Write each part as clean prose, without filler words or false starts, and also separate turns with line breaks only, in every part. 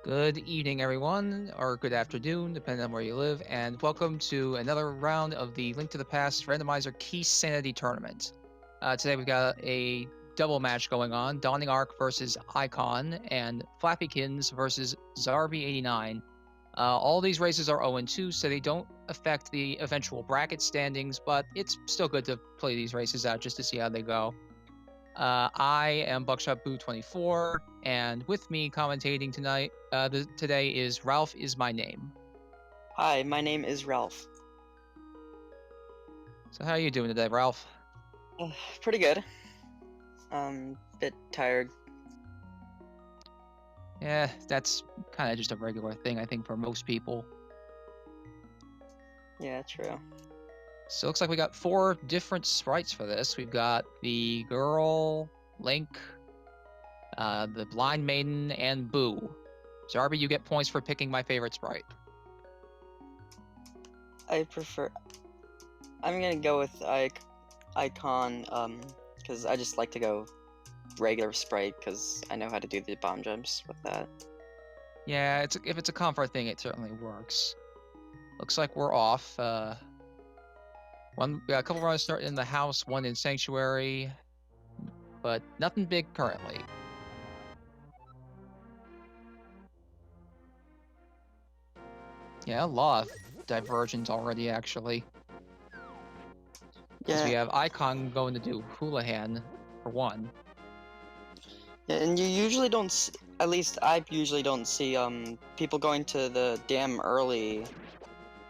Good evening, everyone, or good afternoon, depending on where you live, and welcome to another round of the Link to the Past Randomizer Keysanity Tournament. Today we've got a double match going on, dawningark versus Icawn, and Flaafykins versus Zarby89. All these races are 0-2, so they don't affect the eventual bracket standings, but it's still good to play these races out just to see how they go. I am Buckshot Boo 24, and with me commentating today is Ralph is my name.
Hi, my name is Ralph.
So how are you doing today, Ralph?
Pretty good. Bit tired.
Yeah, that's kind of just a regular thing, I think, for most people.
Yeah, true.
So it looks like we got 4 different sprites for this. We've got the girl, Link, the blind maiden, and Boo. Zarby, you get points for picking my favorite sprite.
I'm gonna go with Icawn, because I just like to go regular sprite, because I know how to do the bomb jumps with that.
Yeah, if it's a comfort thing, it certainly works. Looks like we're off. We got a couple runs starting in the house, one in Sanctuary, but nothing big currently. Yeah, a lot of divergence already, actually. Because we have Icawn going to do Houlihan for one.
Yeah, and you usually don't at least I usually don't see people going to the dam early,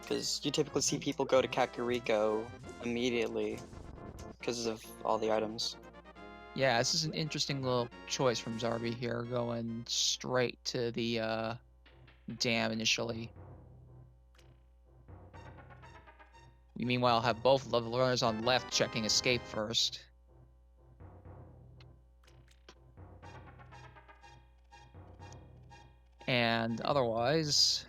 because you typically see people go to Kakariko immediately because of all the items.
Yeah, this is an interesting little choice from Zarby here, going straight to the dam initially. We meanwhile have both level runners on left checking escape first. And otherwise,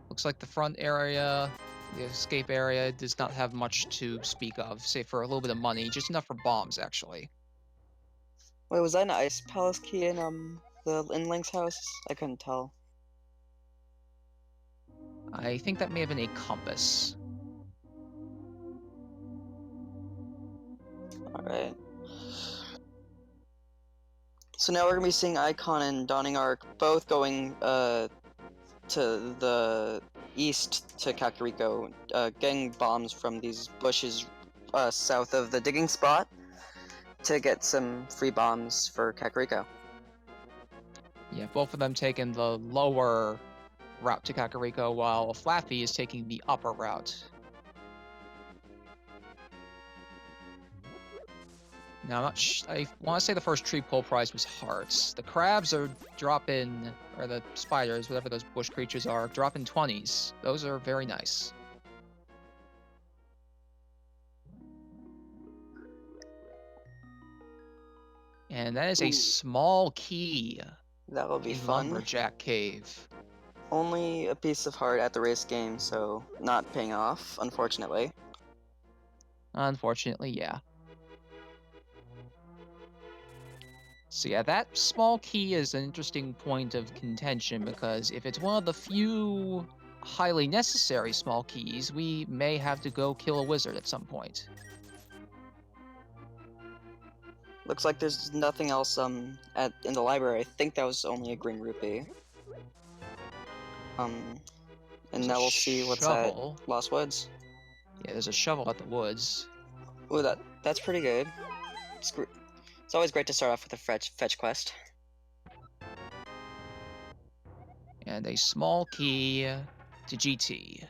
looks like the front area, the escape area, does not have much to speak of, save for a little bit of money, just enough for bombs, actually.
Wait, was that an Ice Palace key in Link's house? I couldn't tell.
I think that may have been a compass.
Alright. So now we're gonna be seeing Icawn and dawningark both going to the east to Kakariko, getting bombs from these bushes south of the digging spot to get some free bombs for Kakariko.
Yeah, both of them taking the lower route to Kakariko, while Flaffy is taking the upper route. Now, I want to say the first tree pull prize was hearts. The crabs are dropping, or the spiders, whatever those bush creatures are, dropping 20s. Those are very nice. And that is a small key.
That will be
in
fun.
Lumberjack Cave.
Only a piece of heart at the race game, so not paying off, unfortunately.
Unfortunately, yeah. So yeah, that small key is an interesting point of contention, because if it's one of the few highly necessary small keys, we may have to go kill a wizard at some point.
Looks like there's nothing else in the library. I think that was only a green rupee. And now we'll see what's at Lost Woods.
Yeah, there's a shovel at the woods.
Ooh, that's pretty good. It's always great to start off with a fetch quest.
And a small key to GT.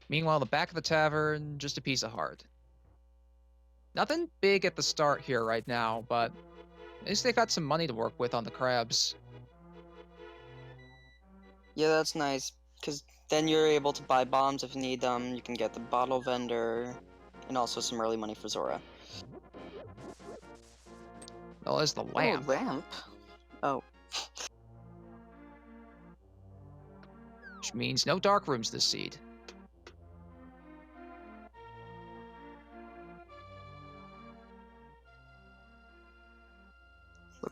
Meanwhile, the back of the tavern, just a piece of heart. Nothing big at the start here right now, but at least they've got some money to work with on the crabs.
Yeah, that's nice, because then you're able to buy bombs if you need them, you can get the bottle vendor, and also some early money for Zora.
Well, there's the lamp.
Oh, lamp? Oh.
Which means no dark rooms this seed.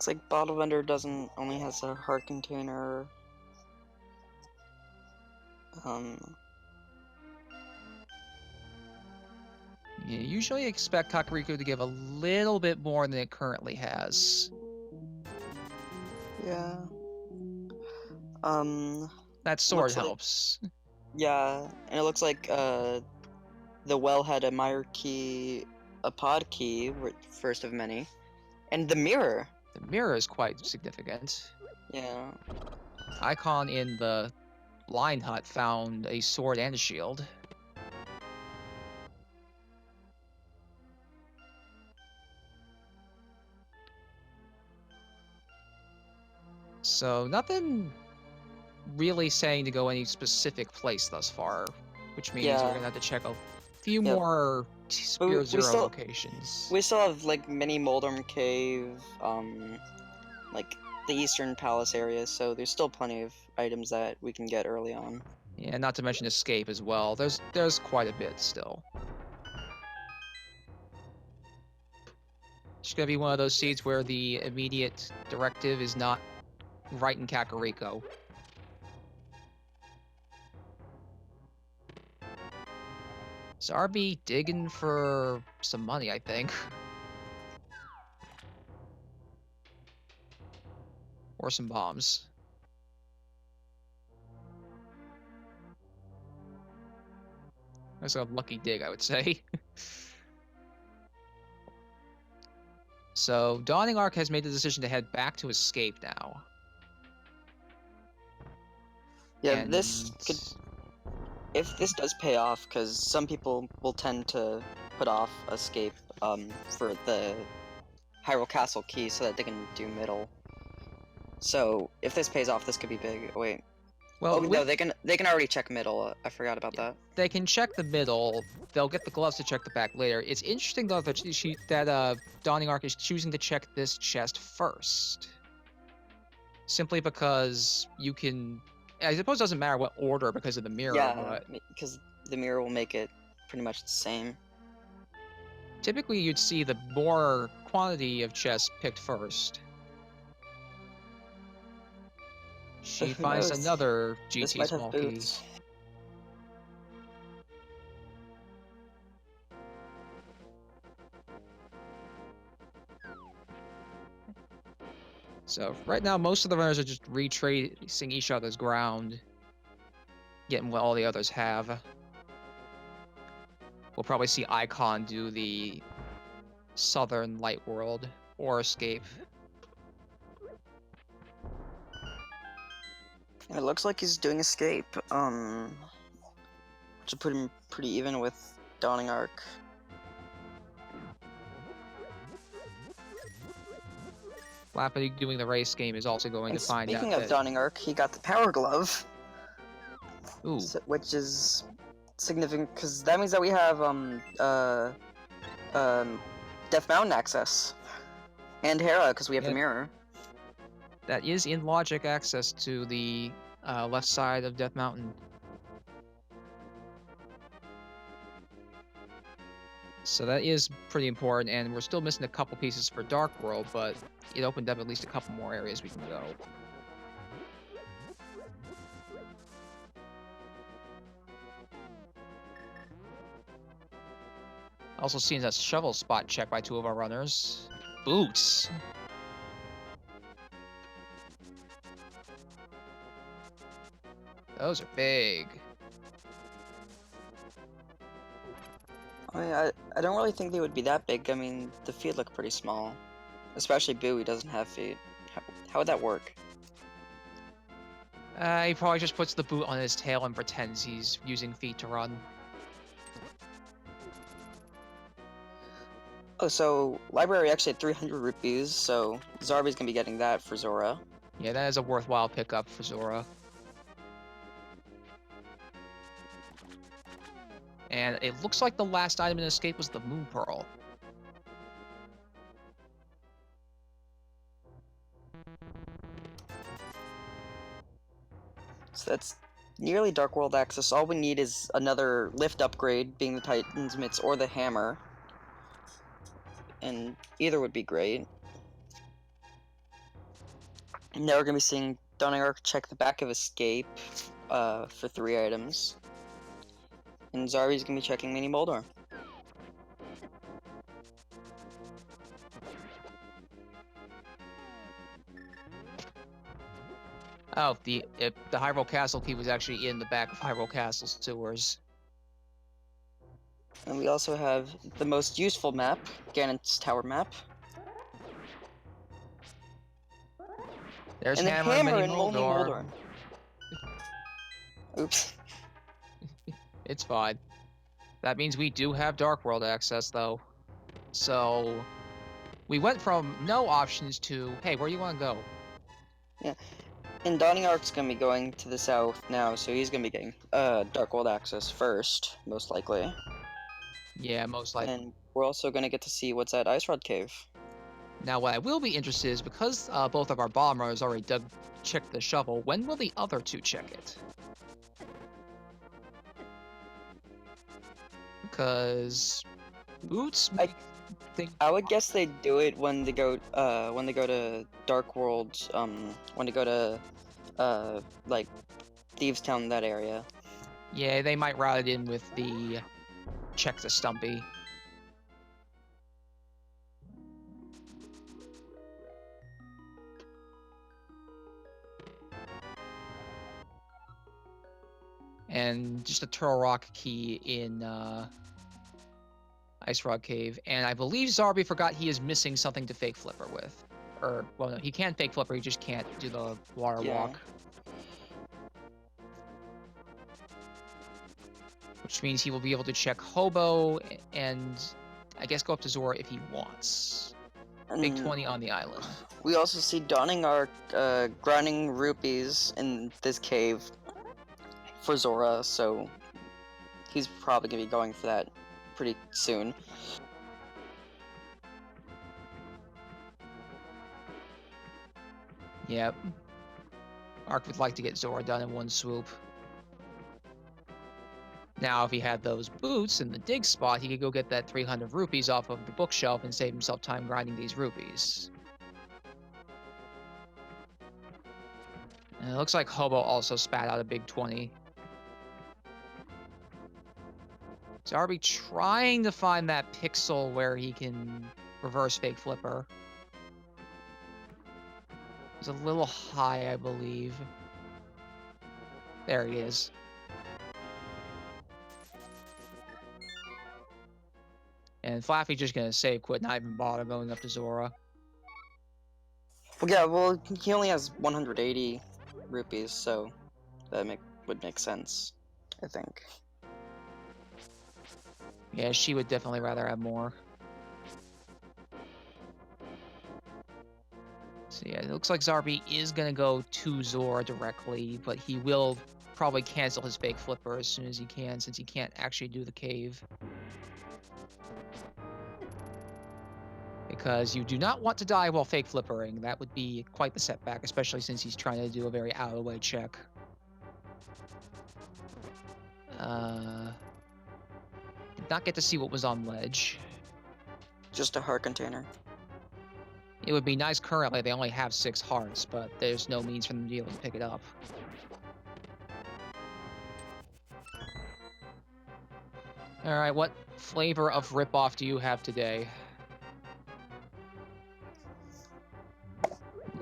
looks like Bottle Vendor only has a heart container.
You usually expect Kakariko to give a little bit more than it currently has.
Yeah.
That sword helps.
Yeah, and it looks like the well had a Meyer key, a pod key, first of many, and the mirror.
The mirror is quite significant.
Yeah.
Icawn in the Line Hut found a sword and a shield. So nothing really saying to go any specific place thus far, which means we're gonna have to check a few more Spear Zero locations.
We still have like mini Moldorm Cave, like the Eastern Palace area, so there's still plenty of items that we can get early on.
Yeah, not to mention Escape as well. There's quite a bit still. It's gonna be one of those seeds where the immediate directive is not right in Kakariko. Zarby digging for some money, I think. Or some bombs. That's a lucky dig, I would say. So, dawningark has made the decision to head back to Escape now.
Yeah,
and
if this does pay off, because some people will tend to put off Escape for the Hyrule Castle key so that they can do middle. So if this pays off, this could be big. Wait. Well, no, they can already check middle. I forgot about that.
They can check the middle. They'll get the gloves to check the back later. It's interesting though that dawningark is choosing to check this chest first, simply because you can. I suppose it doesn't matter what order because of the mirror.
Yeah,
but
because the mirror will make it pretty much the same.
Typically, you'd see the more quantity of chests picked first. She finds another GT small key. So right now, most of the runners are just retracing each other's ground, getting what all the others have. We'll probably see Icawn do the Southern Light World or Escape.
It looks like he's doing Escape, which will put him pretty even with dawningark.
Flaafykins doing the race game is also going to find out.
Speaking of dawningark, he got the Power Glove.
Ooh.
Which is significant because that means that we have Death Mountain access, and Hera because we have the mirror.
That is in logic access to the left side of Death Mountain. So that is pretty important, and we're still missing a couple pieces for Dark World, but it opened up at least a couple more areas we can go. Also seeing that shovel spot checked by two of our runners. Boots! Those are big.
I mean, I don't really think they would be that big. I mean, the feet look pretty small. Especially Boo, he doesn't have feet. How would that work?
He probably just puts the boot on his tail and pretends he's using feet to run.
Oh, so library actually had 300 rupees, so Zarby's gonna be getting that for Zora.
Yeah, that is a worthwhile pickup for Zora. And it looks like the last item in Escape was the Moon Pearl.
So that's nearly Dark World access. All we need is another lift upgrade, being the Titan's Mitts or the Hammer. And either would be great. Now we're gonna be seeing dawningark check the back of escape for 3 items. And Zarby's gonna be checking mini Moldor.
Oh, the Hyrule Castle key was actually in the back of Hyrule Castle sewers.
And we also have the most useful map, Ganon's Tower map.
There's
And then
Hammer and Mini
and Mini
Moldor.
Oops.
It's fine. That means we do have Dark World access, though. So we went from no options to, hey, where do you want to go?
Yeah. And dawningark's gonna be going to the south now, so he's gonna be getting Dark World access first, most likely.
Yeah, most likely.
And we're also gonna get to see what's at Ice Rod Cave.
Now, what I will be interested is because both of our bombers already checked the shovel, when will the other two check it? Because boots make things.
I would guess they do it when they go to Dark World, when they go to like Thieves Town, that area.
Yeah, they might route it in with the check the Stumpy. And just a Turtle Rock key in Ice Rod Cave. And I believe Zarby forgot he is missing something to fake flipper with. Or, well, no, he can fake flipper, he just can't do the water walk. Which means he will be able to check Hobo and I guess go up to Zora if he wants. Big 20 on the island.
We also see dawningark grinding rupees in this cave for Zora, so he's probably gonna be going for that pretty soon.
Yep. Ark would like to get Zora done in one swoop. Now, if he had those boots in the dig spot, he could go get that 300 rupees off of the bookshelf and save himself time grinding these rupees. And it looks like Hobo also spat out a big 20. Zarby trying to find that pixel where he can reverse fake flipper. He's a little high, I believe. There he is. And Flaffy's just gonna save quit, not even bother going up to Zora.
Well, yeah, well, he only has 180 rupees, so that would make sense, I think.
Yeah, she would definitely rather have more. So yeah, it looks like Zarby is gonna go to Zora directly, but he will probably cancel his fake flipper as soon as he can, since he can't actually do the cave. Because you do not want to die while fake flippering. That would be quite the setback, especially since he's trying to do a very out-of-the-way check. Did not get to see what was on ledge.
Just a heart container.
It would be nice currently, they only have 6 hearts, but there's no means for them to be able to pick it up. Alright, what flavor of ripoff do you have today?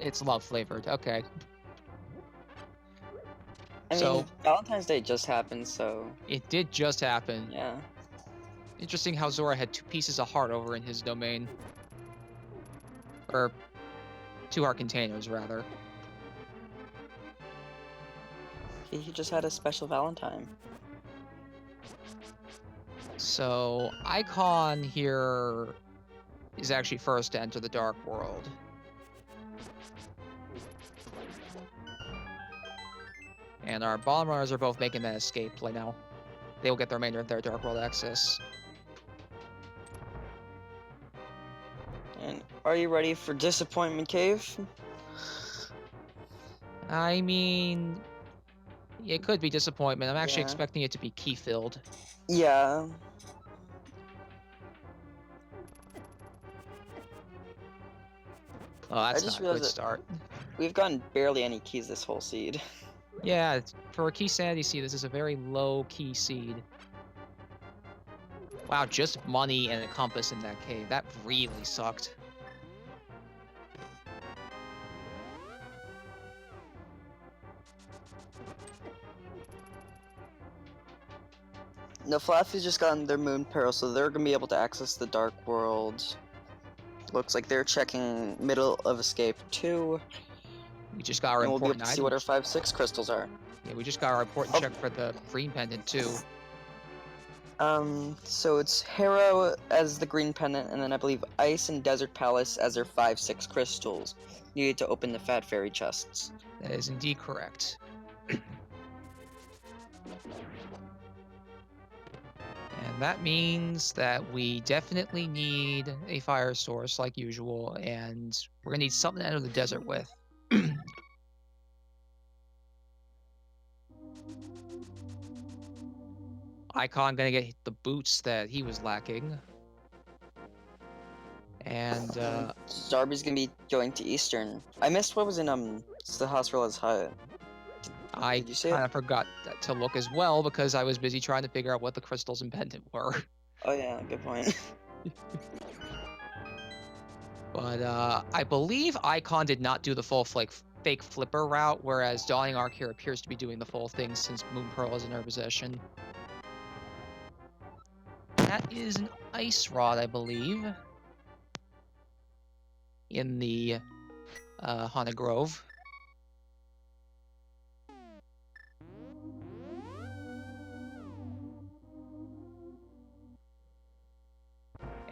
It's love flavored, okay.
I mean, Valentine's Day just happened, so...
It did just happen.
Yeah.
Interesting how Zora had 2 pieces of heart over in his domain. Or 2 heart containers, rather.
He just had a special Valentine.
So, Icawn here is actually first to enter the Dark World. And our bombers are both making that escape play now. They will get the remainder of their Dark World access.
And are you ready for Disappointment Cave?
I mean, it could be disappointment. I'm actually expecting it to be key-filled.
Yeah.
Oh, that's not a good start.
we've gotten barely any keys this whole seed.
Yeah, for a Keysanity seed, this is a very low key seed. Wow, just money and a compass in that cave. That really sucked.
No, Flaffy's just gotten their moon pearl, so they're gonna be able to access the dark world. Looks like they're checking middle of escape 2,
We just got our
and we'll be able
important
to see
item.
what our 5-6 crystals are.
Yeah, we just got our important check for the green pendant too.
So it's Harrow as the green pendant, and then I believe Ice and Desert Palace as their 5-6 crystals. You need to open the Fat Fairy chests.
That is indeed correct. And that means that we definitely need a fire source like usual, and we're gonna need something to enter the desert with. Icawn gonna get the boots that he was lacking. And
Zarby's gonna be going to Eastern. I missed what was in Sahasrala's hut.
I
Did you see
kind
it?
of forgot to look as well because I was busy trying to figure out what the crystals and pendant were.
Oh yeah, good point.
But I believe Icawn did not do the full fake flipper route, whereas dawningark here appears to be doing the full thing since Moon Pearl is in her possession. That is an ice rod, I believe, in the Haunted Grove.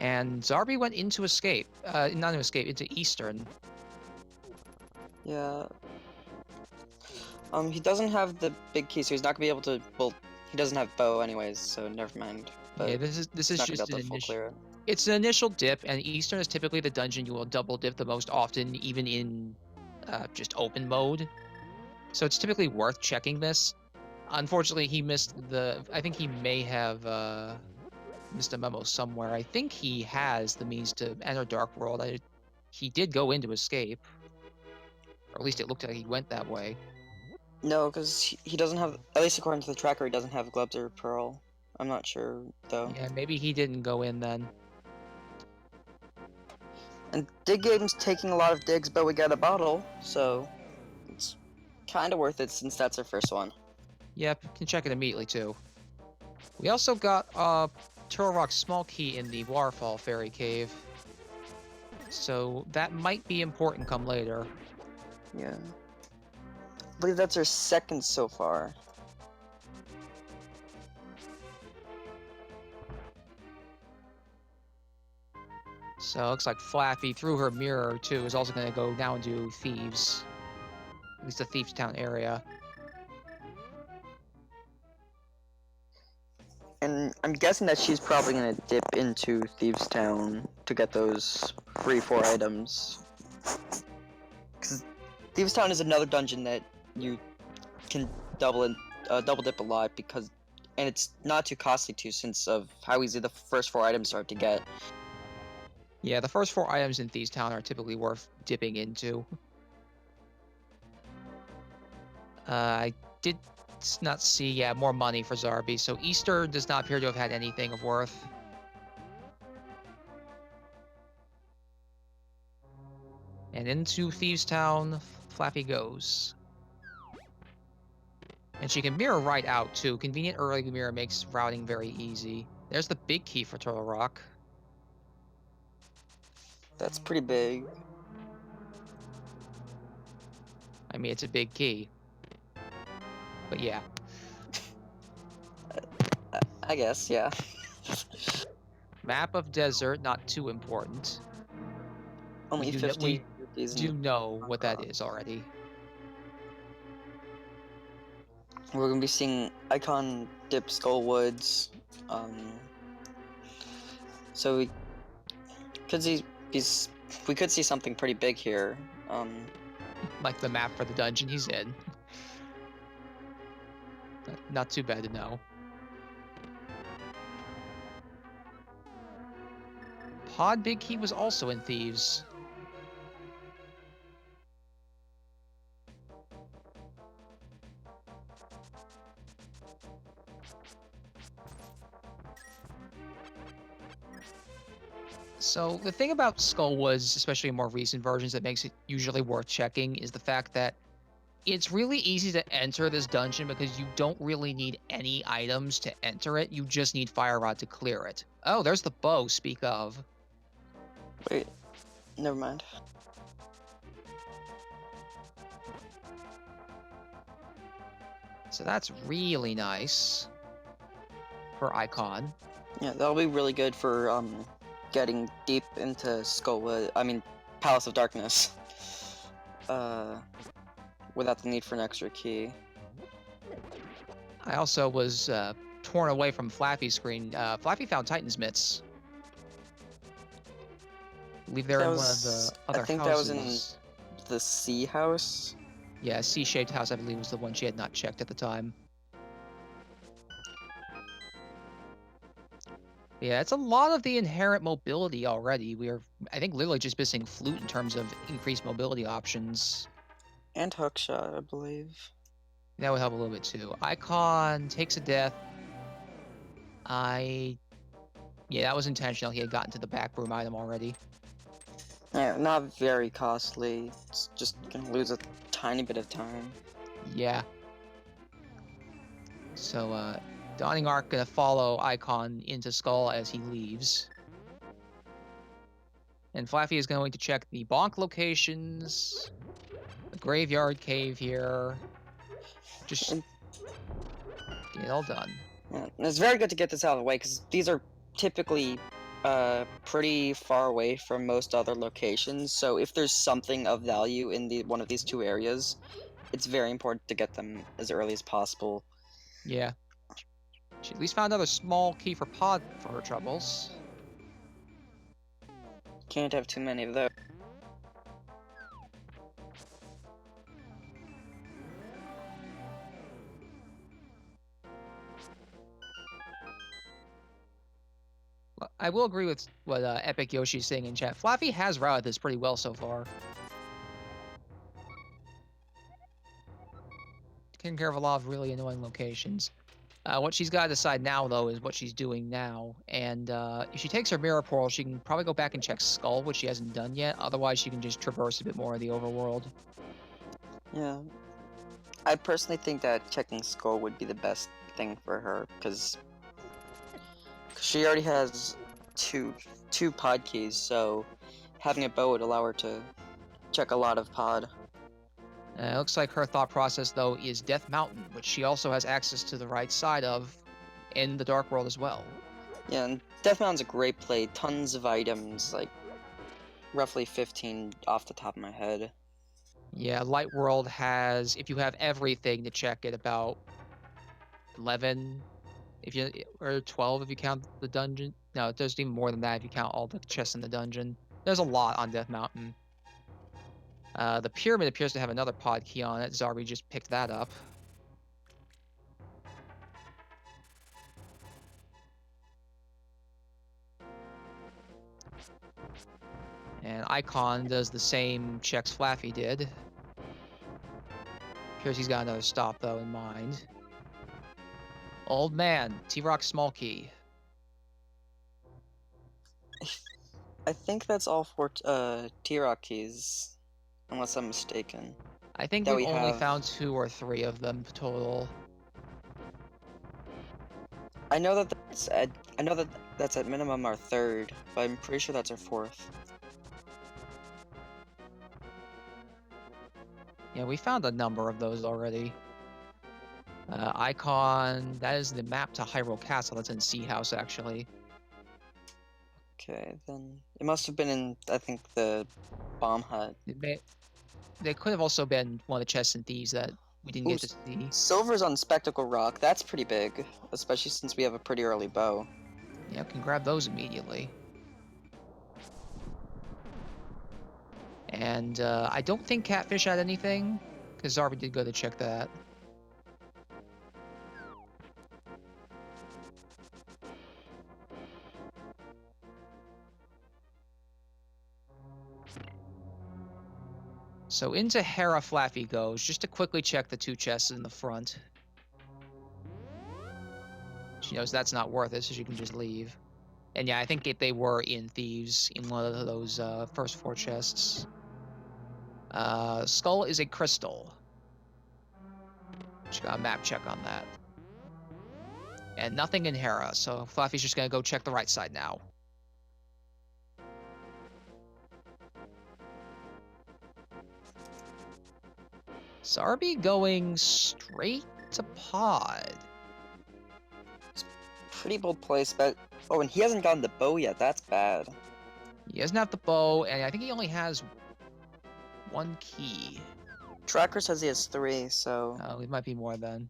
And Zarby went into escape, not into escape, into Eastern.
Yeah. He doesn't have the big key, so he's not gonna be able to. Well, he doesn't have bow anyways, so never mind. But
Yeah, this is
he's not gonna
just
be
an
able to full
initial.
clear it.
It's an initial dip, and Eastern is typically the dungeon you will double dip the most often, even in just open mode. So it's typically worth checking this. Unfortunately, he missed the. I think he may have missed a memo somewhere. I think he has the means to enter Dark World. He did go into escape, or at least it looked like he went that way.
No, because he doesn't have. At least according to the tracker, he doesn't have gloves or pearl. I'm not sure though.
Yeah, maybe he didn't go in then.
And dig game's taking a lot of digs, but we got a bottle, so it's kind of worth it since that's our first one.
Yep, can check it immediately too. We also got Turtle Rock's small key in the Waterfall Fairy Cave. So that might be important come later.
Yeah. I believe that's our second so far.
So it looks like Flaffy, through her mirror too, is also going to go down to Thieves. At least the Thieves Town area.
And I'm guessing that she's probably gonna dip into Thieves Town to get those free 4 items. Because Thieves Town is another dungeon that you can double dip a lot because, and it's not too costly too since of how easy the first 4 items are to get.
Yeah, the first 4 items in Thieves Town are typically worth dipping into. I did not see, yeah, more money for Zarby, so Easter does not appear to have had anything of worth. And into Thieves Town, Flaffy goes. And she can mirror right out too. Convenient early mirror makes routing very easy. There's the big key for Turtle Rock.
That's pretty big.
I mean, it's a big key. But yeah.
I guess, yeah.
Map of desert, not too important.
Only 50
We
rupees
do
and
know what that is already.
we're gonna be seeing Icawn dip Skull Woods. So we could see we could see something pretty big here.
Like the map for the dungeon he's in. Not too bad to know. Pod Big Key was also in Thieves. So the thing about Skullwoods, especially in more recent versions, that makes it usually worth checking is the fact that it's really easy to enter this dungeon because you don't really need any items to enter it. You just need Fire Rod to clear it. Oh, there's the bow, speak of.
Wait, never mind.
So that's really nice for Icawn.
Yeah, that'll be really good for getting deep into Skullwood. I mean, Palace of Darkness. Without the need for an extra key.
I also was torn away from Flappy's screen. Flappy found Titan's Mitts. I believe they're in one of the other
I think
houses.
that was in the sea house.
Yeah, C-shaped house, I believe, was the one she had not checked at the time. Yeah, it's a lot of the inherent mobility already. We are, I think, literally just missing Flute in terms of increased mobility options.
And Hookshot, I believe.
That would help a little bit too. Icawn takes a death. Yeah, that was intentional. He had gotten to the back room item already.
Yeah, not very costly. It's just gonna lose a tiny bit of time.
Yeah. So, dawningark gonna follow Icawn into Skull as he leaves. And Flaffy is going to check the bonk locations, the graveyard cave here. Just get it all done.
Yeah, and it's very good to get this out of the way because these are typically pretty far away from most other locations. So if there's something of value in one of these two areas, it's very important to get them as early as possible.
Yeah. She at least found another small key for Pod for her troubles.
Can't have too many of those.
I will agree with what Epic Yoshi's saying in chat. Flappy has routed this pretty well so far. Taking care of a lot of really annoying locations. What she's got to decide now, though, is what she's doing now. And if she takes her mirror portal, she can probably go back and check Skull, which she hasn't done yet. Otherwise, she can just traverse a bit more of the overworld.
Yeah. I personally think that checking Skull would be the best thing for her, because she already has two pod keys, so having a bow would allow her to check a lot of pod.
It looks like her thought process, though, is Death Mountain, which she also has access to the right side of in the Dark World as well.
Yeah, and Death Mountain's a great play. Tons of items, like roughly 15 off the top of my head.
Yeah, Light World has, if you have everything to check it, about 11, or 12 if you count the dungeon. No, there's even more than that if you count all the chests in the dungeon. There's a lot on Death Mountain. The pyramid appears to have another pod key on it. Zarby just picked that up. And Icawn does the same checks Flaffy did. Appears he's got another stop, though, in mind. Old man, T-Rock small key.
I think that's all for T-Rock keys, unless I'm mistaken.
I think we've only found 2 or 3 of them total.
I know that that's at minimum our 3rd, but I'm pretty sure that's our 4th.
Yeah, we found a number of those already. Icawn, that is the map to Hyrule Castle. That's in Sea House, actually.
Okay, then it must have been in, I think, the bomb hut.
They could have also been one of the chests and thieves that we didn't get to see.
Silver's on Spectacle Rock. That's pretty big, especially since we have a pretty early bow.
Yeah, we can grab those immediately. And I don't think Catfish had anything, because Zarby did go to check that. So into Hera Flaffy goes, just to quickly check the 2 chests in the front. She knows that's not worth it, so she can just leave. And yeah, I think they were in Thieves in one of those first 4 chests. Skull is a crystal. Just got a map check on that. And nothing in Hera, so Flaffy's just gonna go check the right side now. Zarby going straight to pod.
Pretty bold place, but oh, and he hasn't gotten the bow yet. That's bad.
He doesn't have the bow, and I think he only has 1 key.
Tracker says he has 3, so
Oh, it might be more then.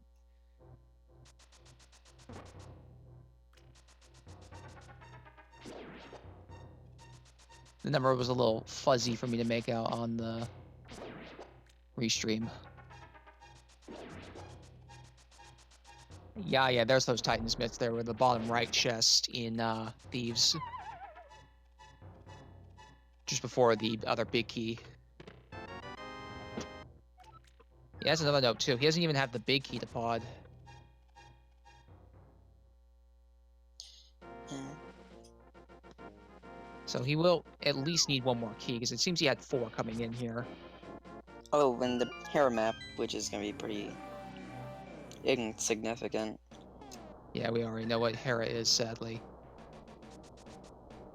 The number was a little fuzzy for me to make out on the restream. Yeah, there's those Titan Smiths there with the bottom right chest in Thieves. Just before the other big key. He has another note too. He doesn't even have the big key to pod.
yeah.
So he will at least need 1 more key, because it seems he had 4 coming in here.
Oh, and the Hera map, which is gonna be pretty insignificant.
Yeah, we already know what Hera is, sadly.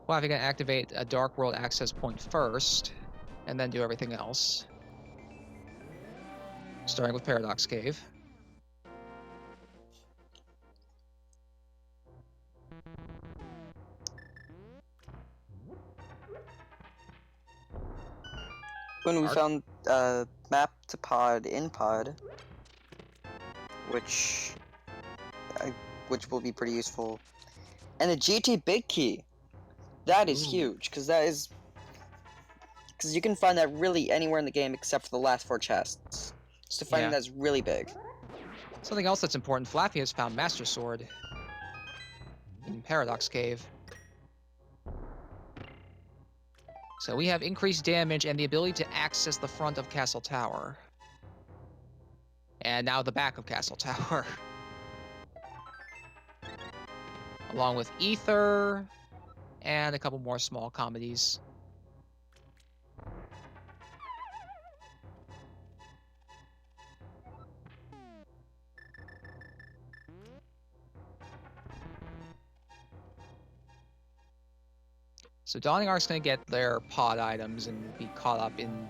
Well, if you're gonna activate a Dark World access point first, and then do everything else. Starting with Paradox Cave.
When we found map to pod in pod, which will be pretty useful, and a GT big key. That is huge, because you can find that really anywhere in the game except for the last 4 chests. Just to find that's really big.
Something else that's important, Flaffy has found Master Sword in Paradox Cave. So we have increased damage and the ability to access the front of Castle Tower. And now the back of Castle Tower. Along with Ether and a couple more small comedies. So dawningark's going to get their pod items and be caught up in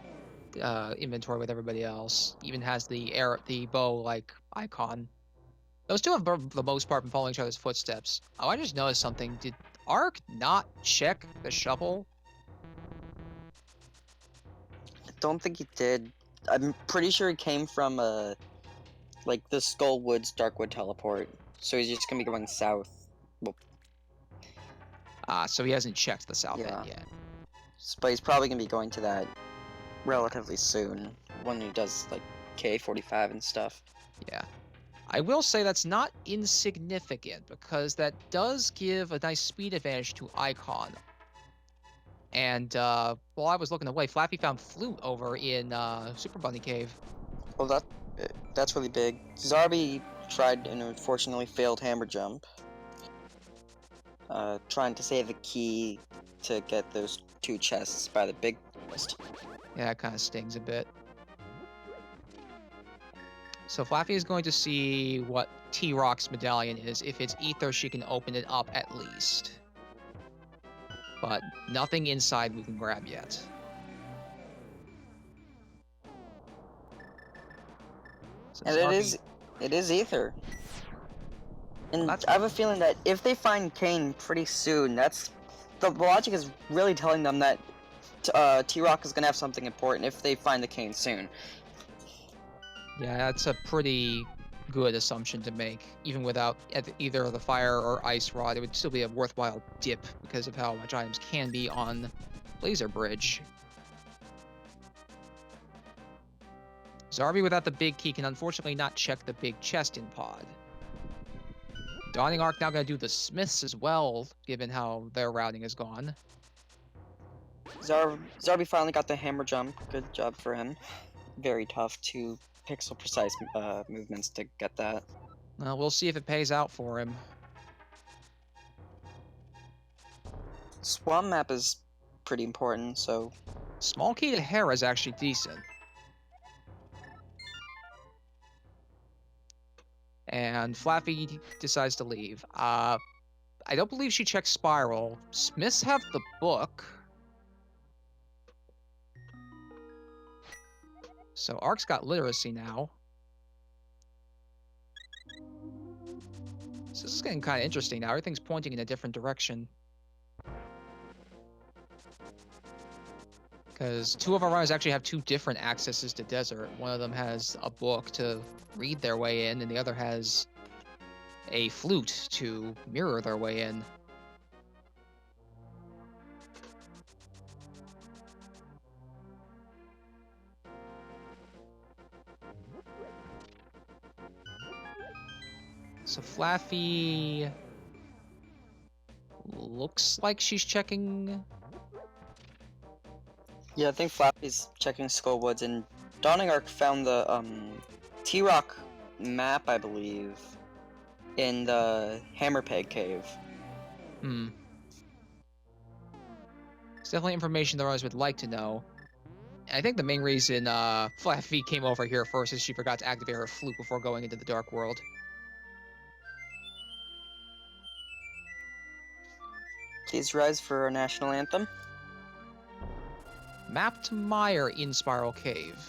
inventory with everybody else. Even has the bow like Icawn. Those two have, for the most part, been following each other's footsteps. Oh, I just noticed something. Did Ark not check the shovel?
I don't think he did. I'm pretty sure he came from like the Skull Woods Darkwood teleport. So he's just gonna be going south. Well,
So he hasn't checked the south end yet.
but he's probably gonna be going to that relatively soon when he does like K45 and stuff.
Yeah. I will say that's not insignificant, because that does give a nice speed advantage to Icawn. And while I was looking away, Flappy found Flute over in Super Bunny Cave.
Well, that's really big. Zarby tried and unfortunately failed hammer jump. Trying to save a key to get those 2 chests by the big list.
Yeah, that kind of stings a bit. So Flaffy is going to see what T-Rock's medallion is. If it's Ether, she can open it up at least. But nothing inside we can grab yet. So
And it is Ether. And I have a feeling that if they find Kane pretty soon, the logic is really telling them that T-Rock is gonna have something important if they find the Kane soon.
Yeah, that's a pretty good assumption to make. Even without either the fire or ice rod, it would still be a worthwhile dip because of how much items can be on Laser Bridge. Zarby without the big key can unfortunately not check the big chest in pod. dawningark now going to do the Smiths as well, given how their routing has gone.
Zarby finally got the hammer jump. Good job for him. Very tough to pixel precise movements to get that.
Well, we'll see if it pays out for him.
Swamp map is pretty important, so...
Small key to hair is actually decent. And Flaffy decides to leave. I don't believe she checked Spiral. Smiths have the book. So Ark's got literacy now. So this is getting kind of interesting now. Everything's pointing in a different direction. Because two of our runners actually have two different accesses to desert. One of them has a book to read their way in, and the other has a flute to mirror their way in. So Flaffy looks like she's checking.
Yeah, I think Flappy's checking Skullwoods, and Dawningark found the T-Rock map, I believe, in the Hammerpeg Cave.
It's definitely information the runners would like to know. And I think the main reason Flaffy came over here first is she forgot to activate her flute before going into the Dark World.
Please rise for our national anthem.
Map to Mire in Spiral Cave.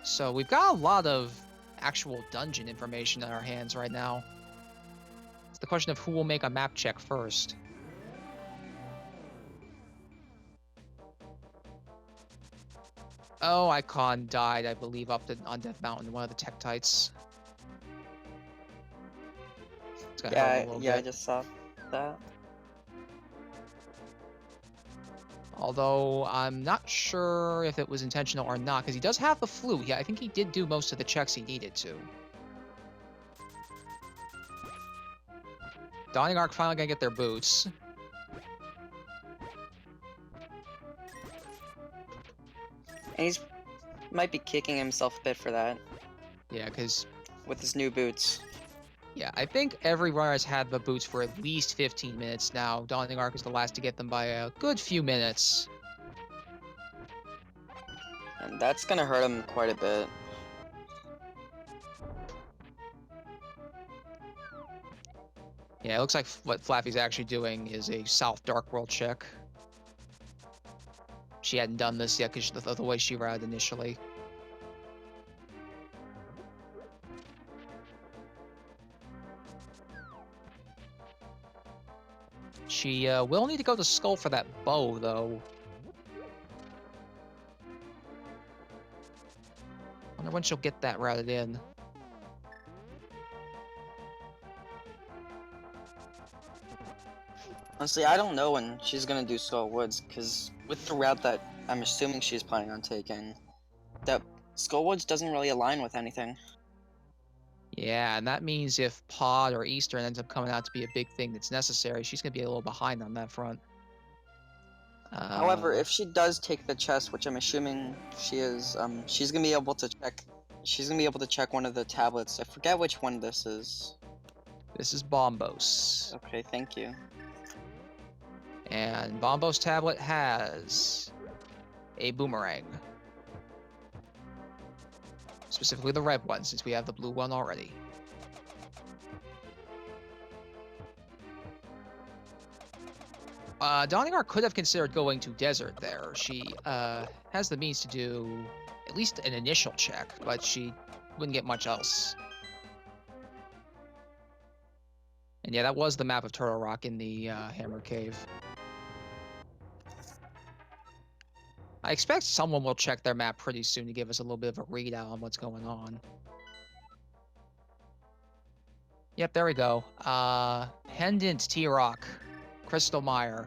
So we've got a lot of actual dungeon information in our hands right now. It's the question of who will make a map check first. Oh, Icawn died, I believe, on Death Mountain, one of the Tektites.
Yeah, I just saw that.
Although I'm not sure if it was intentional or not, because he does have the flute. Yeah, I think he did do most of the checks he needed to. Dawningark finally gonna get their boots.
And he's might be kicking himself a bit for that.
Yeah, because...
with his new boots.
Yeah, I think every runner has had the boots for at least 15 minutes now. Dawningark is the last to get them by a good few minutes.
And that's gonna hurt him quite a bit.
Yeah, it looks like what Flaffy's actually doing is a South Dark World check. She hadn't done this yet because of the way she routed initially. She will need to go to Skull for that bow, though. Wonder when she'll get that routed in.
Honestly, I don't know when she's gonna do Skull Woods, because with the route that I'm assuming she's planning on taking, that Skull Woods doesn't really align with anything.
Yeah, and that means if Pod or Eastern ends up coming out to be a big thing that's necessary, she's gonna be a little behind on that front.
However, if she does take the chest, which I'm assuming she is, she's gonna be able to check. She's gonna be able to check one of the tablets. I forget which one this is.
This is Bombos.
Okay, thank you.
And Bombos tablet has a boomerang. Specifically the red one, since we have the blue one already. Dawningark could have considered going to Desert there. She has the means to do at least an initial check, but she wouldn't get much else. And yeah, that was the map of Turtle Rock in the Hammer Cave. I expect someone will check their map pretty soon to give us a little bit of a readout on what's going on. Yep, there we go. Pendant T-Rock. Crystal Mire.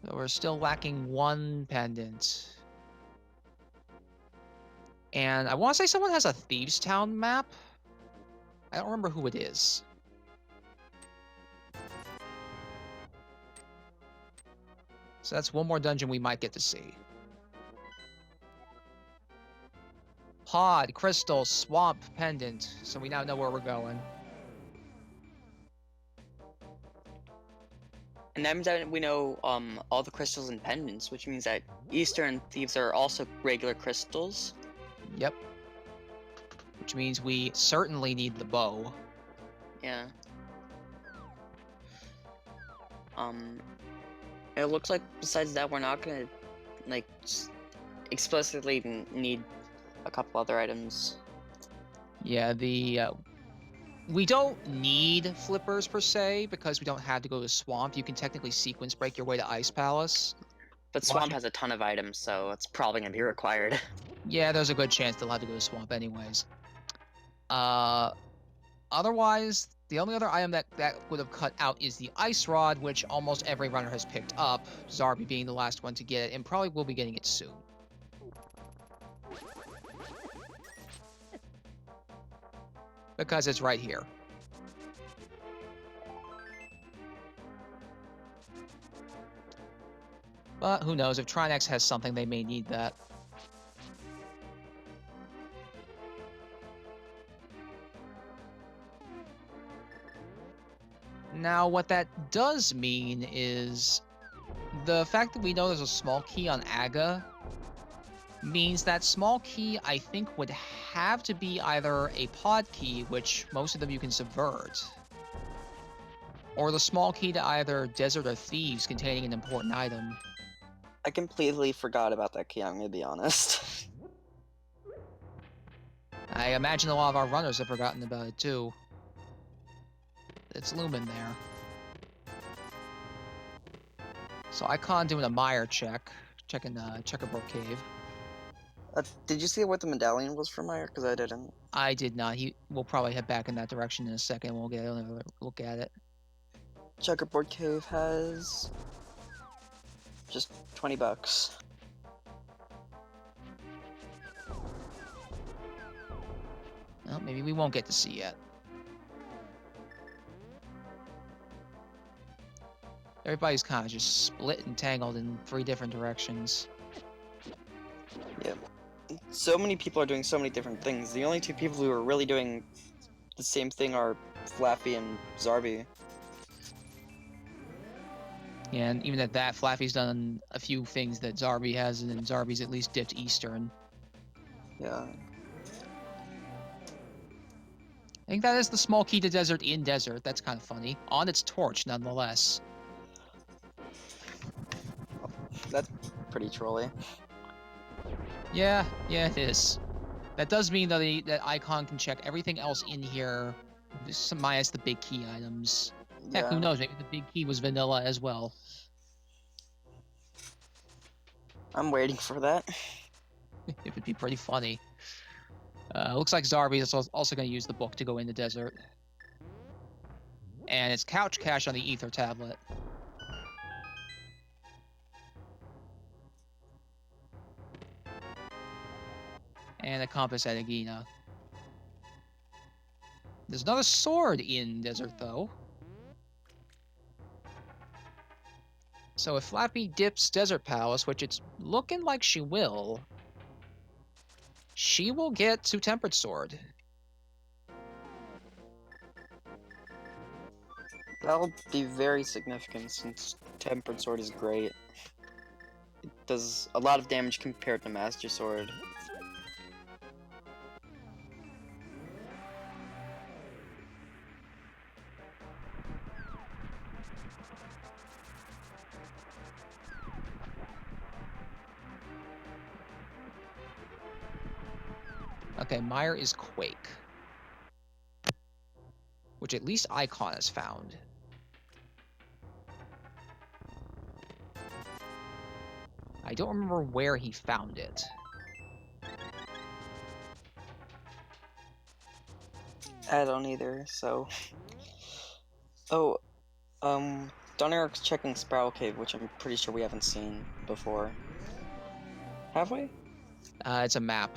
So we're still lacking one pendant. And I want to say someone has a Thieves Town map. I don't remember who it is. So that's one more dungeon we might get to see. Pod, Crystal, Swamp, Pendant. So we now know where we're going.
And that means that we know all the crystals and pendants, which means that Eastern thieves are also regular crystals.
Yep. Which means we certainly need the bow.
Yeah. It looks like besides that, we're not gonna like explicitly need a couple other items.
Yeah, we don't need flippers per se because we don't have to go to Swamp. You can technically sequence break your way to Ice Palace.
But Swamp has a ton of items, so it's probably gonna be required.
Yeah, there's a good chance they'll have to go to Swamp anyways. Otherwise, the only other item that would have cut out is the Ice Rod, which almost every runner has picked up, Zarby being the last one to get it, and probably will be getting it soon. Because it's right here. But who knows, if Trinex has something, they may need that. Now, what that does mean is the fact that we know there's a small key on Aga means that small key, I think, would have to be either a pod key, which most of them you can subvert, or the small key to either Desert or Thieves containing an important item.
I completely forgot about that key, I'm gonna be honest.
I imagine a lot of our runners have forgotten about it too. It's looming there. So Icawn doing a Meyer check, checking the Checkerboard Cave.
Did you see what the medallion was for Meyer? Because I didn't.
I did not. We'll probably head back in that direction in a second. We'll get another look at it.
Checkerboard Cave has just $20.
Well, maybe we won't get to see yet. Everybody's kind of just split and tangled in 3 different directions.
Yeah. So many people are doing so many different things. The only 2 people who are really doing the same thing are Flaffy and Zarby.
Yeah, and even at that, Flaffy's done a few things that Zarby hasn't, and Zarby's at least dipped Eastern.
Yeah.
I think that is the small key to Desert in Desert. That's kind of funny. On its torch, nonetheless.
That's pretty trolly.
Yeah, it is. That does mean that that Icawn can check everything else in here, minus the big key items.
Yeah.
Heck, who knows? Maybe the big key was vanilla as well.
I'm waiting for that.
It would be pretty funny. Looks like Zarby is also going to use the book to go in the desert. And it's couch cache on the ether tablet. And a compass at Agina. There's another sword in desert, though. So if Flappy dips Desert Palace, which it's looking like she will get to Tempered Sword.
That'll be very significant since Tempered Sword is great. It does a lot of damage compared to Master Sword.
Okay, Meyer is Quake. Which at least Icawn has found. I don't remember where he found it.
I don't either, so... Oh, dawningark's checking Spiral Cave, which I'm pretty sure we haven't seen before. Have we?
It's a map.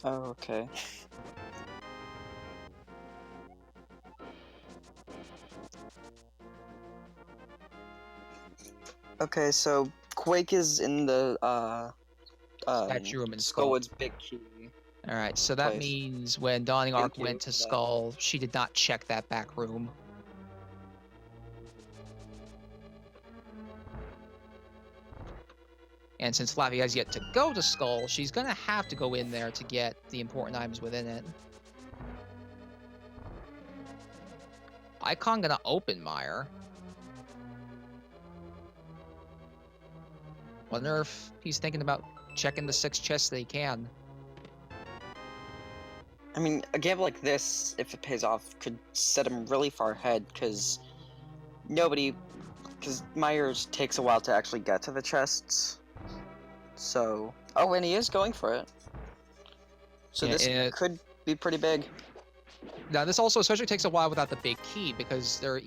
Oh, okay. Okay, so Quake is in the
Statue room in Skull.
Skullwood's big key.
Alright, so that
place.
means when dawningark
Thank you
went to
for that.
Skull, she did not check that back room. And since Flaffy has yet to go to Skull, she's gonna have to go in there to get the important items within it. Icawn gonna open Meyer. Wonder if he's thinking about checking the 6 chests that he can.
I mean, a gamble like this, if it pays off, could set him really far ahead, because Myers takes a while to actually get to the chests. So, oh, and he is going for it. So
Yeah,
this could be pretty big.
Now, this also especially takes a while without the big key, because there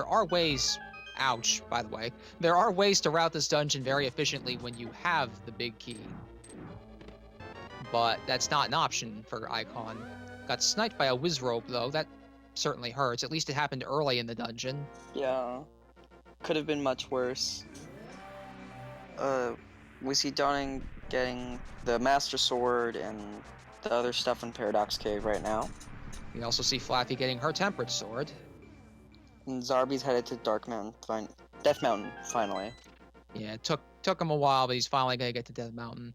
are ways, ouch, by the way, there are ways to route this dungeon very efficiently when you have the big key. But that's not an option for Icawn. Got sniped by a Wizrobe, though. That certainly hurts. At least it happened early in the dungeon.
Yeah. Could have been much worse. We see Dawning getting the Master Sword and the other stuff in Paradox Cave right now.
We also see Flaffy getting her Temperate Sword.
And Zarby's headed to Death Mountain, finally.
Yeah, it took him a while, but he's finally gonna get to Death Mountain.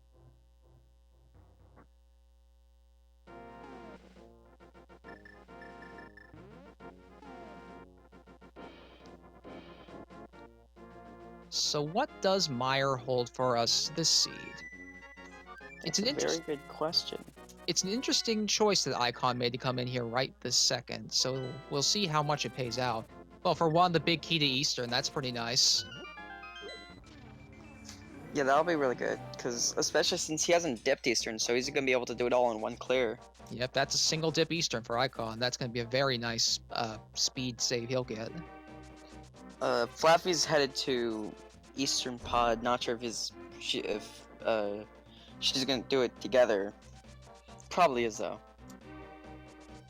So what does Meyer hold for us this seed?
It's a very good question.
It's an interesting choice that Icawn made to come in here right this second, so we'll see how much it pays out. Well, for one, the big key to Eastern, that's pretty nice.
Yeah, that'll be really good, because especially since he hasn't dipped Eastern, so he's going to be able to do it all in one clear.
Yep, that's a single dip Eastern for Icawn. That's going to be a very nice speed save he'll get.
Flaffy's headed to Eastern Pod. Not sure if she's going to do it together. Probably is, though.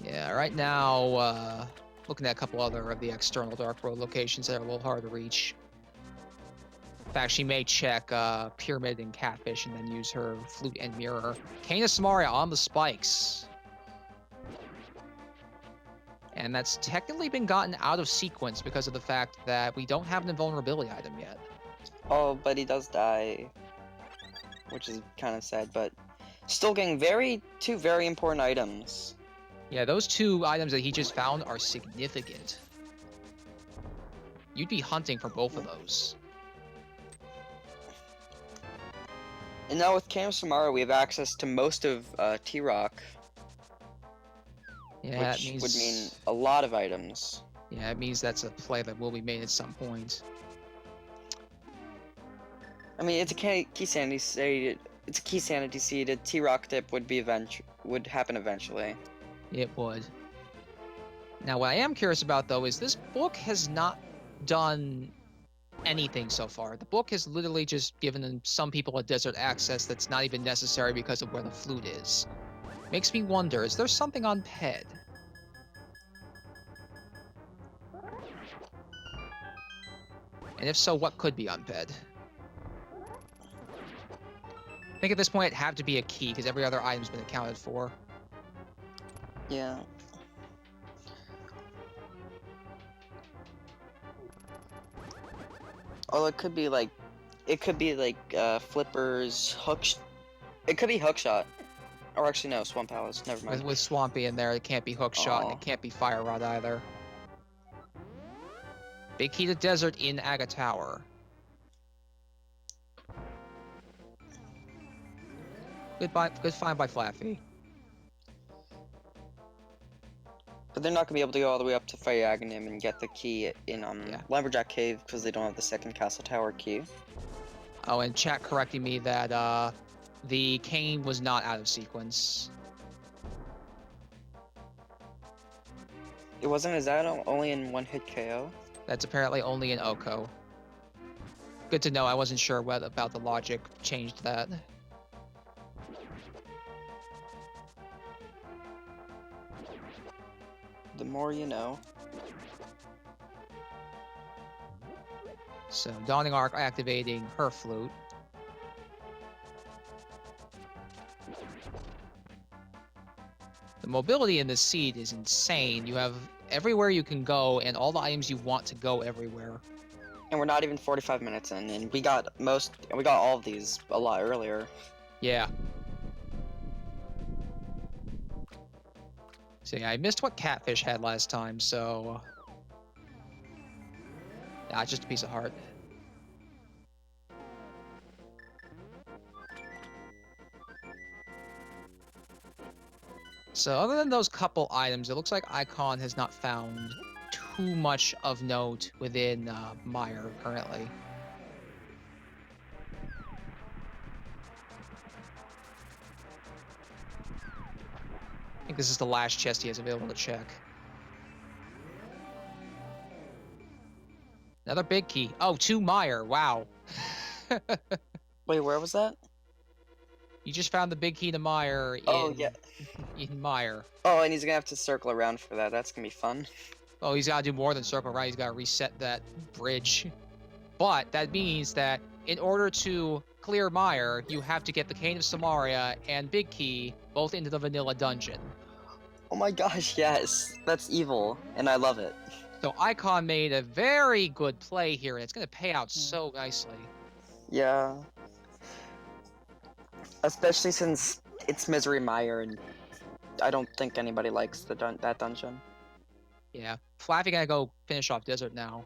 Yeah, right now, looking at a couple other of the external Dark Road locations that are a little hard to reach. In fact, she may check Pyramid and Catfish and then use her Flute and Mirror. Kana Samaria on the spikes. And that's technically been gotten out of sequence because of the fact that we don't have an invulnerability item yet.
Oh, but he does die. Which is kind of sad, but still getting two very important items.
Yeah, those 2 items that he just found are significant. You'd be hunting for both of those.
And now with Kana Samara, we have access to most of T-Rock.
Yeah,
which would mean a lot of items.
Yeah, it means that's a play that will be made at some point.
I mean, it's a Keysanity seed. It's a Keysanity seed. A T-Rock dip would happen eventually.
It would. Now, what I am curious about, though, is this book has not done anything so far. The book has literally just given some people a desert access that's not even necessary because of where the flute is. Makes me wonder, is there something on Ped? And if so, what could be on Ped? I think at this point it'd have to be a key, because every other item's been accounted for.
Yeah. Oh, it could be like Flippers, it could be Hookshot. Or actually, no, Swamp Palace. Never mind.
With Swampy in there, it can't be Hookshot, and it can't be Fire Rod either. Big key to Desert in Aga Tower. Good find by Flaffy.
But they're not gonna be able to go all the way up to Fire Aghanim and get the key in Lumberjack Cave because they don't have the second Castle Tower key.
Oh, and chat correcting me that the cane was not out of sequence.
It wasn't. Is that only in one hit KO?
That's apparently only in Oko. Good to know. I wasn't sure about the logic changed that.
The more you know.
So, dawningark activating her flute. The mobility in this seed is insane. You have everywhere you can go and all the items you want to go everywhere.
And we're not even 45 minutes in, and we got all of these a lot earlier.
Yeah. See, I missed what Catfish had last time, so... Nah, it's just a piece of heart. So other than those couple items, it looks like Icawn has not found too much of note within Meyer currently. I think this is the last chest he has available to check. Another big key. Oh, 2 Meyer. Wow.
Wait, where was that?
You just found the big key to Meyer in Meyer.
Oh, and he's gonna have to circle around for that. That's gonna be fun.
Oh, he's got to do more than circle around. He's got to reset that bridge. But that means that in order to clear Meyer, you have to get the Cane of Samaria and Big Key both into the vanilla dungeon.
Oh my gosh, yes. That's evil, and I love it.
So Icawn made a very good play here, and it's going to pay out so nicely.
Yeah. Especially since it's Misery Meyer, and I don't think anybody likes that dungeon.
Yeah. Flaafy gonna go finish off Desert now.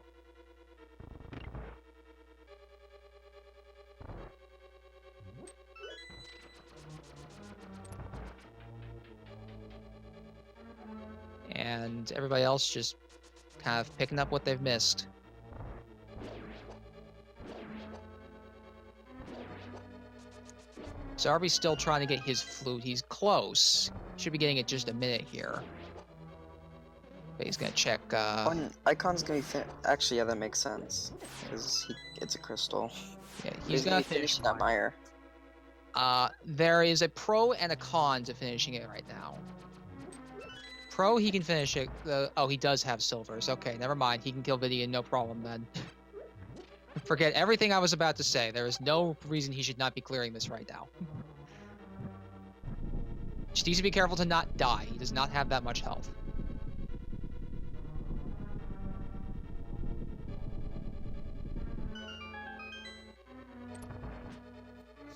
And everybody else just kind of picking up what they've missed. Zarby's still trying to get his flute. He's close. Should be getting it just a minute here. But he's gonna check.
Icawn's gonna be actually, yeah, that makes sense because it's a crystal.
Yeah, he's gonna finish
that Meyer.
There is a pro and a con to finishing it right now. Pro, he can finish it. Oh, he does have silvers. Okay, never mind. He can kill Vidian, no problem then. Forget everything I was about to say. There is no reason he should not be clearing this right now. Just needs to be careful to not die. He does not have that much health.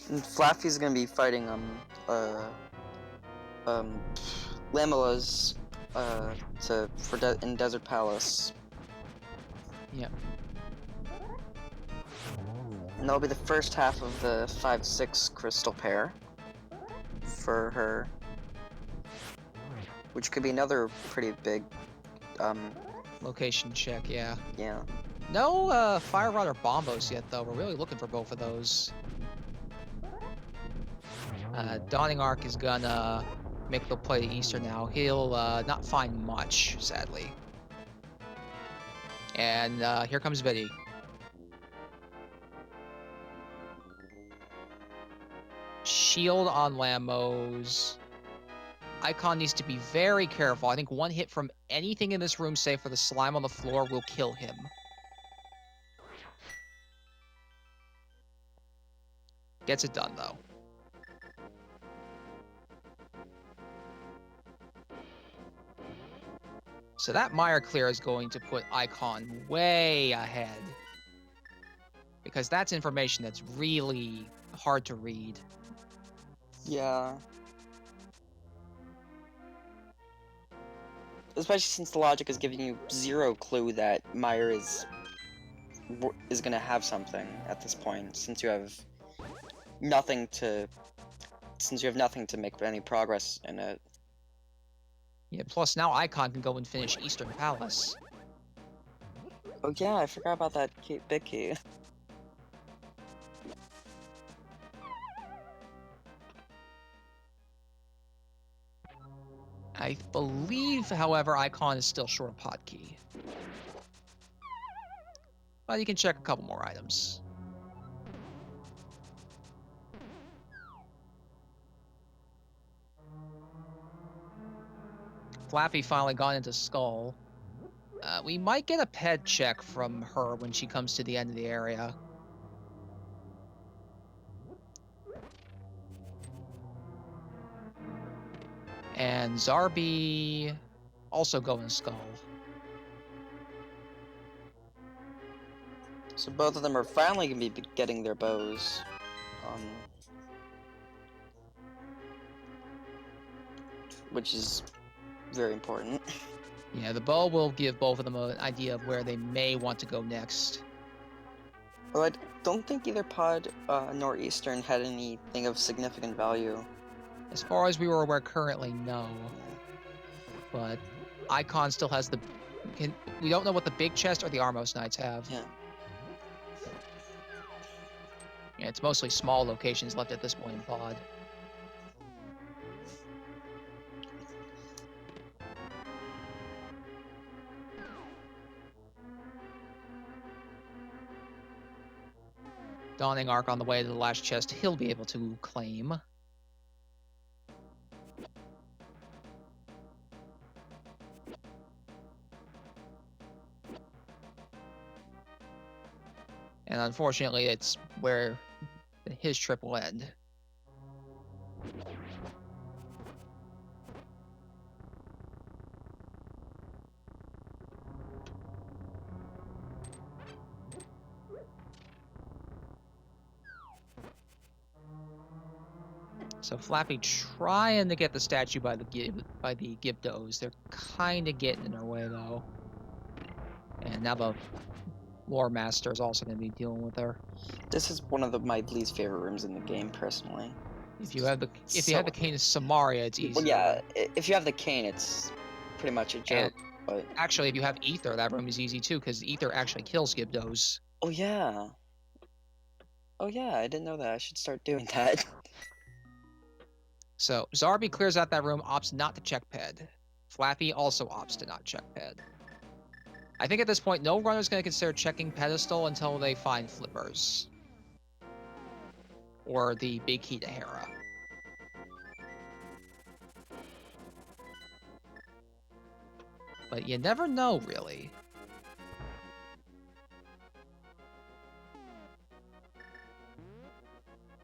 And Flaffy's gonna be fighting Lamila's in Desert Palace.
Yep.
And that'll be the first half of the 5-6 crystal pair for her, which could be another pretty big
Location check, yeah.
Yeah.
No Fire Rod or Bombos yet, though. We're really looking for both of those. Dawningark is gonna make the play to Easter now. He'll not find much, sadly. And here comes Betty. Shield on Lamos. Icawn needs to be very careful. I think one hit from anything in this room, save for the slime on the floor, will kill him. Gets it done, though. So that Meyer clear is going to put Icawn way ahead. Because that's information that's really hard to read.
Yeah. Especially since the logic is giving you zero clue that Meyer is gonna have something at this point, since you have nothing to make any progress in it.
Yeah, plus now Icawn can go and finish Eastern Palace.
Oh yeah, I forgot about that big key.
I believe, however, Icawn is still short a pod key. But you can check a couple more items. Flappy finally got into Skull. We might get a ped check from her when she comes to the end of the area. And Zarby also going Skull.
So both of them are finally gonna be getting their bows. Which is very important.
Yeah, the bow will give both of them an idea of where they may want to go next.
Well, I don't think either pod nor Eastern had anything of significant value.
As far as we were aware currently, no. But Icawn still has the... we don't know what the big chest or the Armos Knights have.
Yeah.
Yeah, it's mostly small locations left at this point in pod. Dawningark on the way to the last chest he'll be able to claim. And unfortunately, it's where his trip will end. So Flappy trying to get the statue by the Gibdos. They're kind of getting in their way though. And now the Lore Master is also going to be dealing with her.
This is one of my least favorite rooms in the game, personally.
If you have the cane of Samaria, it's easy.
Well, yeah, if you have the cane, it's pretty much a joke. But
actually, if you have Ether, that room is easy too, because Ether actually kills Gibdos.
Oh yeah. Oh yeah, I didn't know that. I should start doing that.
So Zarby clears out that room, opts not to check ped. Flappy also opts to not check ped. I think at this point, no runner's going to consider checking pedestal until they find flippers. Or the big key to Hera. But you never know, really.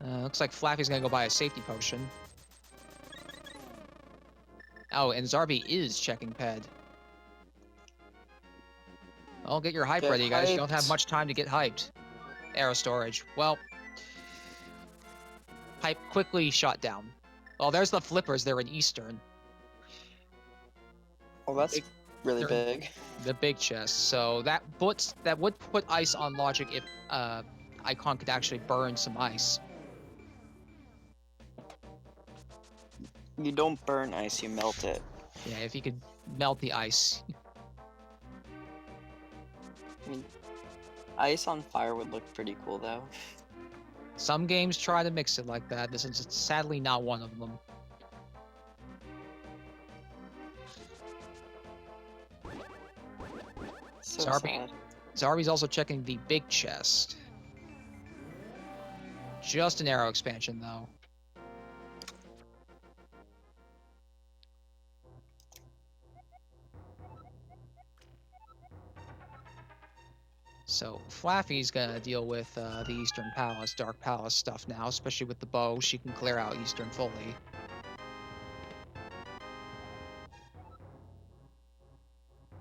Looks like Flappy's going to go buy a safety potion. Oh, and Zarby is checking ped. Well, get your hype ready, you guys. You don't have much time to get hyped. Arrow storage. Well, hype quickly shot down. Well, there's the flippers. They're in Eastern.
Oh, that's really big.
The big chest. So that would put ice on logic if Icawn could actually burn some ice.
You don't burn ice, you melt it.
Yeah, if you could melt the ice.
I mean, ice on fire would look pretty cool, though.
Some games try to mix it like that. This is sadly not one of them.
So
sad. Zarby's also checking the big chest. Just an arrow expansion, though. So Flaffy's gonna deal with the Eastern Palace, Dark Palace stuff now, especially with the bow. She can clear out Eastern fully.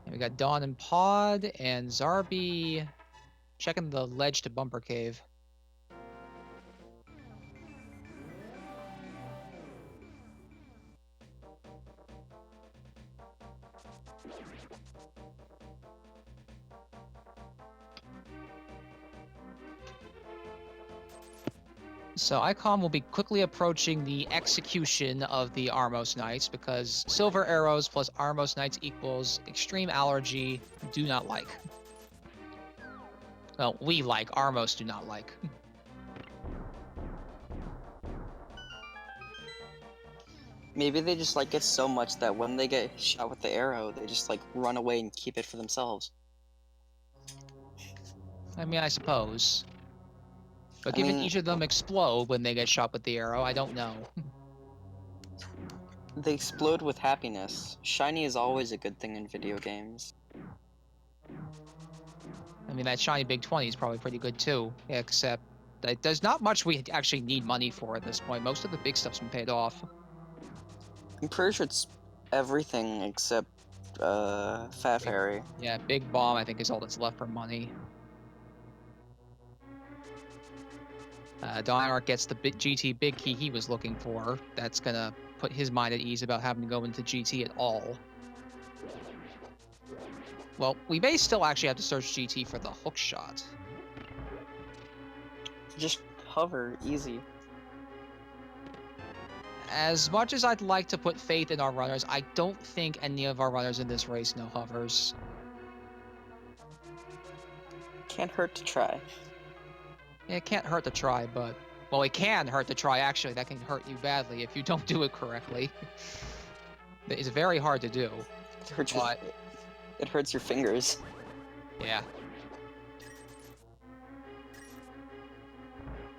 And we got Dawn and Pod, and Zarby checking the ledge to Bumper Cave. So Icawn will be quickly approaching the execution of the Armos Knights because silver arrows plus Armos Knights equals extreme allergy, do not like. Well, we like, Armos do not like.
Maybe they just like it so much that when they get shot with the arrow, they just like run away and keep it for themselves.
I mean, I suppose. But given each of them explode when they get shot with the arrow, I don't know.
They explode with happiness. Shiny is always a good thing in video games.
I mean, that shiny big 20 is probably pretty good too, except that there's not much we actually need money for at this point. Most of the big stuff's been paid off.
I'm pretty sure it's everything except Fat Fairy.
Yeah, Big Bomb I think is all that's left for money. dawningark gets the GT big key he was looking for. That's gonna put his mind at ease about having to go into GT at all. Well, we may still actually have to search GT for the hook shot.
Just hover, easy.
As much as I'd like to put faith in our runners, I don't think any of our runners in this race know hovers.
Can't hurt to try.
It can't hurt to try, but... Well, it can hurt to try, actually. That can hurt you badly if you don't do it correctly. It's very hard to do.
It hurts your fingers.
Yeah.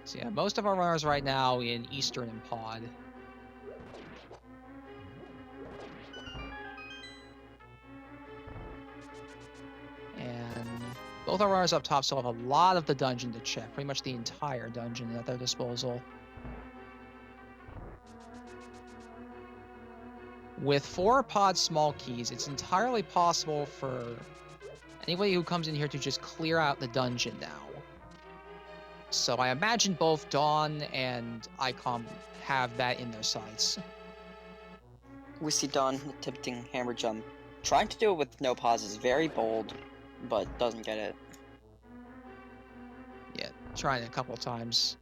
So yeah, most of our runners right now in Eastern and Pod. And both our runners up top still have a lot of the dungeon to check. Pretty much the entire dungeon at their disposal. With 4 pod small keys, it's entirely possible for anybody who comes in here to just clear out the dungeon now. So I imagine both Dawn and Icawn have that in their sights.
We see Dawn attempting hammer jump. Trying to do it with no pauses. Very bold, but doesn't get it.
Yeah, trying it a couple of times.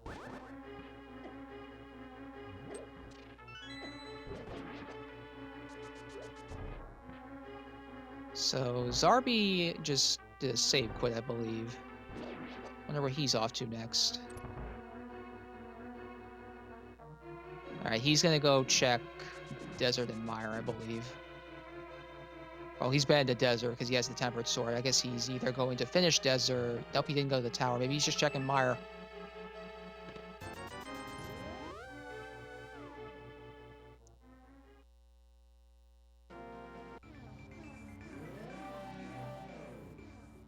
So Zarby just did a save quit, I believe. Wonder where he's off to next. Alright, he's gonna go check Desert and Mire, I believe. Oh, he's been to Desert because he has the Tempered Sword. I guess he's either going to finish Desert... Nope, he didn't go to the tower. Maybe he's just checking Mire.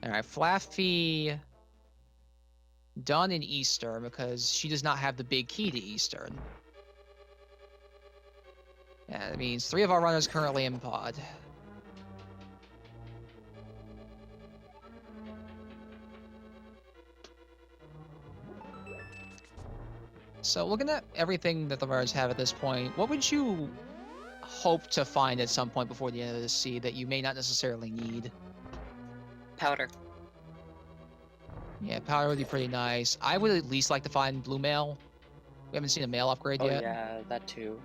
Alright, Flaafy... done in Eastern because she does not have the big key to Eastern. Yeah, that means 3 of our runners currently in Pod. So looking at everything that the runners have at this point, what would you hope to find at some point before the end of the sea that you may not necessarily need?
Powder.
Yeah, powder would be pretty nice. I would at least like to find blue mail. We haven't seen a mail upgrade yet.
Oh yeah, that too.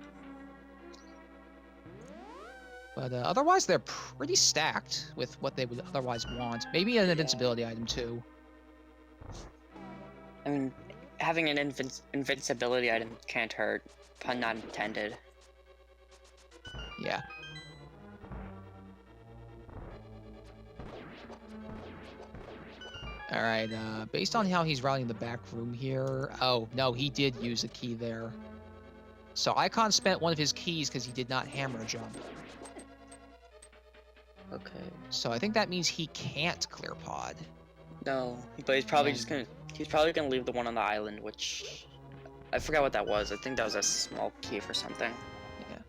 But otherwise, they're pretty stacked with what they would otherwise want. Maybe an invincibility item, too.
I mean, having an invincibility item can't hurt. Pun not intended.
Yeah. Alright, based on how he's routing the back room here... Oh, no, he did use a key there. So Icawn spent one of his keys because he did not hammer jump.
Okay.
So I think that means he can't clear Pod.
No, but he's probably he's probably gonna leave the one on the island, which... I forgot what that was. I think that was a small key for something.
Yeah.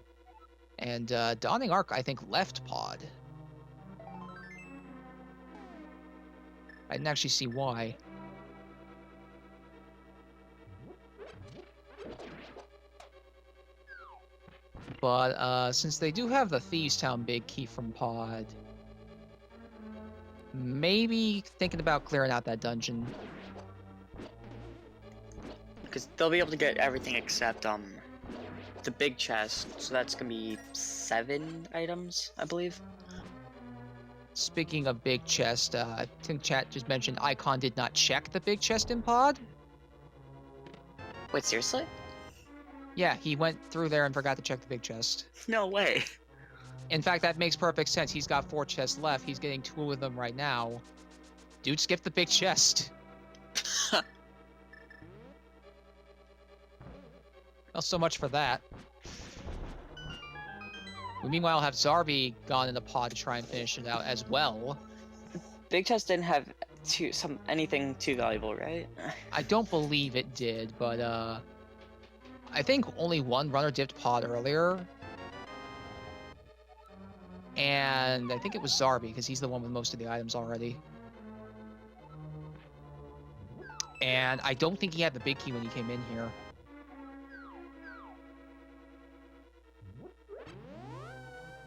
And dawningark, I think, left Pod. I didn't actually see why. But since they do have the Thieves Town big key from Pod, maybe thinking about clearing out that dungeon.
Because they'll be able to get everything except the big chest. So that's gonna be 7 items, I believe.
Speaking of big chest, I think chat just mentioned Icawn did not check the big chest in Pod.
Wait, seriously?
Yeah, he went through there and forgot to check the big chest.
No way.
In fact, that makes perfect sense. He's got 4 chests left. He's getting 2 of them right now. Dude, skip the big chest. Well, so much for that. We meanwhile have Zarby gone in the Pod to try and finish it out as well.
Big chest didn't have anything too valuable, right?
I don't believe it did, but I think only one runner dipped Pod earlier. And I think it was Zarby, because he's the one with most of the items already. And I don't think he had the big key when he came in here.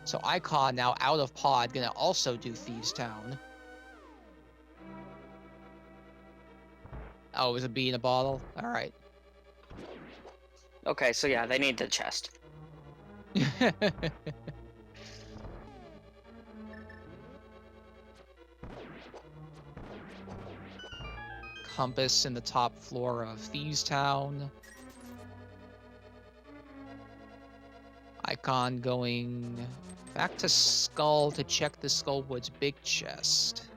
So Icawn now out of pod, gonna also do Thieves Town. Oh, it was a bee in a bottle? Alright.
Okay, so yeah, they need the chest.
Compass in the top floor of Thieves Town. Icawn going back to Skull to check the Skullwood's big chest.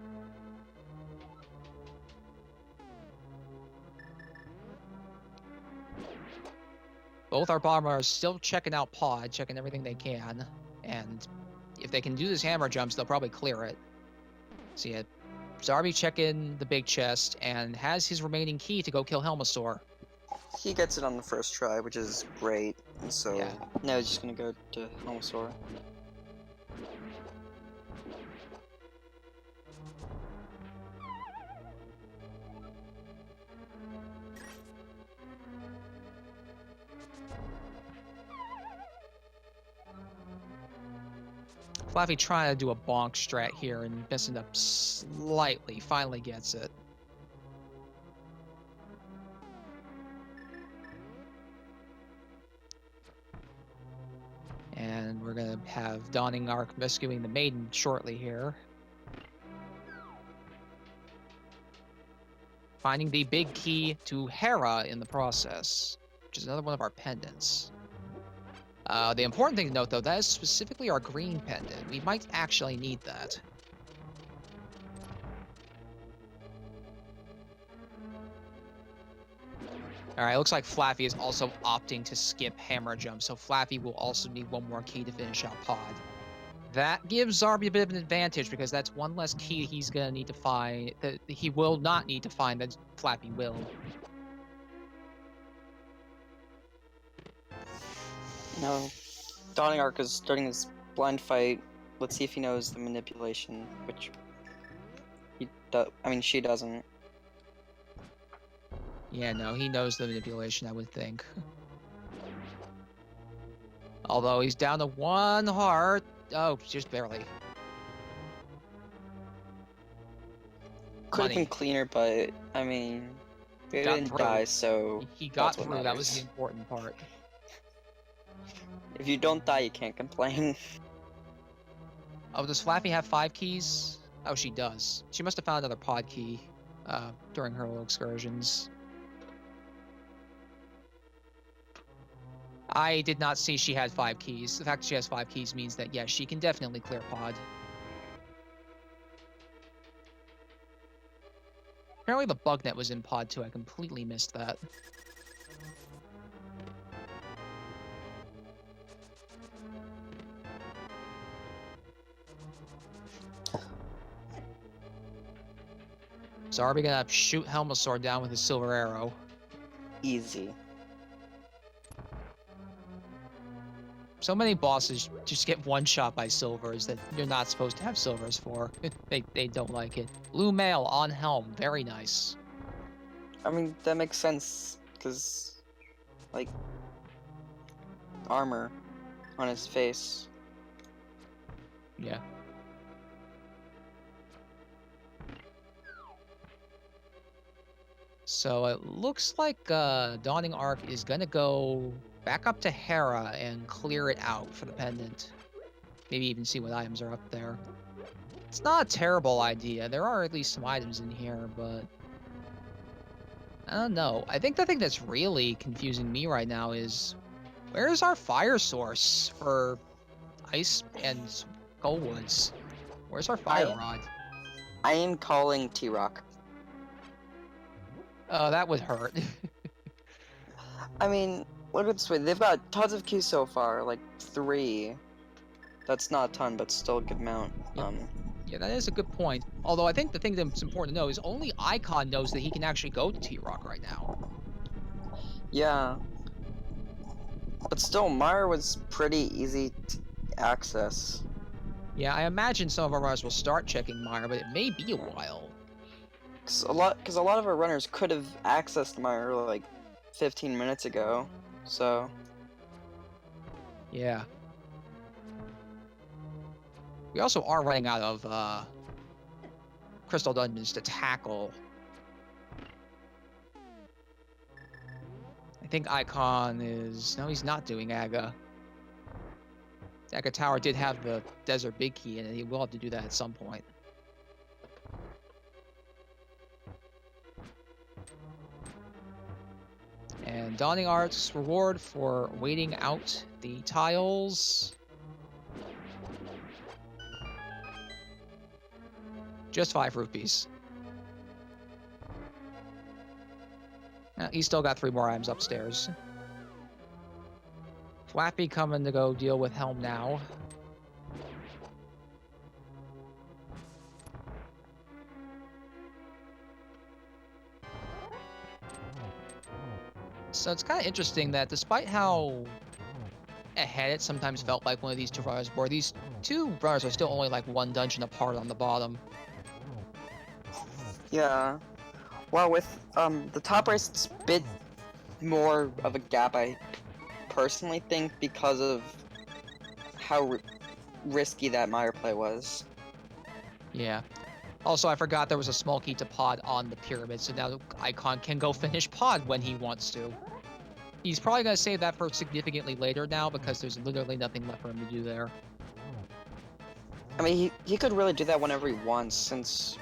Both our bombers are still checking out pod, checking everything they can. And if they can do this hammer jumps, they'll probably clear it. So yeah, Zarby checking the big chest and has his remaining key to go kill Helmasaur.
He gets it on the first try, which is great. And so
Yeah.
now he's just gonna go to Helmasaur.
Flaffy trying to do a bonk strat here and messing up slightly. Finally gets it. And we're gonna have dawningark rescuing the maiden shortly here. Finding the big key to Hera in the process, which is another one of our pendants. The important thing to note, though, that is specifically our green pendant. We might actually need that. Alright, looks like Flaffy is also opting to skip hammer jump, so Flaffy will also need one more key to finish out pod. That gives Zarby a bit of an advantage, because that's one less key he's gonna need to find, that he will not need to find, that Flappy will.
No. dawningark is starting his blind fight. Let's see if he knows the manipulation, which he does. I mean, she doesn't.
Yeah, no, he knows the manipulation, I would think. Although he's down to one heart. Oh, just barely.
Could have
Money.
been cleaner, but I mean, they
Got
didn't
through.
die, so
He got
that's what
through. That was the
matters.
important part.
If you don't die, you can't complain.
Oh, does Flappy have 5 keys? Oh, she does. She must have found another pod key during her little excursions. I did not see she had 5 keys. The fact that she has 5 keys means that, yes, she can definitely clear pod. Apparently the bug net was in pod too. I completely missed that. Zarby gonna shoot Helmasaur down with his silver arrow.
Easy.
So many bosses just get one shot by silvers that you're not supposed to have silvers for. They don't like it. Blue mail on helm, very nice.
I mean, that makes sense, because, like, armor on his face.
Yeah. So it looks like dawningark is gonna go back up to Hera and clear it out for the pendant. Maybe even see what items are up there. It's not a terrible idea. There are at least some items in here, but I don't know. I think the thing that's really confusing me right now is where's our fire source for ice and skullwoods? Where's our fire rod?
I am calling T-Rock.
Oh, that would hurt.
I mean, look at this way. They've got tons of keys so far, like 3. That's not a ton, but still a good amount.
Yep. Yeah, that is a good point. Although I think the thing that's important to know is only Icawn knows that he can actually go to T-Rock right now.
Yeah. But still, Mire was pretty easy to access.
Yeah, I imagine some of our runners will start checking Mire, but it may be a while.
Cause a lot of our runners could have accessed Mire like 15 minutes ago, so.
Yeah. We also are running out of crystal dungeons to tackle. I think Icawn is... No, he's not doing Aga. Aga Tower did have the Desert Big Key in it. He will have to do that at some point. And dawningark's reward for waiting out the tiles. Just 5 rupees. He's still got 3 more items upstairs. Flappy coming to go deal with Helm now. So it's kind of interesting that despite how ahead it sometimes felt like one of these two runners were, these two runners are still only like 1 dungeon apart on the bottom.
Yeah. Well, with the top race, it's a bit more of a gap, I personally think, because of how risky that Mire play was.
Yeah. Also, I forgot there was a small key to pod on the pyramid, so now Icawn can go finish pod when he wants to. He's probably going to save that for significantly later now, because there's literally nothing left for him to do there.
I mean, he could really do that whenever he wants, since,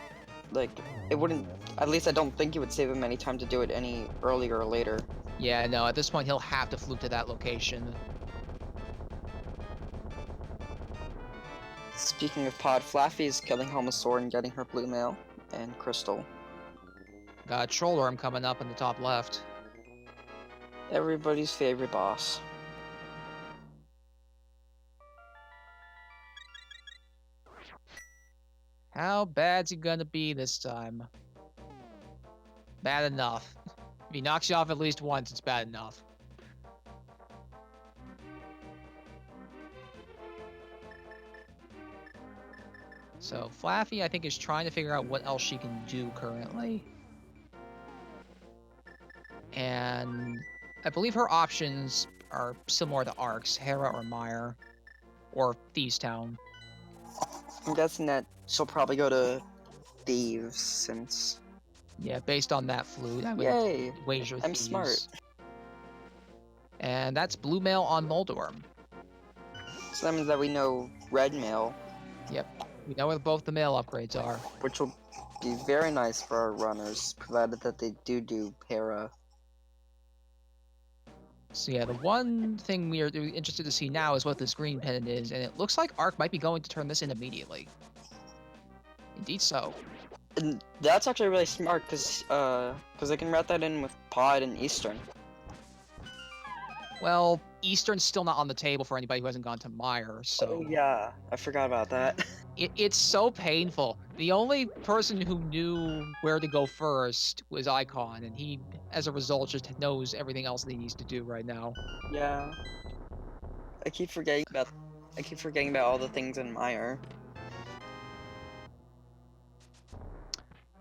like, it wouldn't... At least I don't think it would save him any time to do it any earlier or later.
Yeah, no, at this point he'll have to fluke to that location.
Speaking of pod, Flaffy is killing Homosaur and getting her blue mail and crystal.
Got Troll Worm coming up in the top left.
Everybody's favorite boss.
How bad's he gonna be this time? Bad enough. If he knocks you off at least once, it's bad enough. So Flaffy, I think, is trying to figure out what else she can do currently. And I believe her options are similar to Ark's, Hera or Mire, or Thieves Town.
I'm guessing that she'll probably go to Thieves, since...
Yeah, based on that flute, I would
Yay!
wager
I'm
Thieves.
smart.
And that's blue mail on Moldorm.
So that means that we know red mail.
Yep, we know where both the mail upgrades are.
Which will be very nice for our runners, provided that they do Hera.
So yeah, the one thing we are interested to see now is what this green pendant is, and it looks like Ark might be going to turn this in immediately. Indeed so.
And that's actually really smart, because they can route that in with Pod and Eastern.
Well, Eastern's still not on the table for anybody who hasn't gone to Mire, so...
Oh yeah, I forgot about that.
It's so painful. The only person who knew where to go first was Icawn, and he, as a result, just knows everything else that he needs to do right now.
Yeah. I keep forgetting about all the things in Mire.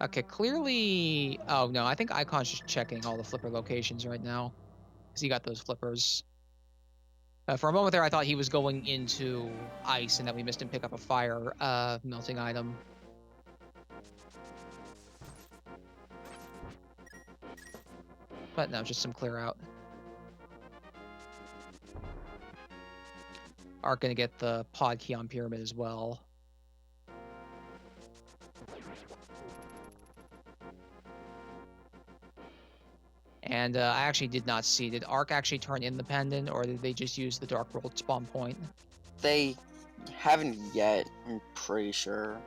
Okay, clearly... Oh, no, I think Icawn's just checking all the flipper locations right now. Because he got those flippers. For a moment there, I thought he was going into ice and that we missed him pick up a fire melting item. But no, just some clear out. Ark gonna get the pod key on pyramid as well. And I actually did not see. Did Ark actually turn in the pendant, or did they just use the Dark World spawn point?
They haven't yet, I'm pretty sure.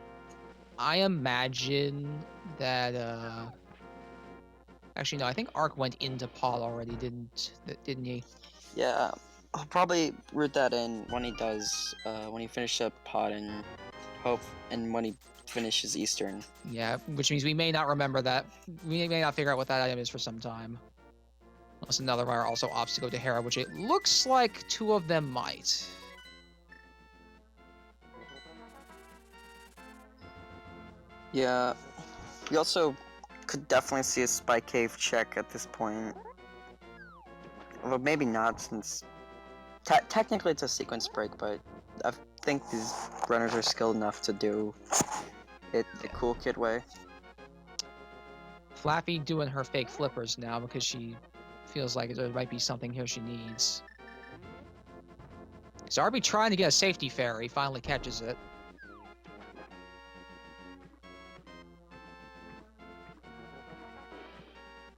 I
imagine that, Actually, no, I think Ark went into pod already, didn't he?
Yeah, I'll probably root that in when he does, when he finishes up pod and when he finishes Eastern.
Yeah, which means we may not remember that. We may not figure out what that item is for some time. Unless another runner also opts to go to Hera, which it looks like 2 of them might.
Yeah, we also could definitely see a spike cave check at this point. Well, maybe not, since technically it's a sequence break, but I think these runners are skilled enough to do it the cool kid way.
Flaffy doing her fake flippers now because she feels like there might be something here she needs. Zarby trying to get a safety fairy, finally catches it.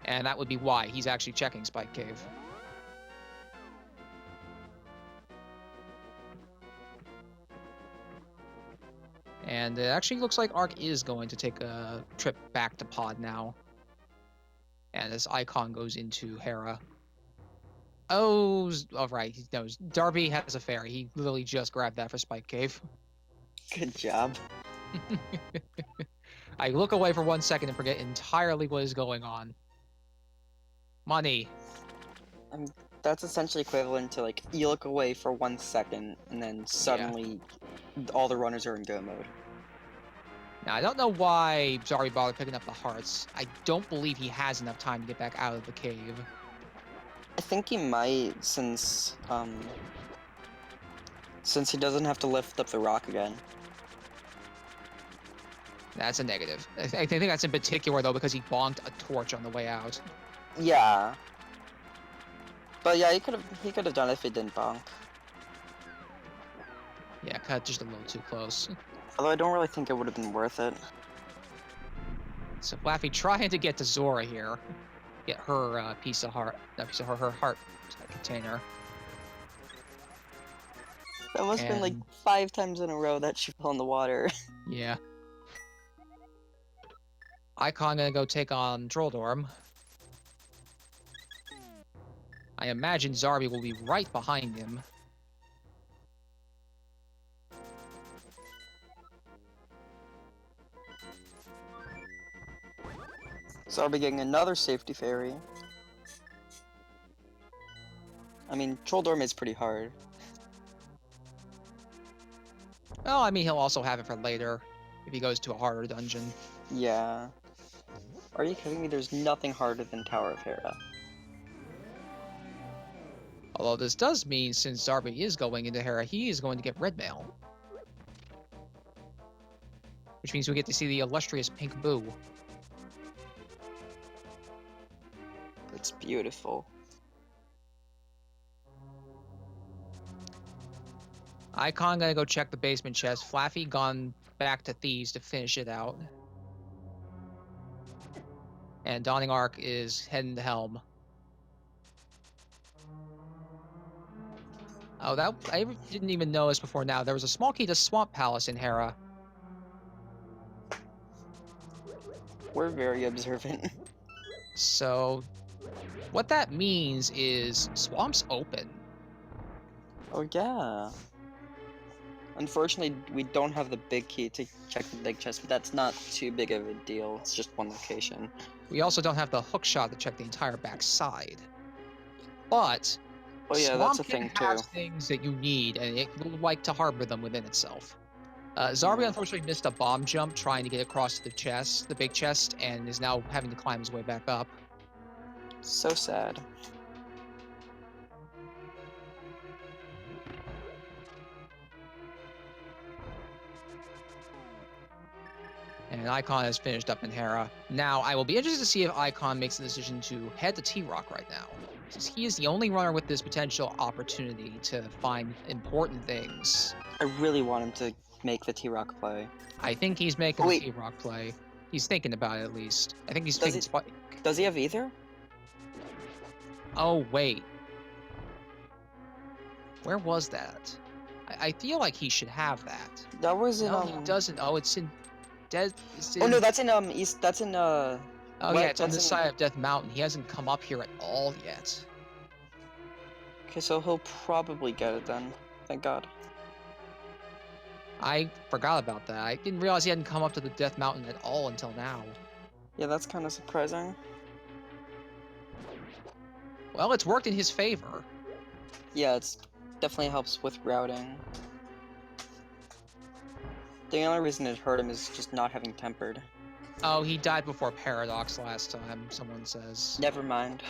And that would be why he's actually checking Spike Cave. And it actually looks like Ark is going to take a trip back to Pod now. And this Icawn goes into Hera. Oh, all right. He knows. Darby has a fairy. He literally just grabbed that for Spike Cave.
Good job.
I look away for 1 second and forget entirely what is going on. Money.
That's essentially equivalent to, like, you look away for 1 second, and then suddenly all the runners are in go mode.
Now, I don't know why Zarby bothered picking up the hearts. I don't believe he has enough time to get back out of the cave.
I think he might, since he doesn't have to lift up the rock again.
That's a negative. I think that's in particular, though, because he bonked a torch on the way out.
Yeah. But yeah, he could have done it if he didn't bonk.
Yeah, cut just a little too close.
Although I don't really think it would have been worth it.
So Flaffy trying to get to Zora here. Get her piece of heart. Not piece of her heart container.
That must have been like 5 times in a row that she fell in the water.
Yeah. Icawn gonna go take on Trolldorm. I imagine Zarby will be right behind him.
So I'll be getting another safety fairy. I mean, Trolldorm is pretty hard.
Well, I mean, he'll also have it for later, if he goes to a harder dungeon.
Yeah. Are you kidding me? There's nothing harder than Tower of Hera.
Although this does mean, since Zarby is going into Hera, he is going to get red mail. Which means we get to see the illustrious Pink Boo.
It's beautiful.
Icawn gonna go check the basement chest. Flaffy gone back to Thieves to finish it out. And dawningark is heading to Helm. Oh, that I didn't even notice before now. There was a small key to Swamp Palace in Hera.
We're very observant.
So, what that means is Swamp's open.
Oh yeah. Unfortunately, we don't have the big key to check the big chest, but that's not too big of a deal. It's just one location.
We also don't have the hook shot to check the entire back side. But
Oh yeah,
Swamp
that's a thing
has
too.
things that you need, and it will like to harbor them within itself. Zarby unfortunately missed a bomb jump trying to get across the chest, the big chest, and is now having to climb his way back up.
So sad.
And Icawn has finished up in Hera. Now, I will be interested to see if Icawn makes the decision to head to T-Rock right now, since he is the only runner with this potential opportunity to find important things.
I really want him to make the T-Rock play.
I think he's making the T-Rock play. He's thinking about it, at least. I think he's thinking Spike.
Does he have either?
Oh, wait. Where was that? I feel like he should have that.
That was in,
No, he doesn't. Oh, it's in...
Oh no, that's in East. That's in
Oh yeah, it's on this side of Death Mountain. He hasn't come up here at all yet.
Okay, so he'll probably get it then. Thank God.
I forgot about that. I didn't realize he hadn't come up to the Death Mountain at all until now.
Yeah, that's kind of surprising.
Well, it's worked in his favor.
Yeah, it's definitely helps with routing. The only reason it hurt him is just not having tempered.
Oh, he died before Paradox last time, someone says.
Never mind.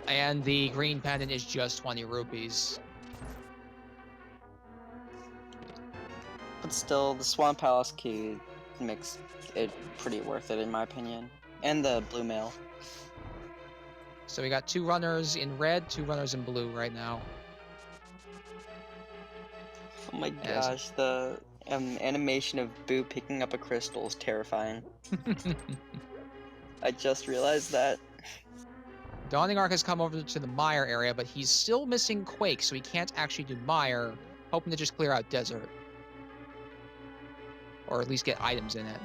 And the green pendant is just 20 rupees.
But still, the Swan Palace key makes it pretty worth it in my opinion. And the blue mail.
So we got 2 runners in red, 2 runners in blue right now.
Oh my gosh, the animation of Boo picking up a crystal is terrifying. I just realized that.
Dawningark has come over to the Mire area, but he's still missing Quake, so he can't actually do Mire, hoping to just clear out Desert. Or at least get items in it.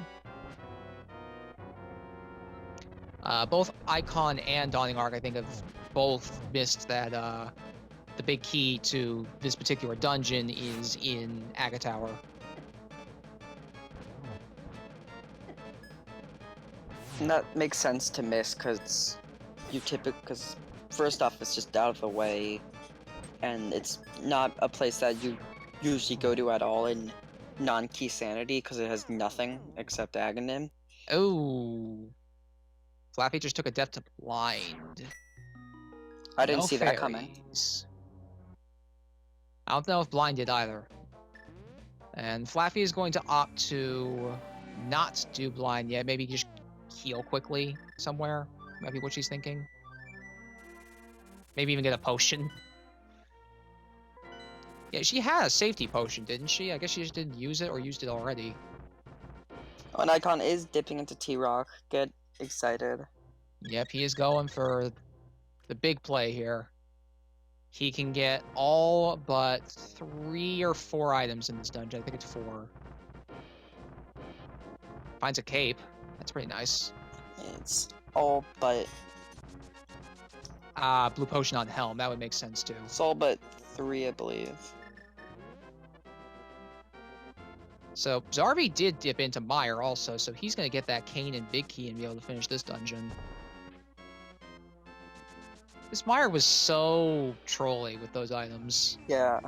Both Icawn and Dawningark, I think, have both missed that the big key to this particular dungeon is in Aga Tower.
And that makes sense to miss, because first off, it's just out of the way, and it's not a place that you usually go to at all in non-Keysanity, because it has nothing except Aghanim.
Oh. Flappy just took a death to blind.
I didn't
No
see that coming.
fairies. I don't know if blind did either. And Flaffy is going to opt to not do blind yet. Maybe just heal quickly somewhere. Might be what she's thinking. Maybe even get a potion. Yeah, she had a safety potion, didn't she? I guess she just didn't use it or used it already.
Oh, and Icawn is dipping into T-Rock. Get excited.
Yep, he is going for the big play here. He can get all but 3 or 4 items in this dungeon. I think it's 4. Finds a cape. That's pretty nice.
It's all but...
Blue potion on helm. That would make sense too.
It's all but 3, I believe.
So Zarby did dip into Mire also, so he's going to get that cane and big key and be able to finish this dungeon. This Mire was so trolly with those items.
Yeah.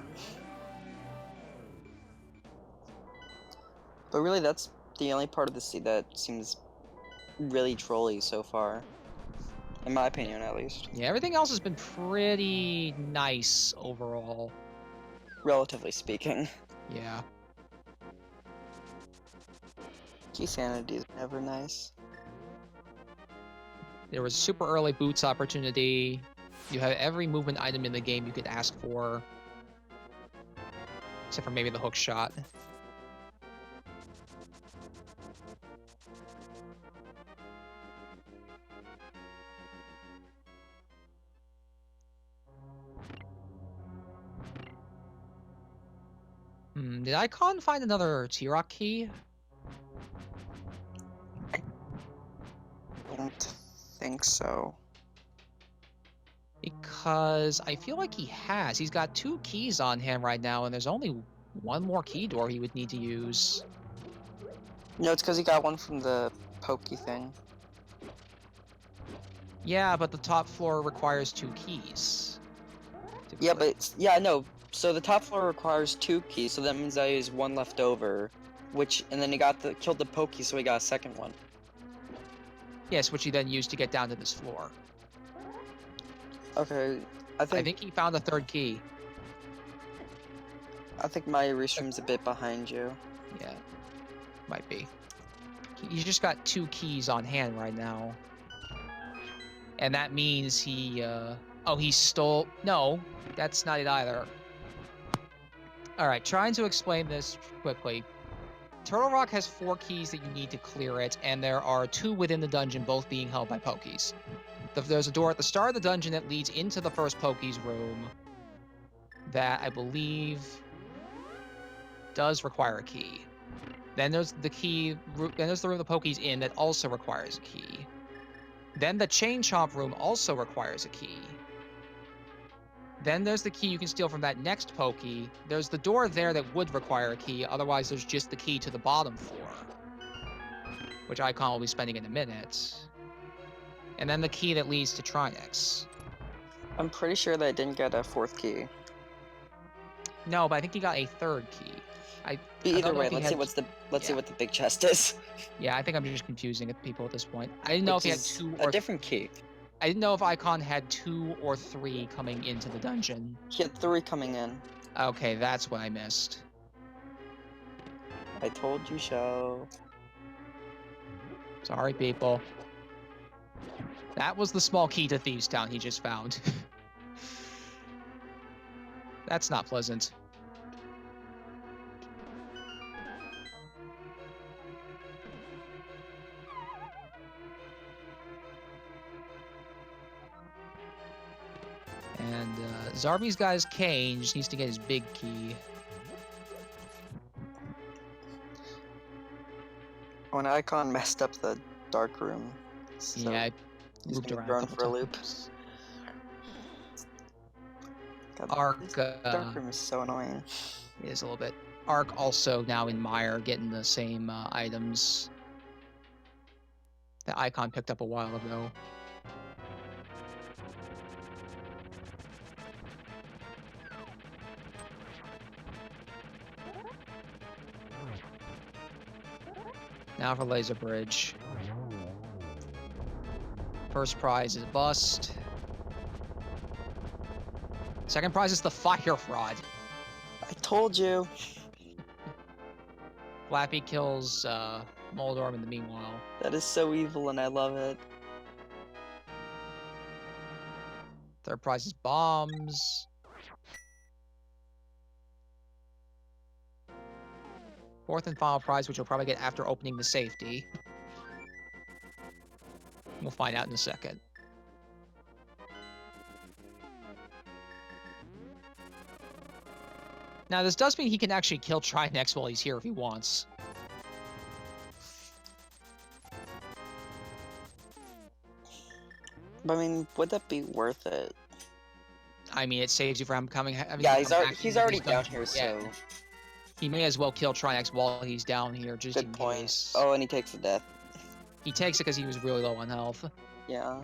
But really, that's the only part of the sea that seems really trolly so far. In my opinion, at least.
Yeah, everything else has been pretty nice overall.
Relatively speaking.
Yeah.
Keysanity is never nice.
There was a super early boots opportunity. You have every movement item in the game you could ask for. Except for maybe the hook shot. Did Icawn find another T-Rock key?
I don't think so.
Because I feel like he has. He's got 2 keys on him right now, and there's only 1 more key door he would need to use.
No, it's because he got one from the pokey thing.
Yeah, but the top floor requires 2 keys.
Yeah, but no. So the top floor requires 2 keys, so that means that he has 1 left over. And then he killed the pokey, so he got a second one.
Yes, which he then used to get down to this floor.
Okay,
I think he found a 3rd key.
I think my restream's a bit behind you.
Yeah, might be. He's just got 2 keys on hand right now. And that means he, oh, he stole... No, that's not it either. Alright, trying to explain this quickly. Turtle Rock has 4 keys that you need to clear it, and there are 2 within the dungeon, both being held by pokies. There's a door at the start of the dungeon that leads into the first pokey's room that I believe does require a key. Then there's the room the pokey's in that also requires a key. Then the chain chomp room also requires a key. Then there's the key you can steal from that next pokey. There's the door there that would require a key, otherwise there's just the key to the bottom floor, which Icawn will be spending in a minute. And then the key that leads to Trinex.
I'm pretty sure that I didn't get a 4th key.
No, but I think he got a 3rd key. I
Either
don't know
way,
if he
let's see
had.
what's the see
Yeah.
what the big chest is.
Yeah, I think I'm just confusing people at this point. I didn't know if
Which
he had
is
two
a
or.
different key.
I didn't know if Icawn had 2 or 3 coming into the dungeon.
He had 3 coming in.
Okay, that's what I missed.
I told you so.
Sorry, people. That was the small key to Thieves' Town he just found. That's not pleasant. And Zarby's guy's Kane just needs to get his big key.
When Icawn messed up the dark room, so
Yeah, I
he's
looped
gonna be
around a
thrown
couple
for a loop.
times.
God,
Arc
this dark room is so annoying.
is a little bit. Arc also now in Mire getting the same items that Icawn picked up a while ago. Now for Laser Bridge. First prize is a bust. Second prize is the fire rod.
I told you.
Flappy kills Moldorm in the meanwhile.
That is so evil and I love it.
Third prize is bombs. Fourth and final prize, which you'll probably get after opening the safety. We'll find out in a second. Now, this does mean he can actually kill Trinex while he's here if he wants.
But I mean, would that be worth it?
I mean, it saves you from having
Yeah,
to come back
he's
into
already
this
down
dungeon.
here,
Yeah.
so
He may as well kill Trinex while he's down here, just
good
in
point.
case.
Oh, and he takes the death.
He takes it because he was really low on health.
Yeah.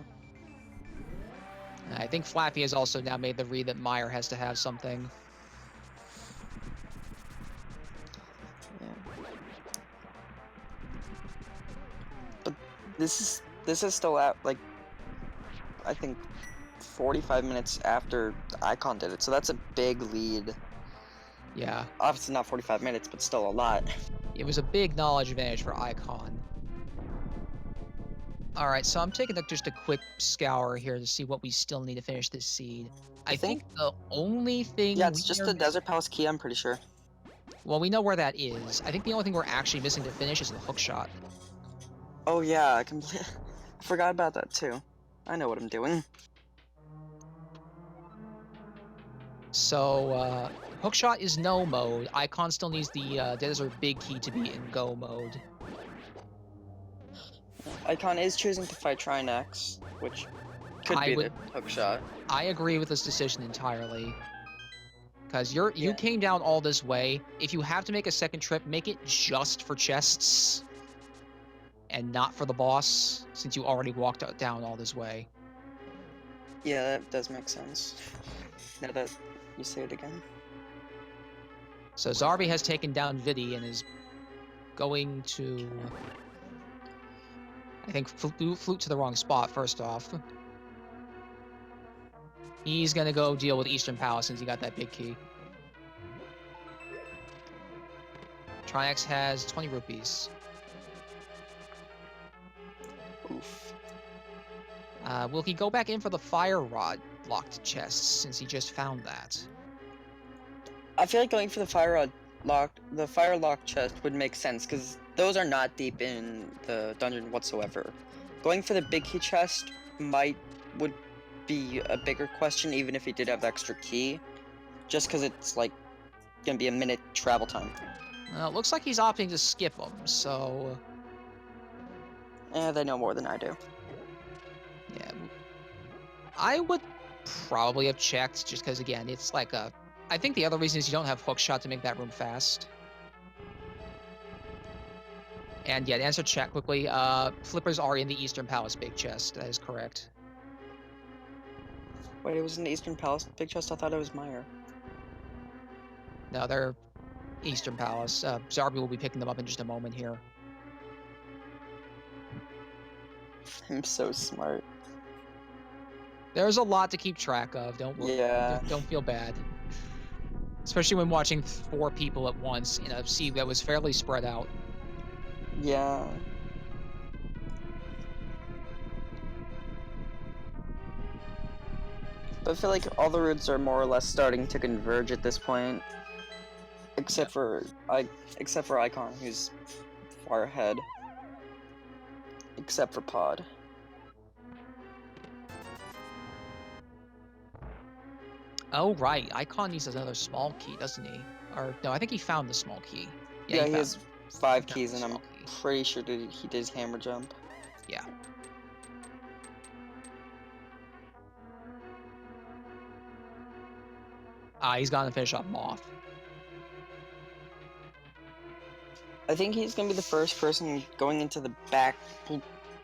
I think Flappy has also now made the read that Meyer has to have something.
Yeah. But this is still at like I think 45 minutes after Icawn did it, so that's a big lead.
Yeah.
Obviously not 45 minutes, but still a lot.
It was a big knowledge advantage for Icawn. Alright, so I'm taking just a quick scour here to see what we still need to finish this seed. I think the only thing
Yeah, it's just the Desert Palace key, I'm pretty sure.
Well, we know where that is. I think the only thing we're actually missing to finish is the hook shot.
Oh yeah, I forgot about that too. I know what I'm doing.
So, hookshot is no mode. Icawn still needs the Desert Big Key to be in go mode.
Icawn is choosing to fight Trinex, which could be the hookshot.
I agree with this decision entirely. Because you came down all this way. If you have to make a second trip, make it just for chests. And not for the boss, since you already walked down all this way.
Yeah, that does make sense. Now that you say it again.
So Zarby has taken down Vidi and is going to, I think, flute to the wrong spot first off. He's going to go deal with Eastern Palace since he got that big key. Trinex has 20 rupees.
Oof.
Will he go back in for the fire rod locked chest since he just found that?
I feel like going for the fire lock chest would make sense because those are not deep in the dungeon whatsoever. Going for the big key chest would be a bigger question even if he did have the extra key, just because it's like gonna be a minute travel time.
It looks like he's opting to skip them, so...
They know more than I do.
Yeah. I would probably have checked, just because, again, it's like a... I think the other reason is you don't have hookshot to make that room fast. And yeah, to answer chat quickly, flippers are in the Eastern Palace big chest. That is correct.
Wait, it was in the Eastern Palace big chest? I thought it was Meyer.
No, they're Eastern Palace. Zarby will be picking them up in just a moment here.
I'm so smart.
There's a lot to keep track of. Don't worry.
Yeah.
Don't feel bad. Especially when watching 4 people at once in a sea that was fairly spread out.
Yeah. But I feel like all the routes are more or less starting to converge at this point. Except for Icawn, who's far ahead. Except for Pod.
Oh, right. Icawn needs another small key, doesn't he? Or, no, I think he found the small key.
Yeah, he
found
has 5
the
keys, and I'm
small key.
pretty sure that he did his hammer jump.
Yeah. He's gonna finish off Moth.
I think he's gonna be the first person going into the back.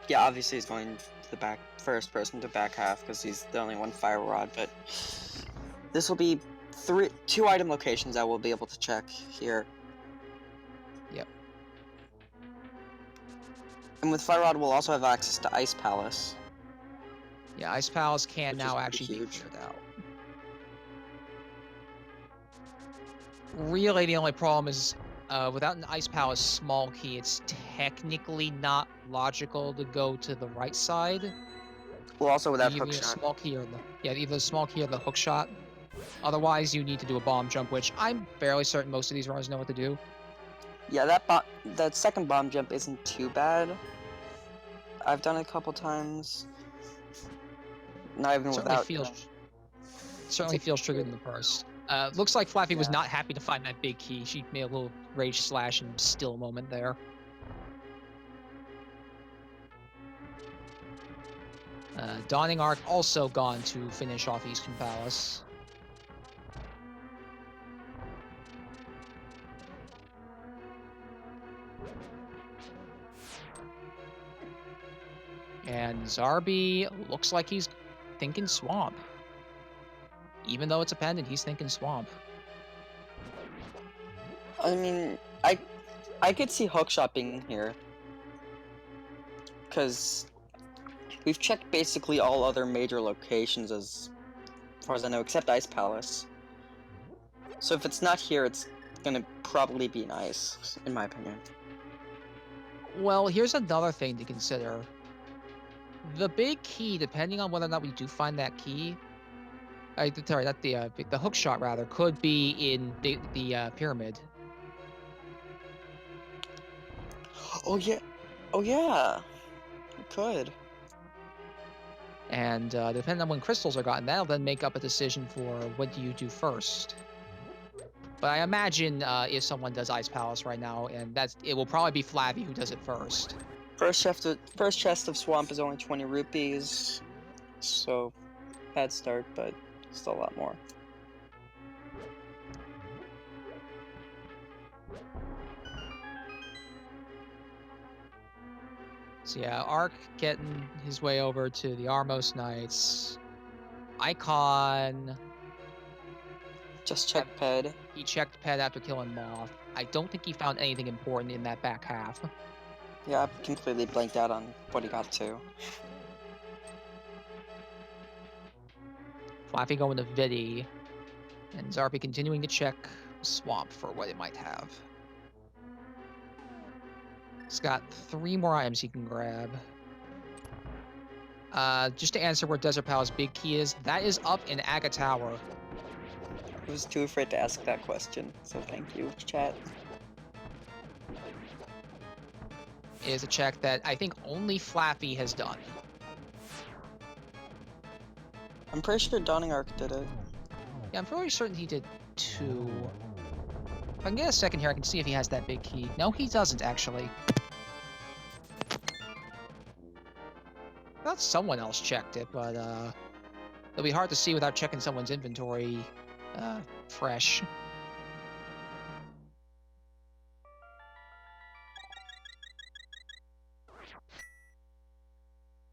Yeah, obviously he's going to the back. First person to back half because he's the only one fire rod. But this will be 2 item locations I will be able to check here.
Yep.
And with fire rod, we'll also have access to Ice Palace.
Yeah, Ice Palace can
Which
now
is
actually be
huge.
cleared out. Really, the only problem is without an Ice Palace small key, it's technically not logical to go to the right side.
Well, also without
Either
hook
a
shot.
small key or either the small key or the hook shot. Otherwise, you need to do a bomb jump, which I'm fairly certain most of these runners know what to do.
Yeah, that second bomb jump isn't too bad. I've done it a couple times. Not even
Certainly
without.
feels triggered in the first. Looks like Flaffy was
Yeah.
not happy to find that big key. She made a little rage slash and still moment there. Dawningark also gone to finish off Eastern Palace. And Zarby looks like he's thinking Swamp. Even though it's a pendant, he's thinking Swamp.
I mean, I could see hookshot being here. Because we've checked basically all other major locations as far as I know, except Ice Palace. So if it's not here, it's gonna probably be nice, in my opinion.
Well, here's another thing to consider. The big key, depending on whether or not we do find that key, sorry, not the hook shot rather, could be in the pyramid.
Oh yeah, it could.
And depending on when crystals are gotten, that'll then make up a decision for what do you do first. But I imagine if someone does Ice Palace right now, and it will probably be Flavi who does it first.
First chest of swamp is only 20 rupees, so bad start, but still a lot more.
So yeah, Ark getting his way over to the Armos Knights. Icawn.
Just check Ped.
He checked Ped after killing Moth. I don't think he found anything important in that back half.
Yeah, I completely blanked out on what he got to.
Flaffy going to Vidi. And Zarby continuing to check Swamp for what it might have. He's got 3 more items he can grab. Just to answer where Desert Palace big key is, that is up in Aga Tower.
I was too afraid to ask that question, so thank you, chat.
It is a check that I think only Flaffy has done.
I'm pretty sure dawningark did it.
Yeah, I'm fairly certain he did 2. If I can get a second here, I can see if he has that big key. No, he doesn't, actually. I thought someone else checked it, but it'll be hard to see without checking someone's inventory fresh.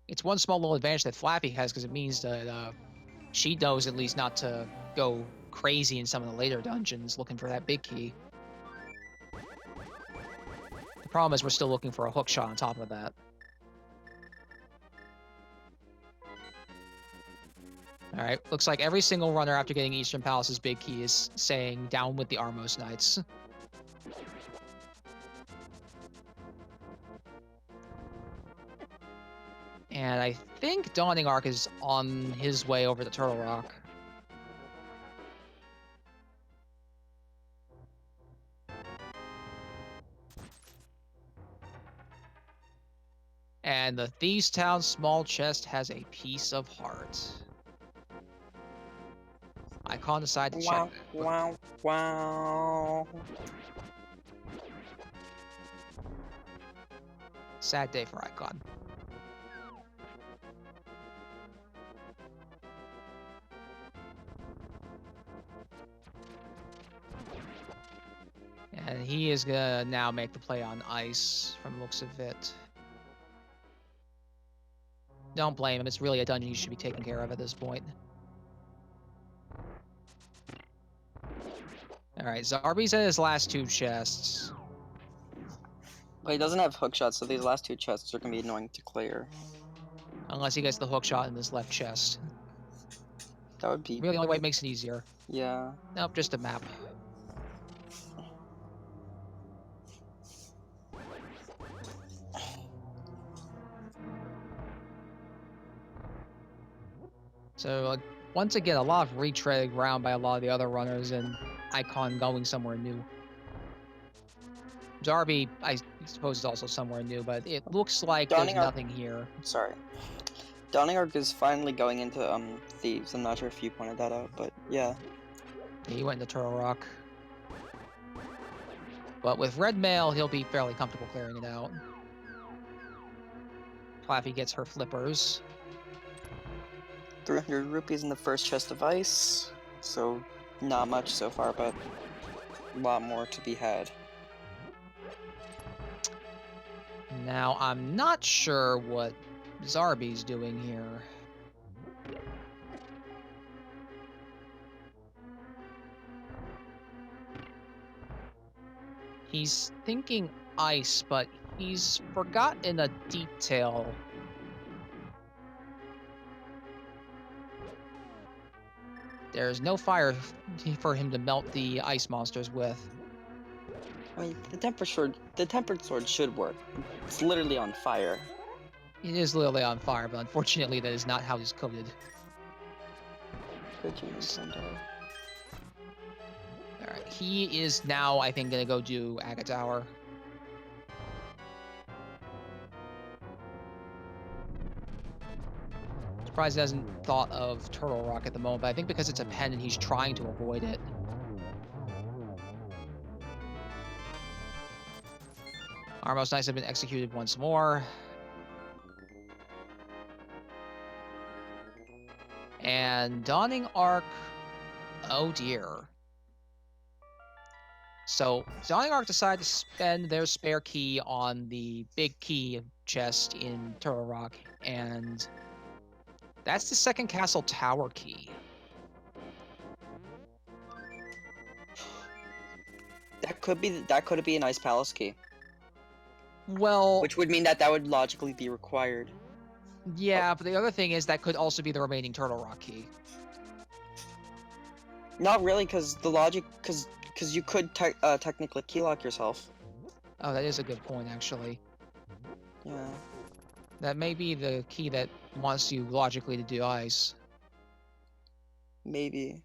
It's one small little advantage that Flappy has because it means that she knows at least not to go crazy in some of the later dungeons looking for that big key. Problem is, we're still looking for a hook shot on top of that. Alright, looks like every single runner after getting Eastern Palace's big key is saying, down with the Armos Knights. And I think dawningark is on his way over to Turtle Rock. And the Thieves' Town small chest has a piece of heart. Icawn decided to check that.
Wow, wow.
Sad day for Icawn. And he is gonna now make the play on ice from the looks of it. Don't blame him, it's really a dungeon you should be taking care of at this point. Alright, Zarby's at his last two chests.
But he doesn't have hookshots, so these last two chests are gonna be annoying to clear.
Unless he gets the hookshot in his left chest.
That would be...
Really, the only way it makes it easier.
Yeah.
Nope, just a map. So, once again, a lot of retreading around by a lot of the other runners and Icawn going somewhere new. Zarby, I suppose, is also somewhere new, but it looks like there's nothing here.
Sorry. Dawningark is finally going into Thieves. I'm not sure if you pointed that out, but yeah.
He went into Turtle Rock. But with red mail, he'll be fairly comfortable clearing it out. Flaffy gets her flippers.
300 rupees in the first chest of ice, so not much so far, but a lot more to be had.
Now, I'm not sure what Zarby's doing here. He's thinking ice, but he's forgotten a detail. There's no fire for him to melt the ice monsters with.
I mean, the tempered sword should work. It's literally on fire.
It is literally on fire, but unfortunately that is not how it's coated.
Good Nintendo.
Alright, he is now, I think, gonna go do Aga Tower. Surprised he hasn't thought of Turtle Rock at the moment, but I think because it's a pendant, he's trying to avoid it. Armos Knights have been executed once more. And dawningark, oh dear. So dawningark decided to spend their spare key on the big key chest in Turtle Rock, and that's the second castle tower key.
That could be an ice palace key.
Well,
Which would mean that would logically be required.
yeah, but the other thing is that could also be the remaining Turtle Rock key.
Not really, because you could technically keylock yourself.
Oh, that is a good point, actually.
Yeah.
That may be the key that wants you logically to do ice.
Maybe.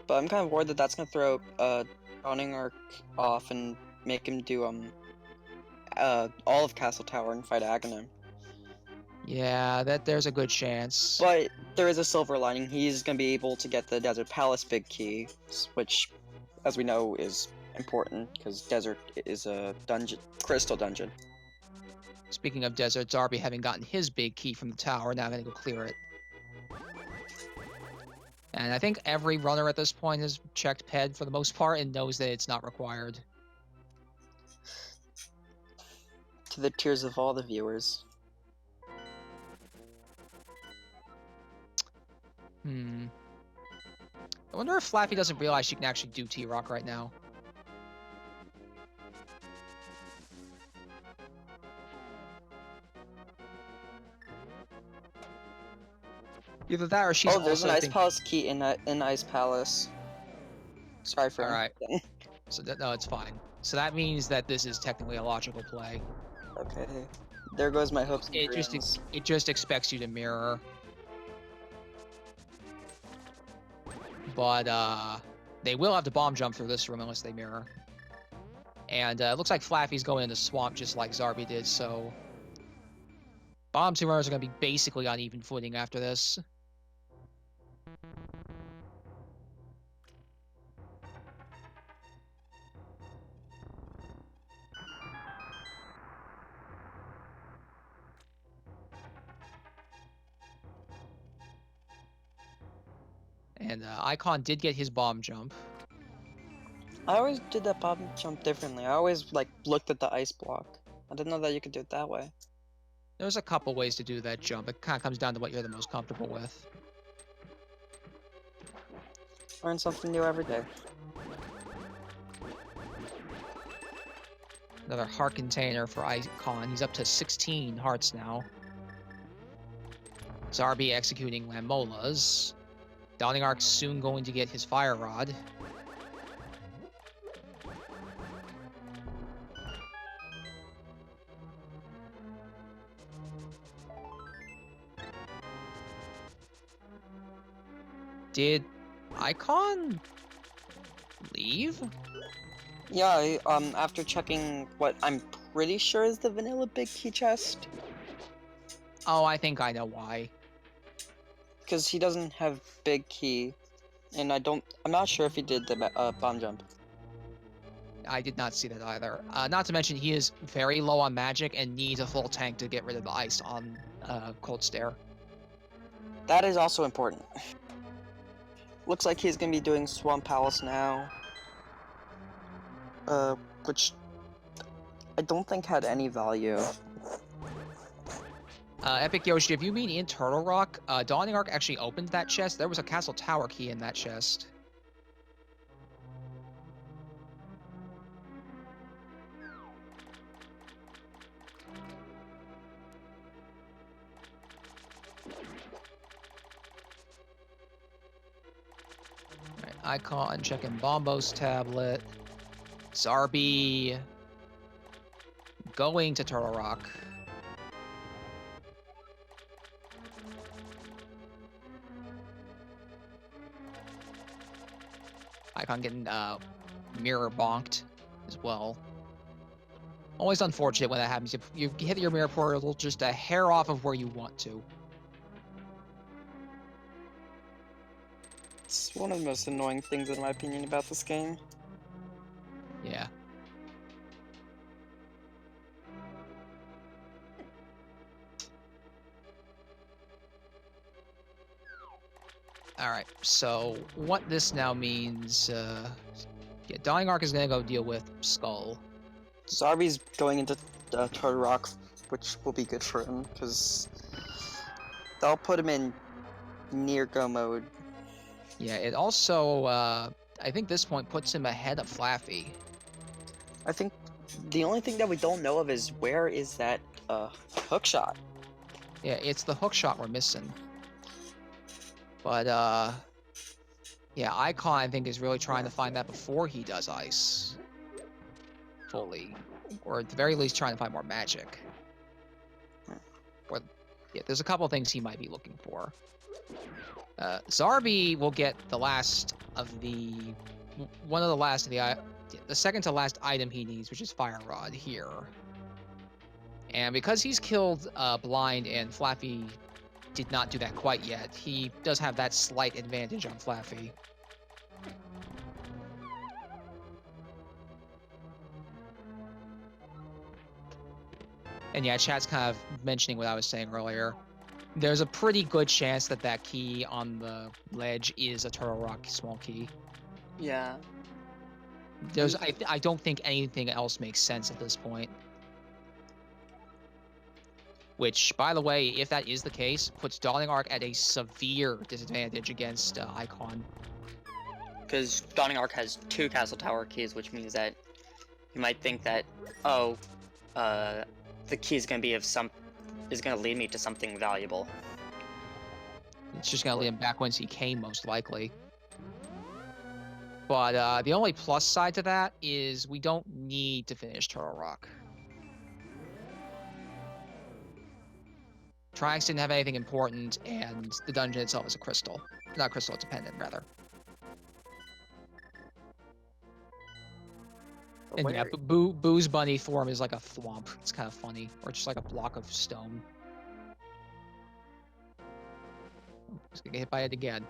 But I'm kind of worried that that's gonna throw dawningark off and make him do all of Castle Tower and fight Aghanim.
Yeah, there's a good chance.
But there is a silver lining. He's gonna be able to get the Desert Palace big key, which, as we know, is important because Desert is a crystal dungeon.
Speaking of desert, Zarby having gotten his big key from the tower, now gonna go clear it. And I think every runner at this point has checked PED for the most part and knows that it's not required.
To the tears of all the viewers.
I wonder if Flaffy doesn't realize she can actually do T-Rock right now. Either that or she's
Oh, there's an
also
Ice Palace key in Ice Palace. Sorry for
Alright.
anything.
So no, it's fine. So that means that this is technically a logical play.
Okay. There goes my hopes and
It
dreams.
just expects you to mirror. But they will have to bomb jump through this room unless they mirror. And it looks like Flaffy's going in the swamp just like Zarby did, so bomb two runners are going to be basically on even footing after this. And Icawn did get his bomb jump.
I always did that bomb jump differently. I always like looked at the ice block. I didn't know that you could do it that way.
There's a couple ways to do that jump. It kind of comes down to what you're the most comfortable with.
Learn something new every day.
Another heart container for Icawn. He's up to 16 hearts now. Zarby executing Lamolas. Dawningark soon going to get his fire rod. Did Icawn leave?
Yeah, after checking what I'm pretty sure is the vanilla big key chest.
Oh, I think I know why.
Because he doesn't have big key. And I'm not sure if he did the bomb jump.
I did not see that either. Not to mention, he is very low on magic and needs a full tank to get rid of the ice on Cold Stare.
That is also important. Looks like he's gonna be doing Swamp Palace now. Which I don't think had any value.
Epic Yoshi, if you mean in Turtle Rock, Dawningark actually opened that chest. There was a Castle Tower key in that chest. Alright, Icawn checking Bombo's tablet. Zarby going to Turtle Rock. Icawn getting mirror bonked as well. Always unfortunate when that happens. You hit your mirror portal just a hair off of where you want to.
It's one of the most annoying things in my opinion about this game.
Yeah. Alright, so what this now means, yeah, Dawningark is gonna go deal with Skull.
Zarby's going into Turtle Rock, which will be good for him, because they'll put him in near go mode.
Yeah, it also, I think this point puts him ahead of Flaffy.
I think the only thing that we don't know of is where is that hook shot.
Yeah, it's the hook shot we're missing. But, yeah, Icawn, I think, is really trying to find that before he does ice. Fully. Or at the very least, trying to find more magic. Or, yeah, there's a couple things he might be looking for. Zarby will get the last of the... One of the last of the second to last item he needs, which is Fire Rod here. And because he's killed Blind and Flaffy did not do that quite yet, he does have that slight advantage on Flaffy. And yeah, chat's kind of mentioning what I was saying earlier. There's a pretty good chance that that key on the ledge is a Turtle Rock small key.
Yeah.
I don't think anything else makes sense at this point. Which, by the way, if that is the case, puts Dawningark at a severe disadvantage against Icawn.
because dawningark has 2 castle tower keys, which means that you might think that, oh, the key is gonna lead me to something valuable.
It's just gonna lead him back whence he came, most likely. But the only plus side to that is we don't need to finish Turtle Rock. Triax didn't have anything important, and the dungeon itself is a crystal. Not crystal, it's a pendant, rather. And yeah, Boo's bunny form is like a thwomp. It's kind of funny. Or just like a block of stone. He's gonna get hit by it again.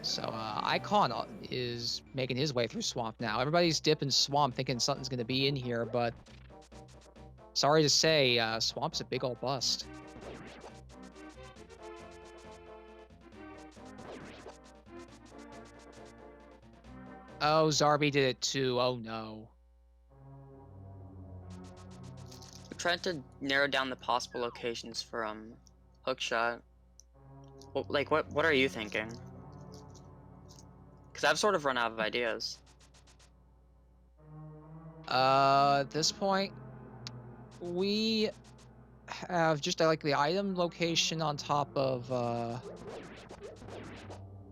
So, Icawn is making his way through Swamp now. Everybody's dipping Swamp thinking something's gonna be in here, but... sorry to say, Swamp's a big old bust. Oh, Zarby did it too. Oh no.
We're trying to narrow down the possible locations for hookshot. Well, like what are you thinking? Because I've sort of run out of ideas.
At this point, we have just like the item location on top of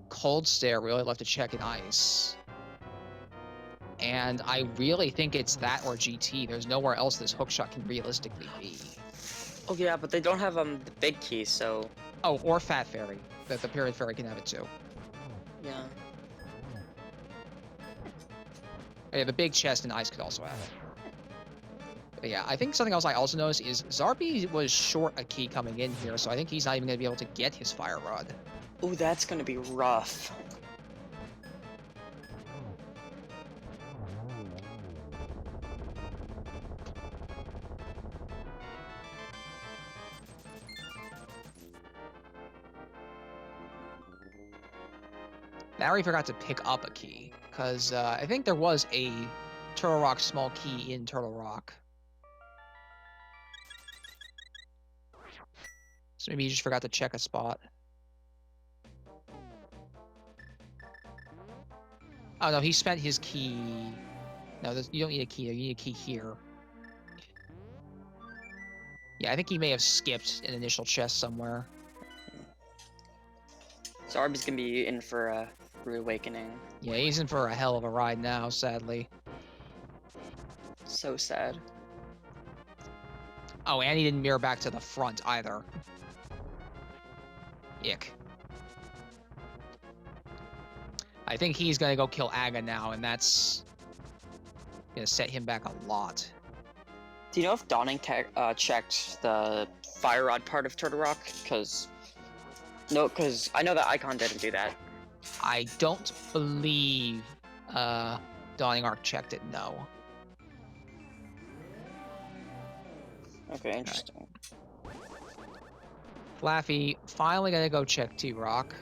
Cold Stare. We really left to check in ice. And I really think it's that or GT. There's nowhere else this hookshot can realistically be.
Oh yeah, but they don't have the big key, so...
Oh, or Fat Fairy. That the Period Fairy can have it too.
Yeah.
Yeah, the big chest in ice could also have it. But yeah, I think something else I also noticed is Zarby was short a key coming in here, so I think he's not even going to be able to get his Fire Rod.
Ooh, that's going to be rough.
Barry forgot to pick up a key, because I think there was a Turtle Rock small key in Turtle Rock. So maybe he just forgot to check a spot. Oh no, he spent his key. No, you don't need a key there, you need a key here. Yeah, I think he may have skipped an initial chest somewhere.
Zarby's gonna be in for a rude awakening.
Yeah, he's in for a hell of a ride now, sadly.
So sad.
Oh, and he didn't mirror back to the front either. Ick. I think he's gonna go kill Aga now, and that's gonna set him back a lot.
Do you know if Dawning checked the Fire Rod part of Turtle Rock? No, because I know that Icawn didn't do that.
I don't believe dawningark checked it, no.
Okay, interesting.
Flaffy finally gonna go check T-Rock.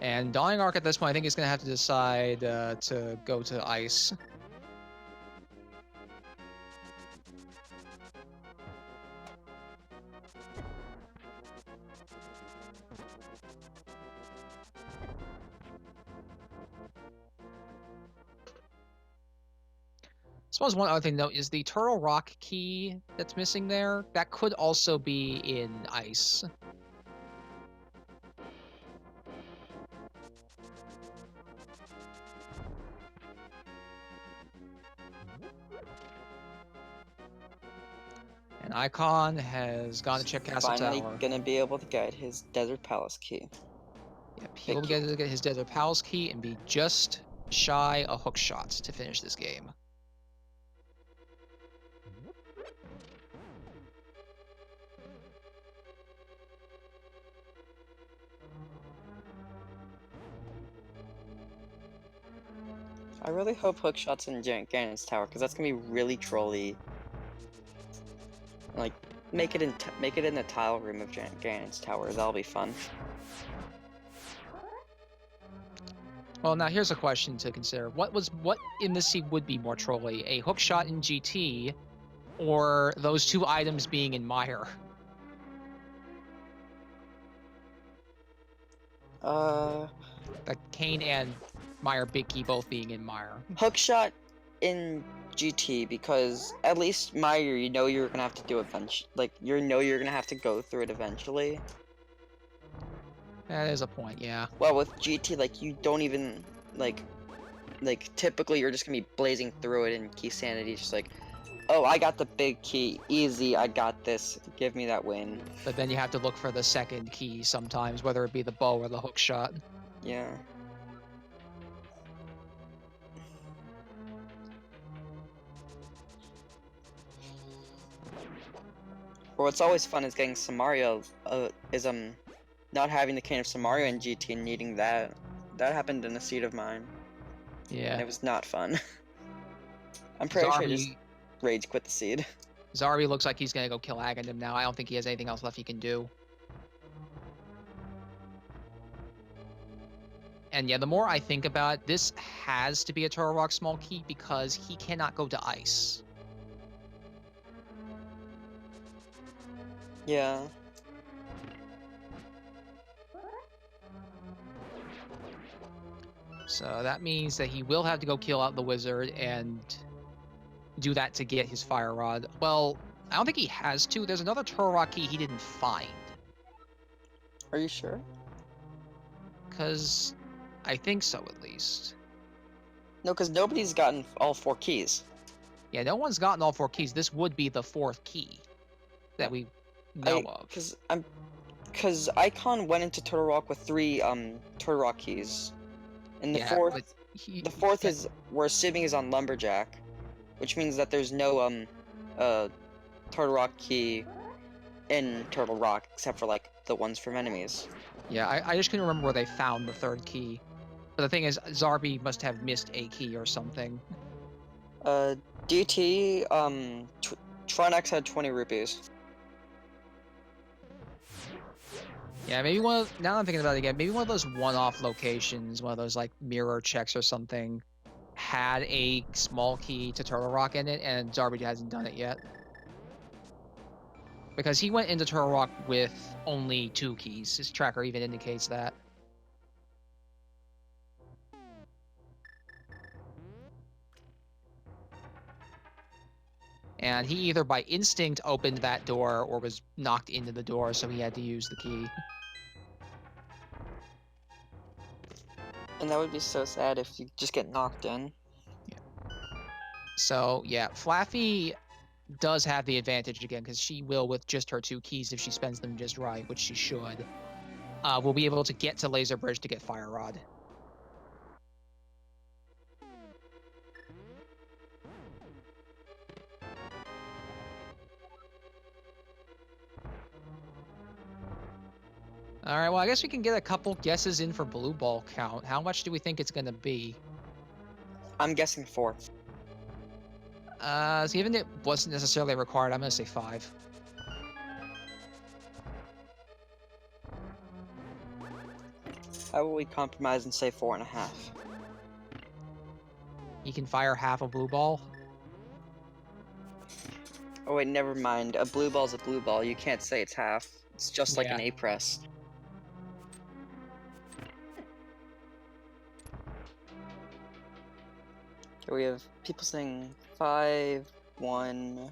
And dawningark at this point I think is gonna have to decide to go to ice. I suppose one other thing, though, is the Turtle Rock key that's missing there. That could also be in ice. And Icawn has gone to check Castle
Finally
Tower.
gonna be able to get his Desert Palace key.
Yep, he'll get his Desert Palace key and be just shy a hook shot to finish this game.
I really hope Hookshot's in Ganon's Tower, because that's gonna be really trolly. Like, make it in the tile room of Ganon's Tower. That'll be fun.
Well, now here's a question to consider: what in this scene would be more trolly, a hook shot in GT, or those two items being in mire. Like Kane and Mire Big Key both being in mire.
Hookshot in GT, because at least Mire, you know you're gonna have to do eventually. Like, you know you're gonna have to go through it eventually.
That is a point, yeah.
Well, with GT, like, you don't even, like, typically you're just gonna be blazing through it in Keysanity, just like, oh, I got the big key, easy, I got this, give me that win.
But then you have to look for the second key sometimes, whether it be the bow or the hook shot.
Yeah. Or what's always fun is getting Samaria, not having the cane of Samaria in GT and needing that. That happened in a seed of mine.
Yeah.
And it was not fun. I'm pretty sure I just
Zarby,
rage quit the seed.
Zarby looks like he's gonna go kill Aghanim now. I don't think he has anything else left he can do. And yeah, the more I think about it, this has to be a Turtle Rock small key because he cannot go to ice.
Yeah.
So that means that he will have to go kill out the wizard and do that to get his fire rod. Well, I don't think he has to. There's another Turtle Rock key he didn't find.
Are you sure?
Because I think so, at least.
No, because nobody's gotten all 4 keys.
Yeah, no one's gotten all 4 keys. This would be the 4th key that we know of.
Because Icawn went into Turtle Rock with 3 Turtle Rock keys. And the fourth is, we're assuming, is on Lumberjack, which means that there's no Turtle Rock key in Turtle Rock except for like the ones from enemies.
Yeah, I just couldn't remember where they found the 3rd key. But the thing is, Zarby must have missed a key or something.
DT, Tronex had 20 rupees.
Yeah, maybe now that I'm thinking about it again, maybe one of those one-off locations, one of those like mirror checks or something, had a small key to Turtle Rock in it, and Zarby hasn't done it yet. Because he went into Turtle Rock with only 2 keys. His tracker even indicates that. And he either by instinct opened that door or was knocked into the door, so he had to use the key.
And that would be so sad if you just get knocked in.
Yeah. So, yeah, Flaffy does have the advantage again, because she will, with just her 2 keys, if she spends them just right, which she should, will be able to get to Laser Bridge to get Fire Rod. Alright, well, I guess we can get a couple guesses in for blue ball count. How much do we think it's going to be?
I'm guessing 4.
So even it wasn't necessarily required, I'm going to say 5.
How will we compromise and say 4.5?
You can fire half a blue ball.
Oh wait, never mind. A blue ball's a blue ball. You can't say it's half. It's just like an A press. Okay, we have people saying 5, 1.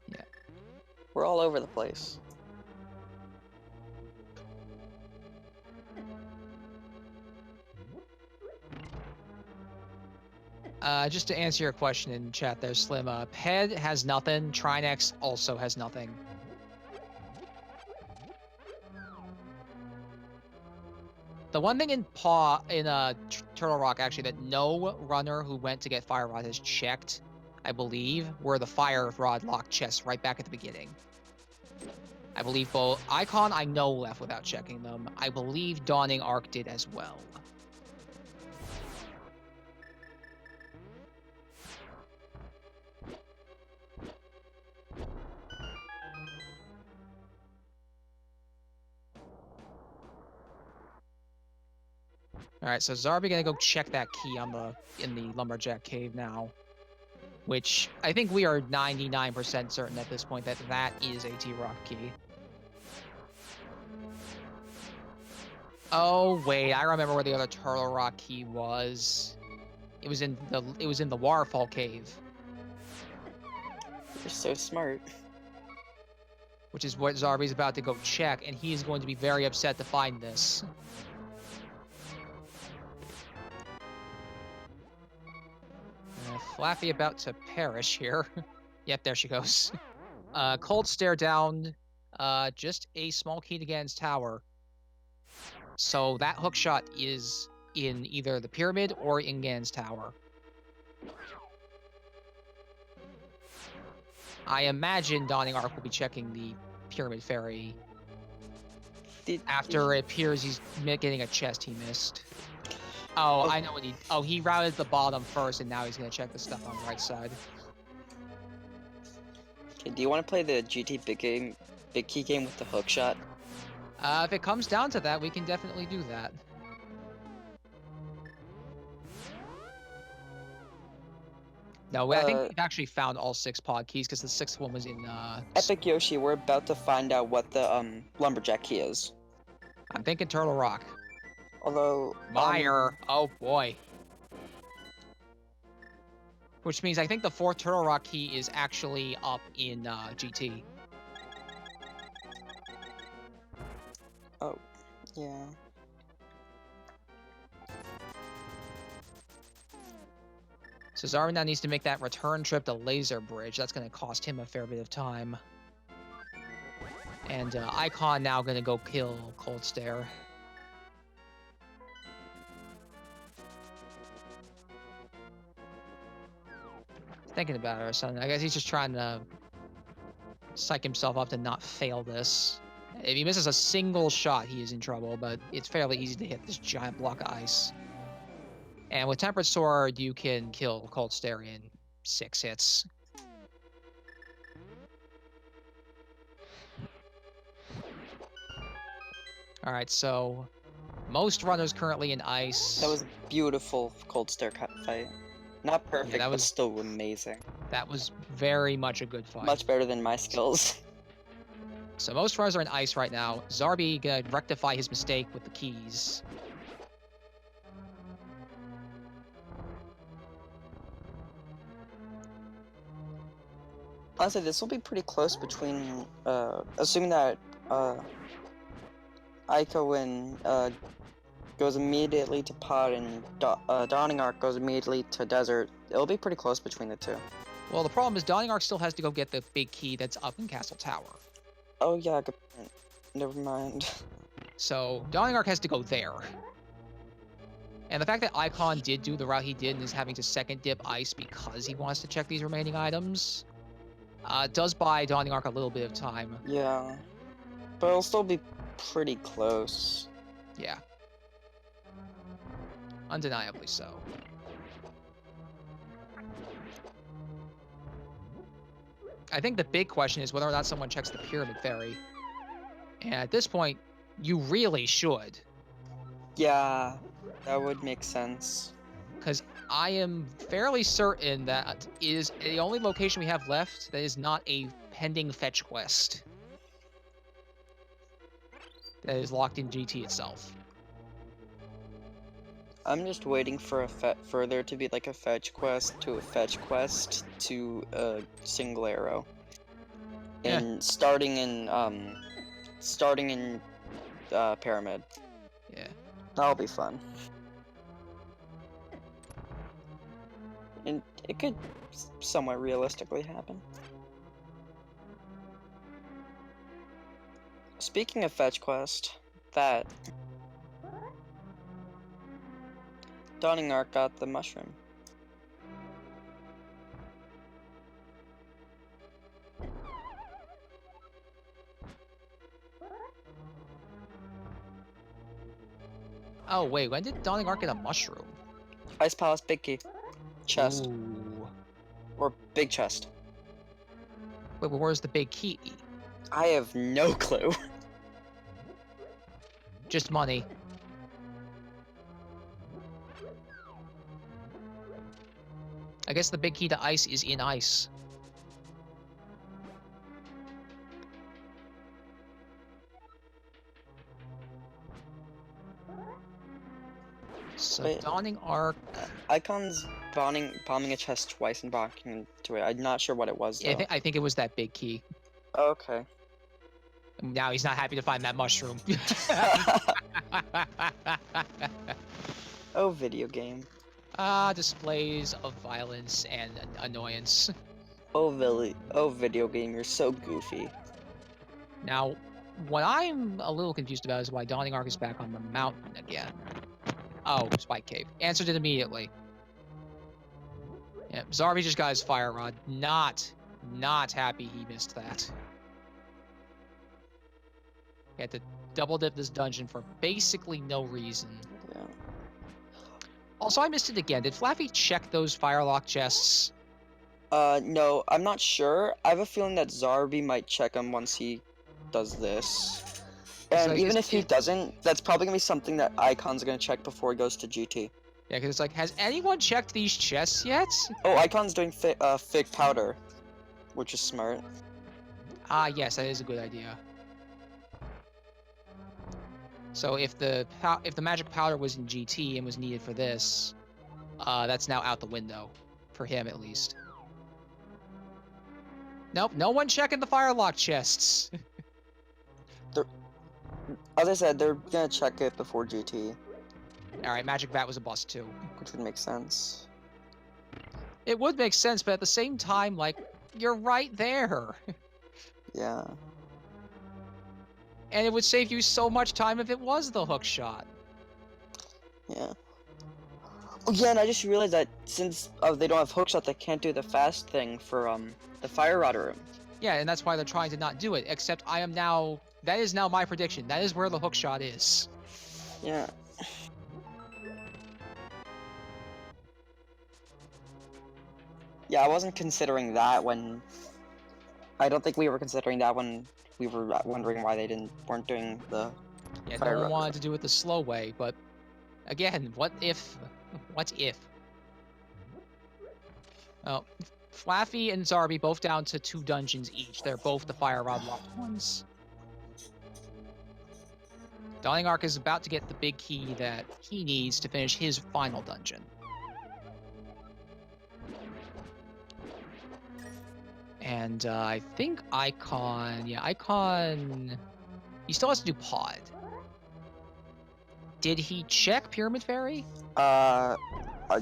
Yeah.
We're all over the place.
Just to answer your question in chat there, Slim, Ped has nothing, Trinex also has nothing. The one thing in Turtle Rock, actually, that no runner who went to get Fire Rod has checked, I believe, were the Fire Rod lock chests right back at the beginning. I believe both Icawn, I know, left without checking them. I believe dawningark did as well. All right, so Zarby gonna go check that key on in the Lumberjack cave now. which I think we are 99% certain at this point that that is a T-Rock key. Oh wait, I remember where the other Turtle Rock key was. It was in the waterfall cave,
You're so smart.
which is what Zarby's about to go check, and he is going to be very upset to find this. Flaffy about to perish here. Yep, there she goes. Cold stare down. Just a small key to Gan's tower. So that hook shot is in either the pyramid or in Gan's tower. I imagine dawningark will be checking the pyramid fairy after it appears he's getting a chest he missed. Oh, I know what he... Oh, he routed the bottom first, and now he's going to check the stuff on the right side.
Okay, do you want to play the GT big key game with the hook shot?
If it comes down to that, we can definitely do that. No, I think we've actually found all 6 pod keys, because the 6th one was in,
Epic Yoshi, we're about to find out what the, lumberjack key is.
I'm thinking Turtle Rock.
Although...
Meyer! Oh, boy. Which means I think the 4th Turtle Rock key is actually up in, GT.
Oh, yeah.
So Zarby now needs to make that return trip to Laser Bridge. That's going to cost him a fair bit of time. And Icawn now going to go kill Cold Stare. Thinking about it or something. I guess he's just trying to psych himself up to not fail this. If he misses a single shot, he is in trouble, but it's fairly easy to hit this giant block of ice. And with Tempered Sword, you can kill Cold Stare in 6 hits. Alright, so most runners currently in ice.
That was a beautiful Cold Stare fight. Not perfect,
that
but
was
still amazing.
That was very much a good fight.
Much better than my skills.
So most runners are in ice right now. Zarby gonna rectify his mistake with the keys.
Honestly, this will be pretty close between, assuming that, Icawn, goes immediately to pod and dawningark goes immediately to desert. It'll be pretty close between the two.
Well, the problem is dawningark still has to go get the big key that's up in Castle Tower.
Oh yeah, good point. Never mind.
So dawningark has to go there. And the fact that Icawn did do the route he did and is having to second dip ice because he wants to check these remaining items, does buy dawningark a little bit of time.
Yeah. But it'll still be pretty close.
Yeah. Undeniably so. I think the big question is whether or not someone checks the Pyramid Fairy. And at this point, you really should.
Yeah, that would make sense.
Because I am fairly certain that is the only location we have left that is not a pending fetch quest. That is locked in GT itself.
I'm just waiting for there to be like a fetch quest to a fetch quest to a single arrow.
Yeah.
And starting in Pyramid.
Yeah.
That'll be fun. And it could somewhat realistically happen. Speaking of fetch quest, that dawningark got the mushroom.
Oh, wait, when did dawningark get a mushroom?
Ice Palace big key. Chest.
Ooh.
Or big chest.
Wait, but where's the big key?
I have no clue.
Just money. guess the big key to ice is in ice. So
Wait.
Dawning Ark.
Icawn's bombing a chest twice and walking into it. I'm not sure what it was though.
I think it was that big key.
Okay.
Now he's not happy to find that mushroom.
Oh, video game.
Displays of violence and annoyance.
Oh, video game, you're so goofy.
Now, what I'm a little confused about is why Dawning Ark is back on the mountain again. Oh, Spike Cave. Answered it immediately. Yeah, Zarby just got his fire rod. Not happy he missed that. He had to double dip this dungeon for basically no reason.
Yeah.
Also, I missed it again. Did Flaffy check those firelock chests?
No, I'm not sure. I have a feeling that Zarby might check him once he does this. And
like,
even if he doesn't, that's probably gonna be something that Icawn's gonna check before he goes to GT.
Yeah, because it's like, has anyone checked these chests yet?
Oh, Icawn's doing fake powder, which is smart.
Ah, yes, that is a good idea. So if the magic powder was in GT and was needed for this, that's now out the window, for him at least. Nope, no one checking the firelock chests.
As I said, they're gonna check it before GT,
All right, magic vat was a bust too.
which would make sense.
It would make sense, but at the same time, like, you're right there.
Yeah.
And it would save you so much time if it was the hook shot.
Yeah. Oh yeah, and I just realized that since they don't have hookshot, they can't do the fast thing for the fire rod room.
Yeah, and that's why they're trying to not do it. Except that is now my prediction. That is where the hook shot is.
Yeah. Yeah, I wasn't considering that when. I don't think we were considering that when we were wondering why they weren't doing the.
Yeah,
fire
no one
rod
wanted to do it the slow way, but again, what if? What if? Oh, Flaffy and Zarby both down to 2 dungeons each. They're both the fire rod locked ones. Dawning Ark is about to get the big key that he needs to finish his final dungeon. And I think Icawn, he still has to do Pod. Did he check Pyramid Fairy? I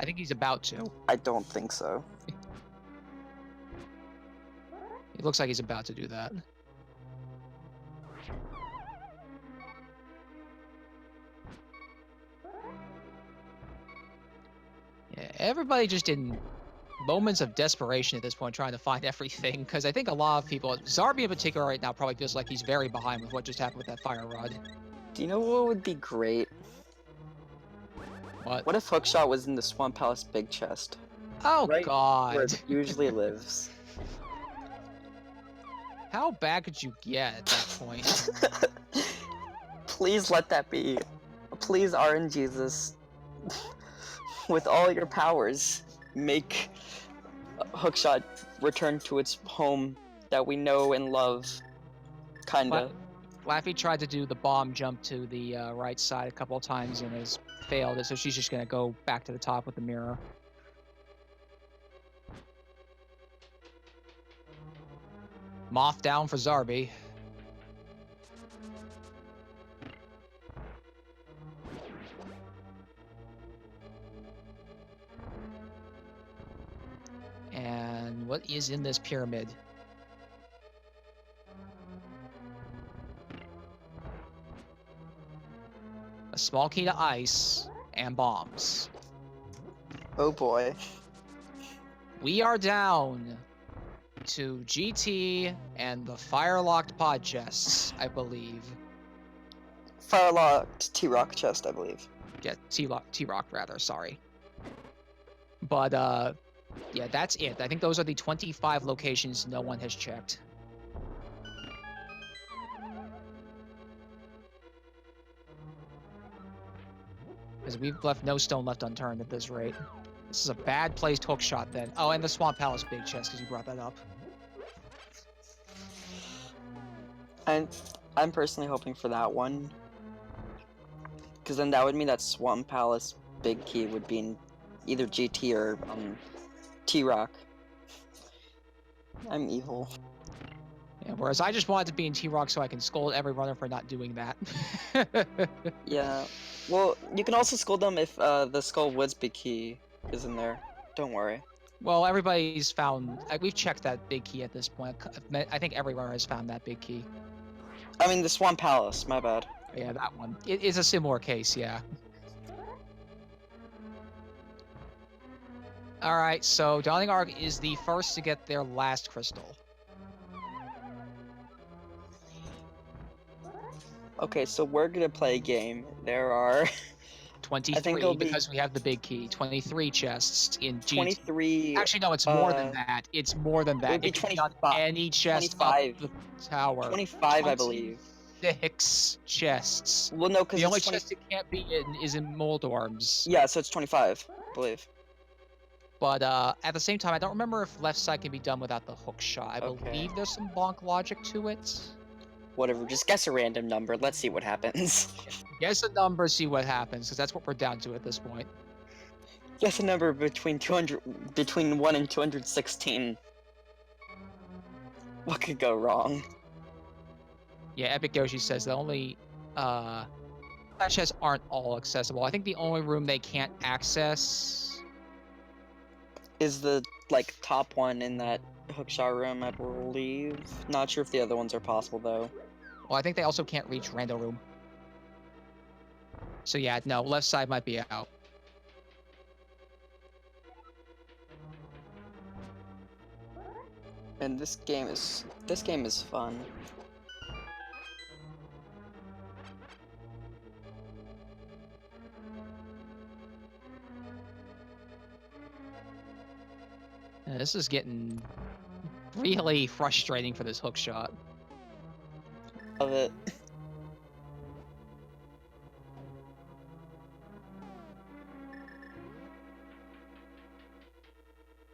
think he's about to.
I don't think so.
It looks like he's about to do that. Yeah, everybody just in moments of desperation at this point trying to find everything, because I think a lot of people, Zarby in particular right now, probably feels like he's very behind with what just happened with that fire rod.
Do you know what would be great?
What?
What if hookshot was in the Swamp Palace big chest?
Oh,
Right
God.
Where it usually lives.
How bad could you get at that point?
Please let that be. Please, RNGesus, with all your powers, make hookshot return to its home that we know and love. Kinda.
Flaffy tried to do the bomb jump to the right side a couple of times and has failed, so she's just gonna go back to the top with the mirror. Moth down for Zarby. And what is in this pyramid? A small key to ice and bombs.
Oh boy.
We are down to GT and the fire-locked pod chests, I believe.
Fire-locked T-Rock chest, I believe.
Yeah, T-Rock rather, sorry. But, yeah, that's it. I think those are the 25 locations no one has checked. Because we've left no stone left unturned at this rate. This is a bad placed hook shot then. Oh, and the Swamp Palace big chest because you brought that up.
I'm personally hoping for that one. Because then that would mean that Swamp Palace big key would be in either GT or T-Rock. I'm evil.
Yeah, whereas I just want it to be in T-Rock so I can scold every runner for not doing that.
Yeah. Well, you can also scold them if the Skull Woods big key is in there. Don't worry.
Well, everybody's found... we've checked that big key at this point. I think every runner has found that big key.
I mean, the Swamp Palace, my bad.
Yeah, that one. It is a similar case, yeah. Alright, so dawningark is the first to get their last crystal.
Okay, so we're gonna play a game. There are
23
it'll be
because we have the big key. 23 chests in GT.
23.
Actually, no, it's more than that. It's more than
It
that.
would be
If you count
25.
any chest
25.
up the tower.
25, I believe.
6 chests.
Well, no, because
The only chest it can't be in is in Moldorms.
Yeah, so it's 25, I believe.
But at the same time, I don't remember if left side can be done without the hook shot. I
Okay.
believe there's some bonk logic to it.
Whatever, just guess a random number. Let's see what happens.
Guess a number, see what happens, because that's what we're down to at this point.
Guess a number between 1 and 216. What could go wrong?
Yeah, Epic Yoshi says the only flash chests aren't all accessible. I think the only room they can't access
Is the, like, top one in that hookshot room, I believe. Not sure if the other ones are possible, though.
well, I think they also can't reach Rando Room. So yeah, no, left side might be out.
And this game is fun.
Yeah, this is getting really frustrating for this hook shot.
Love it.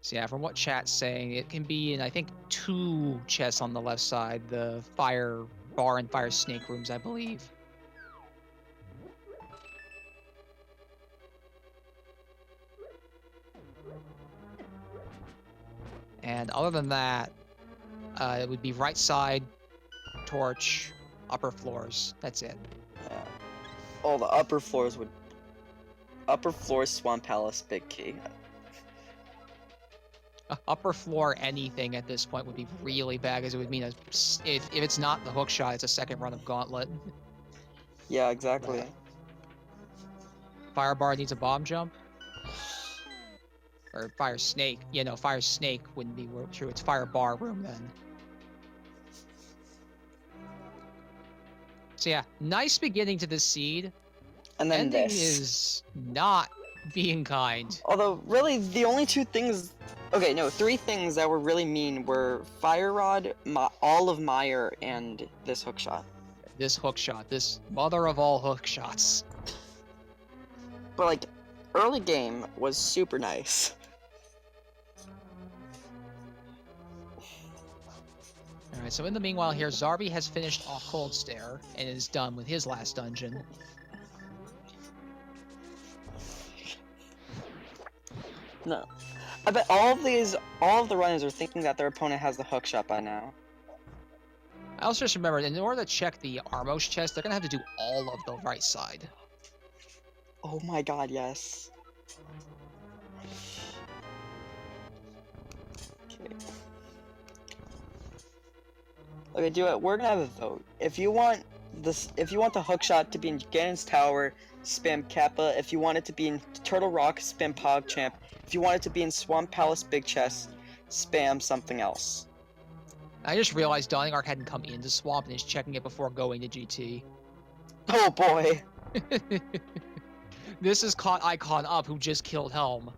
So yeah, from what chat's saying, it can be in, I think, 2 chests on the left side. The fire bar and fire snake rooms, I believe. And other than that, it would be right side, torch, upper floors. That's it.
Yeah. Oh, the upper floors would... Upper floors, Swamp Palace, big key.
Upper floor anything at this point would be really bad, because it would mean if it's not the hook shot, it's a second run of Gauntlet.
Yeah, exactly.
Fire bar needs a bomb jump. Or fire snake. Yeah, no, fire snake wouldn't be true. It's fire bar room then. So yeah, nice beginning to this seed.
And then
Ending
this.
is not being kind.
Although, really, the only 2 things... Okay, no, 3 things that were really mean were Fire Rod, all of Meyer, and this hookshot.
This hook shot, this mother of all hook shots.
But, like, early game was super nice.
Alright, so in the meanwhile here, Zarby has finished off Cold Stare and is done with his last dungeon.
No. I bet all of the runners are thinking that their opponent has the hookshot by now.
I also just remembered, in order to check the Armos chest, they're gonna have to do all of the right side.
Oh my god, yes. Okay. Okay, do it. We're gonna have a vote. If you want the hookshot to be in Ganon's Tower, spam Kappa. If you want it to be in Turtle Rock, spam PogChamp. If you want it to be in Swamp Palace Big Chest, spam something else.
I just realized dawningark hadn't come into Swamp and is checking it before going to GT.
Oh boy!
This is caught Icawn up, who just killed Helm.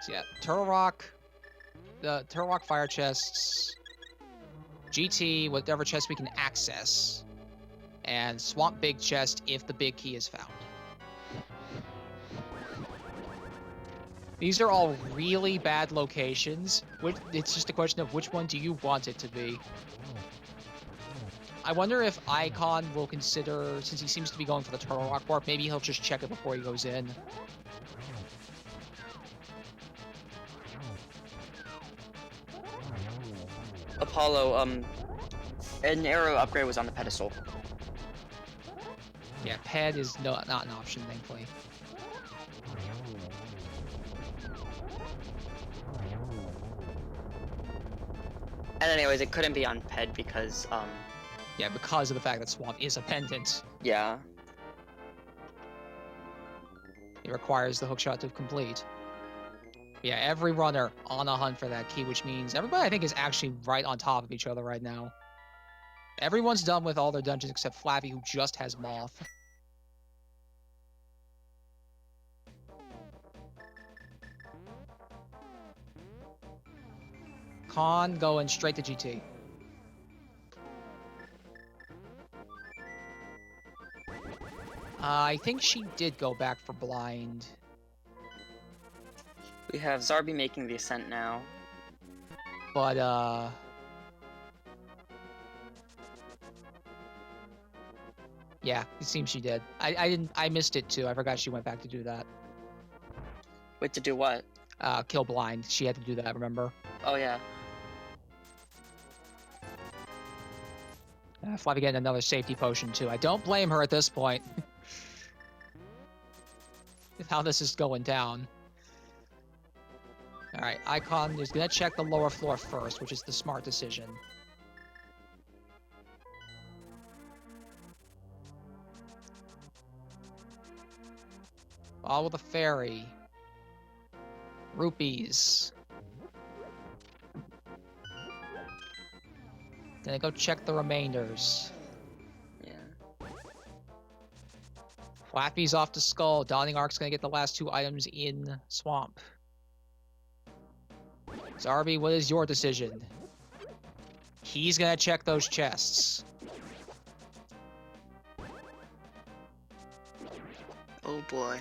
So yeah, Turtle Rock, the Turtle Rock fire chests, GT, whatever chest we can access. And Swamp Big Chest if the big key is found. These are all really bad locations. It's just a question of which one do you want it to be. I wonder if Icawn will consider, since he seems to be going for the Turtle Rock Warp, maybe he'll just check it before he goes in.
Apollo, an arrow upgrade was on the pedestal.
Yeah, ped is not an option, thankfully.
And anyways, it couldn't be on ped because,
Yeah, because of the fact that Swamp is a pendant.
yeah.
It requires the hookshot to complete. Yeah, every runner on a hunt for that key, which means everybody I think is actually right on top of each other right now. Everyone's done with all their dungeons except Flappy, who just has Moth. Con going straight to GT. I think she did go back for blind.
We have Zarby making the ascent now.
But, yeah, it seems she did. I missed it too. I forgot she went back to do that.
Wait, to do what?
Kill blind. She had to do that, remember?
Oh, yeah.
Flappy getting another safety potion too. I don't blame her at this point. With how this is going down. Alright, Icawn is gonna check the lower floor first, which is the smart decision. Follow the fairy. Rupees. Gonna go check the remainders.
Yeah.
Flappy's off to Skull. Dawningark's gonna get the last 2 items in Swamp. Zarby, what is your decision? He's gonna check those chests.
Oh, boy.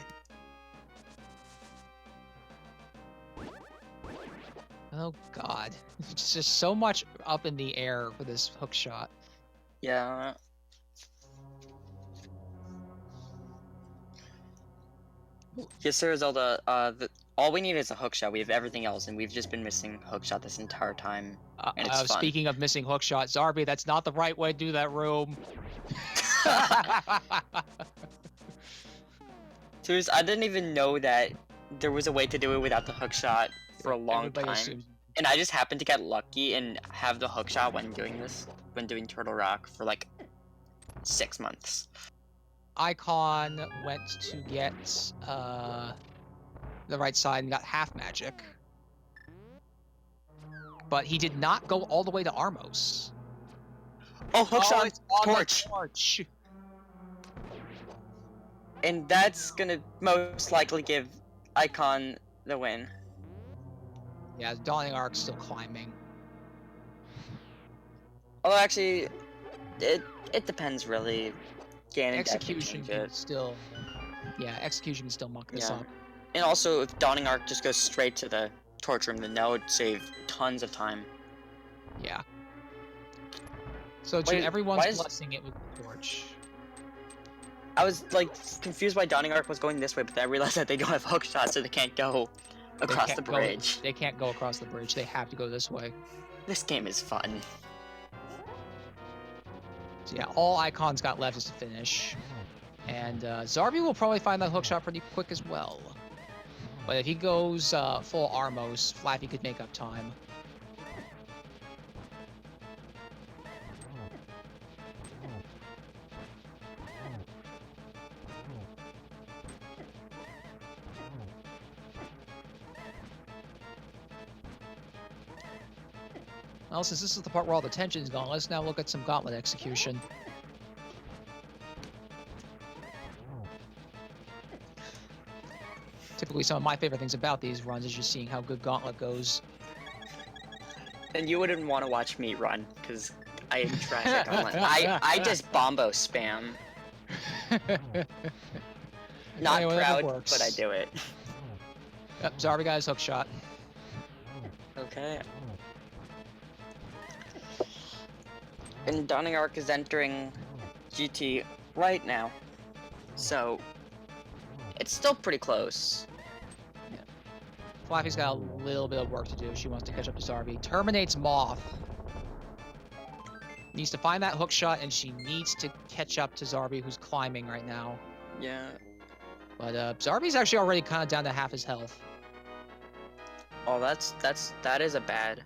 Oh god. It's just so much up in the air for this hook shot.
Yeah. Yes, sir, Zelda. All we need is a hookshot. We have everything else, and we've just been missing hookshot this entire time. And it's fun.
Speaking of missing hook shot, Zarby, that's not the right way to do that room.
Seriously, I didn't even know that there was a way to do it without the hookshot for a long
Everybody
time.
assumes-
And I just happened to get lucky and have the hookshot when doing this, when doing Turtle Rock for like 6 months.
Icawn went to get the right side and got half magic. But he did not go all the way to Armos.
Oh, hookshot
it's on the
torch!
torch.
And that's gonna most likely give Icawn the win.
Yeah, Dawningark's still climbing.
Although actually, it depends really. Ganon
Execution
definitely
can
good.
still... Yeah, Execution can still muck this
Yeah.
up.
And also, if Dawningark just goes straight to the torch room, then that would save tons of time.
Yeah. So to
Wait,
everyone's
why is-
blessing it with the torch.
I was like confused why Dawningark was going this way, but then I realized that they don't have hookshot, so they can't go
They
across
can't
the
go-
bridge.
They can't go across the bridge. They have to go this way.
This game is fun.
So yeah, all Icawn's got left is to finish. And Zarby will probably find that hookshot pretty quick as well. But if he goes full Armos, Flappy could make up time. Well, since this is the part where all the tension's gone, let's now look at some gauntlet execution. Typically, some of my favorite things about these runs is just seeing how good Gauntlet goes.
And you wouldn't want to watch me run, because I am trash at Gauntlet. I just bombo spam. Not
Hey, whatever
proud,
works.
but I do it.
Yep, Zarby got his hook shot.
Okay. And dawningark is entering GT right now. So, it's still pretty close.
Flaffy's got a little bit of work to do. She wants to catch up to Zarby. Terminates Moth. Needs to find that hook shot, and she needs to catch up to Zarby, who's climbing right now.
Yeah.
But Zarby's actually already kind of down to half his health.
Oh, that is a bad.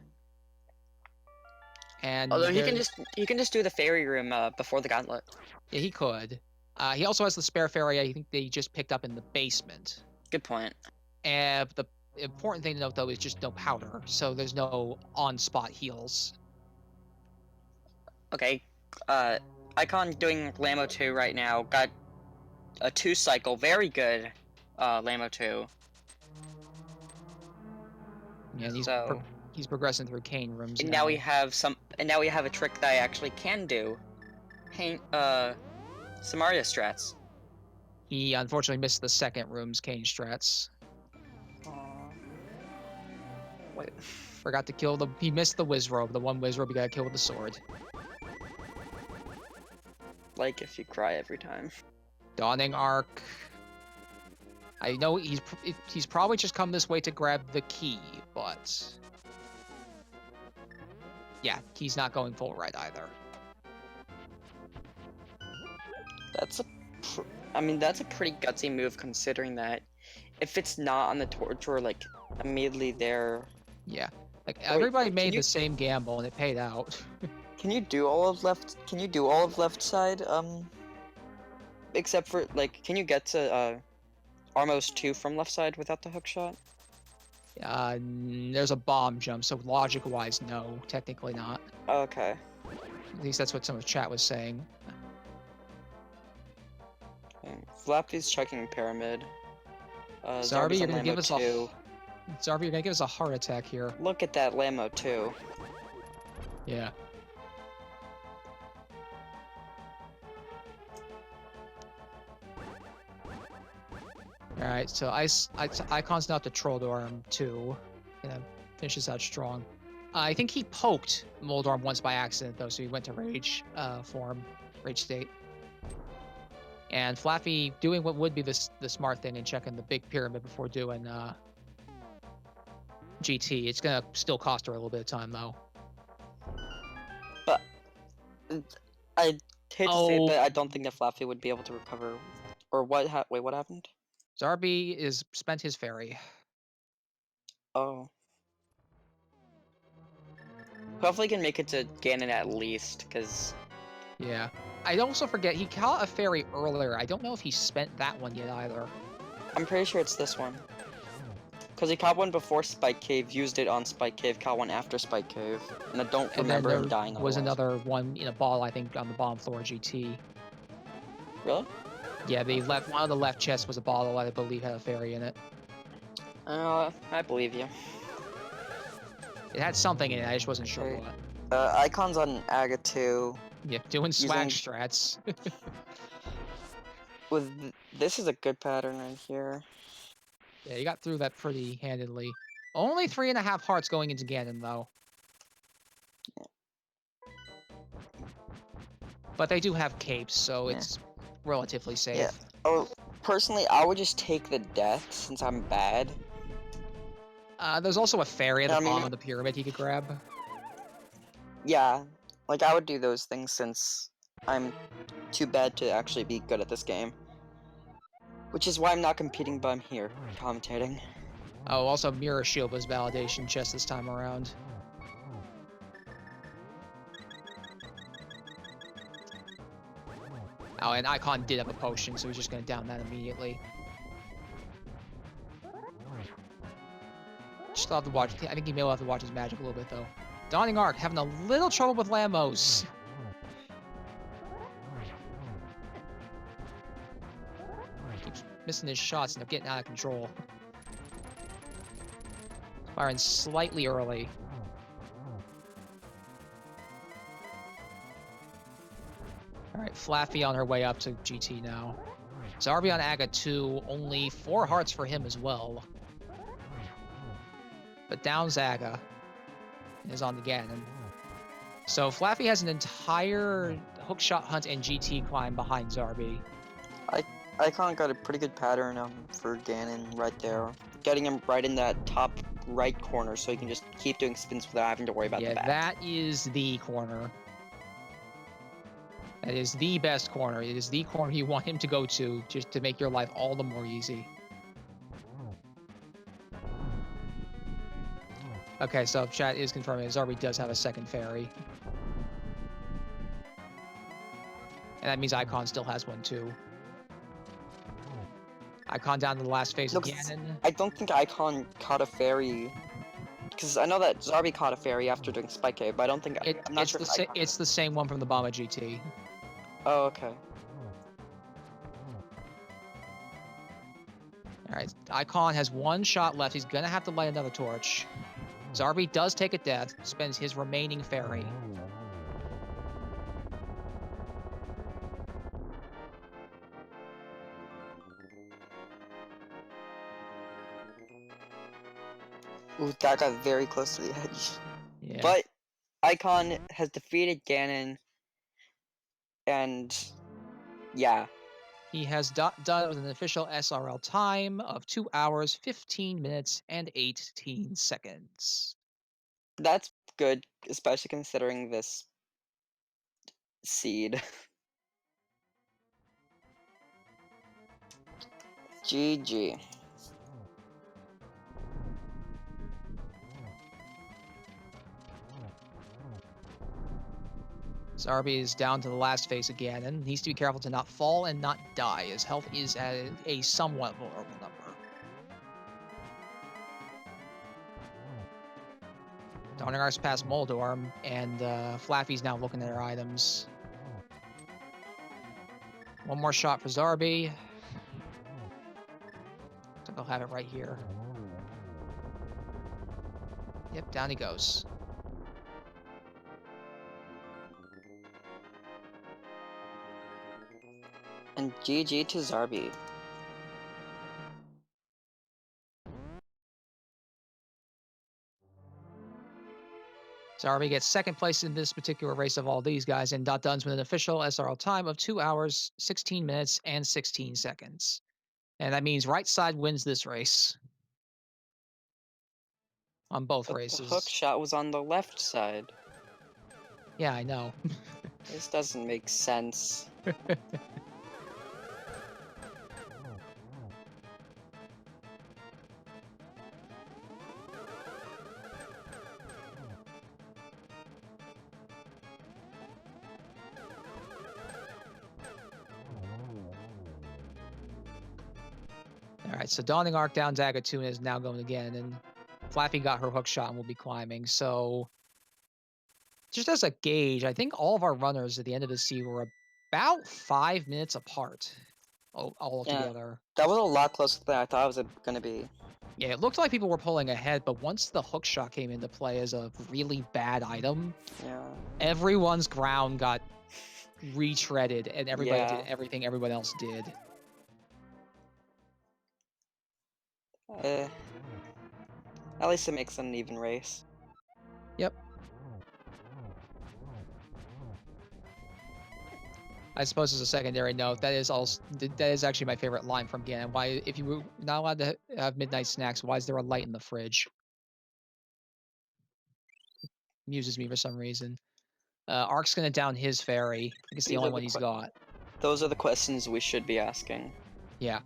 And
Although he can just do the fairy room before the gauntlet.
yeah, he could. He also has the spare fairy. I think they just picked up in the basement.
Good point.
And the important thing to note, though, is just no powder, so there's no on-spot heals.
Okay. Icawn doing Lamo 2 right now. Got a 2-cycle. Very good. Lamo 2.
Yeah, and
So
he's progressing through cane rooms
and
now.
now we have a trick that I actually can do. Samaria strats.
He unfortunately missed the second room's cane strats.
Wait.
Forgot to kill the. He missed the Wizrobe. The one Wizrobe he got to kill with the sword.
Like if you cry every time.
Dawningark. I know he's probably just come this way to grab the key, but yeah, he's not going full right either.
That's a pretty gutsy move considering that if it's not on the torch or like immediately there.
Yeah, like
Wait,
everybody
can
made
you-
the same gamble and it paid out.
Can you do all of left? Can you do all of left side? Except for like, can you get to Armos 2 from left side without the hook shot?
There's a bomb jump, so logic-wise, no, technically not.
Okay.
At least that's what some of the chat was saying.
Flappy's checking pyramid.
Zarby, you're gonna give us
2.
Zarby, you're gonna give us a heart attack here.
Look at that Lamo 2.
Yeah. Alright, so Icawn's now to Trolldorm 2. Gonna finish this out strong. I think he poked Moldorm once by accident, though, so he went to Rage form, Rage state. And Flaffy doing what would be the smart thing and checking the big pyramid before doing GT. It's gonna still cost her a little bit of time, though.
But I hate to say it, but I don't think that Flaffy would be able to recover. Or what? Wait, what happened?
Zarby is spent his fairy.
Oh. Hopefully, he can make it to Ganon at least, because.
Yeah. I also forget, he caught a fairy earlier. I don't know if he spent that one yet either.
I'm pretty sure it's this one. Because he caught one before Spike Cave, used it on Spike Cave, caught one after Spike Cave. And I don't remember him dying
was
otherwise.
another one in a ball, I think, on the bottom floor GT.
Really?
Yeah, one of the left chests was a bottle I believe had a fairy in it.
I believe you.
It had something in it, I just wasn't sure
Okay.
what.
Icawn's on Aga 2.
Yeah, doing swag
Using-
strats.
This is a good pattern right here.
Yeah, you got through that pretty handedly. Only 3.5 hearts going into Ganon, though. But they do have capes, so
Yeah.
it's relatively safe.
Yeah. Oh, personally, I would just take the death since I'm bad.
There's also a fairy at the
I mean-
bottom of the pyramid he could grab.
Yeah, like I would do those things since I'm too bad to actually be good at this game. Which is why I'm not competing, but I'm here commentating.
Oh, also Mirror Shield was validation chest this time around. Oh, and Icawn did have a potion, so he's just gonna down that immediately. Still have to watch. I think he may have to watch his magic a little bit though. Dawningark having a little trouble with Lamos. Keeps missing his shots and they're getting out of control. Firing slightly early. All right, Flaffy on her way up to GT now. Zarby on Aga 2, only 4 hearts for him as well. But down Zaga is on the Ganon. So Flaffy has an entire hookshot hunt and GT climb behind Zarby.
Icawn got a pretty good pattern for Ganon right there. Getting him right in that top right corner so he can just keep doing spins without having to worry about the back.
That is the corner. That is the best corner. It is the corner you want him to go to just to make your life all the more easy. Okay, so chat is confirming Zarby does have a second fairy. And that means Icawn still has one too. Icawn down to the last phase of Ganon.
I don't think Icawn caught a fairy. Because I know that Zarby caught a fairy after doing Spike Cave, but I don't think... I'm not sure
it's the same one from the Bomba GT.
Oh, okay.
Alright, Icawn has 1 shot left. He's gonna have to light another torch. Zarby does take a death, spends his remaining fairy.
Ooh, that got very close to the edge.
Yeah.
But Icawn has defeated Ganon, and yeah.
He has done with an official SRL time of 2 hours, 15 minutes, and 18 seconds.
That's good, especially considering this seed. GG.
Zarby is down to the last phase again and needs to be careful to not fall and not die. His health is at a somewhat vulnerable number. Dawningark's past Moldorm, and Flaffy's now looking at her items. 1 more shot for Zarby. I think I'll have it right here. Yep, down he goes.
And GG to Zarby.
Zarby gets 2nd place in this particular race of all these guys, and Duns with an official SRL time of 2 hours, 16 minutes, and 16 seconds. And that means right side wins this race. On both races.
The hook shot was on the left side.
Yeah, I know.
This doesn't make sense.
Alright, so Dawningark down Zagatuna is now going again, and Flaffy got her hook shot and will be climbing. So, just as a gauge, I think all of our runners at the end of the seed were about 5 minutes apart all together.
That was a lot closer than I thought it was going to be.
Yeah, it looked like people were pulling ahead, but once the hook shot came into play as a really bad item, everyone's ground got retreaded, and everybody did everything everyone else did.
At least it makes an even race.
Yep. I suppose as a secondary note, that is actually my favorite line from Ganon. Why, if you were not allowed to have midnight snacks, why is there a light in the fridge? Amuses me for some reason. Ark's gonna down his fairy. I think it's the only one he's got.
Those are the questions we should be asking.
Yeah.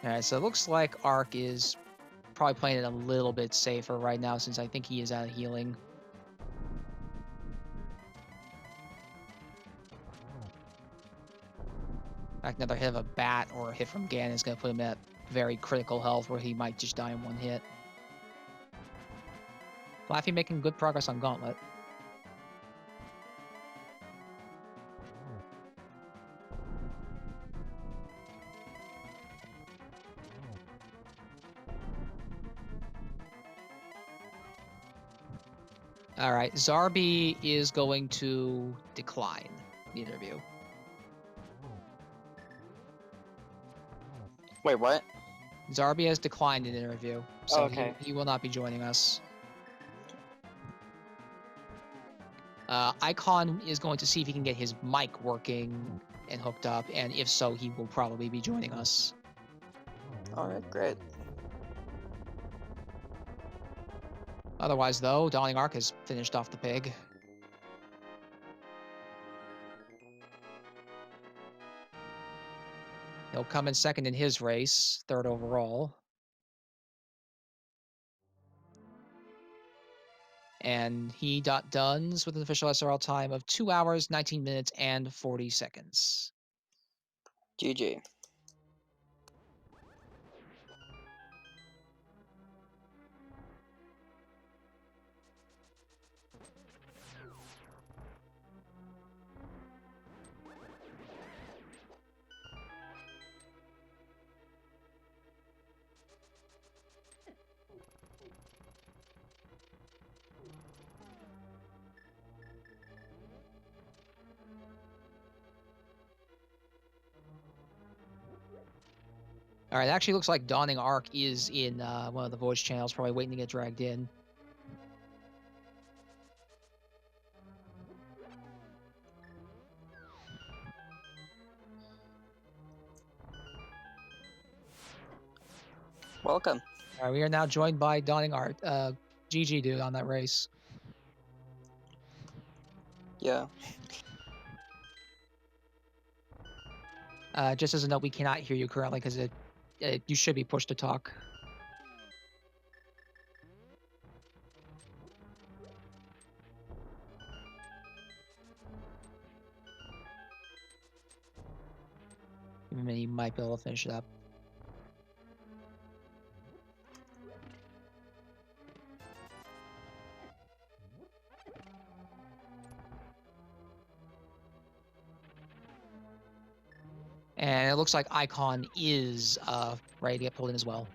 Alright, so it looks like Ark is probably playing it a little bit safer right now since I think he is out of healing. Like another hit of a bat or a hit from Gan is going to put him at very critical health where he might just die in one hit. Flaffy making good progress on Gauntlet. Alright, Zarby is going to decline the interview.
Wait, what?
Zarby has declined an interview, so
Okay.
he will not be joining us. Icawn is going to see if he can get his mic working and hooked up, and if so, he will probably be joining us.
Alright, great.
Otherwise, though, dawningark has finished off the pig. He'll come in second in his race, third overall. And he dones with an official SRL time of 2 hours, 19 minutes, and 40 seconds.
GG.
All right, it actually looks like dawningark is in one of the voice channels, probably waiting to get dragged in.
Welcome.
All right, we are now joined by dawningark. GG, dude, on that race.
Yeah.
Just as a note, we cannot hear you currently because you should be pushed to talk. Give him a minute, he might be able to finish it up. And it looks like Icawn is ready to get pulled in as well.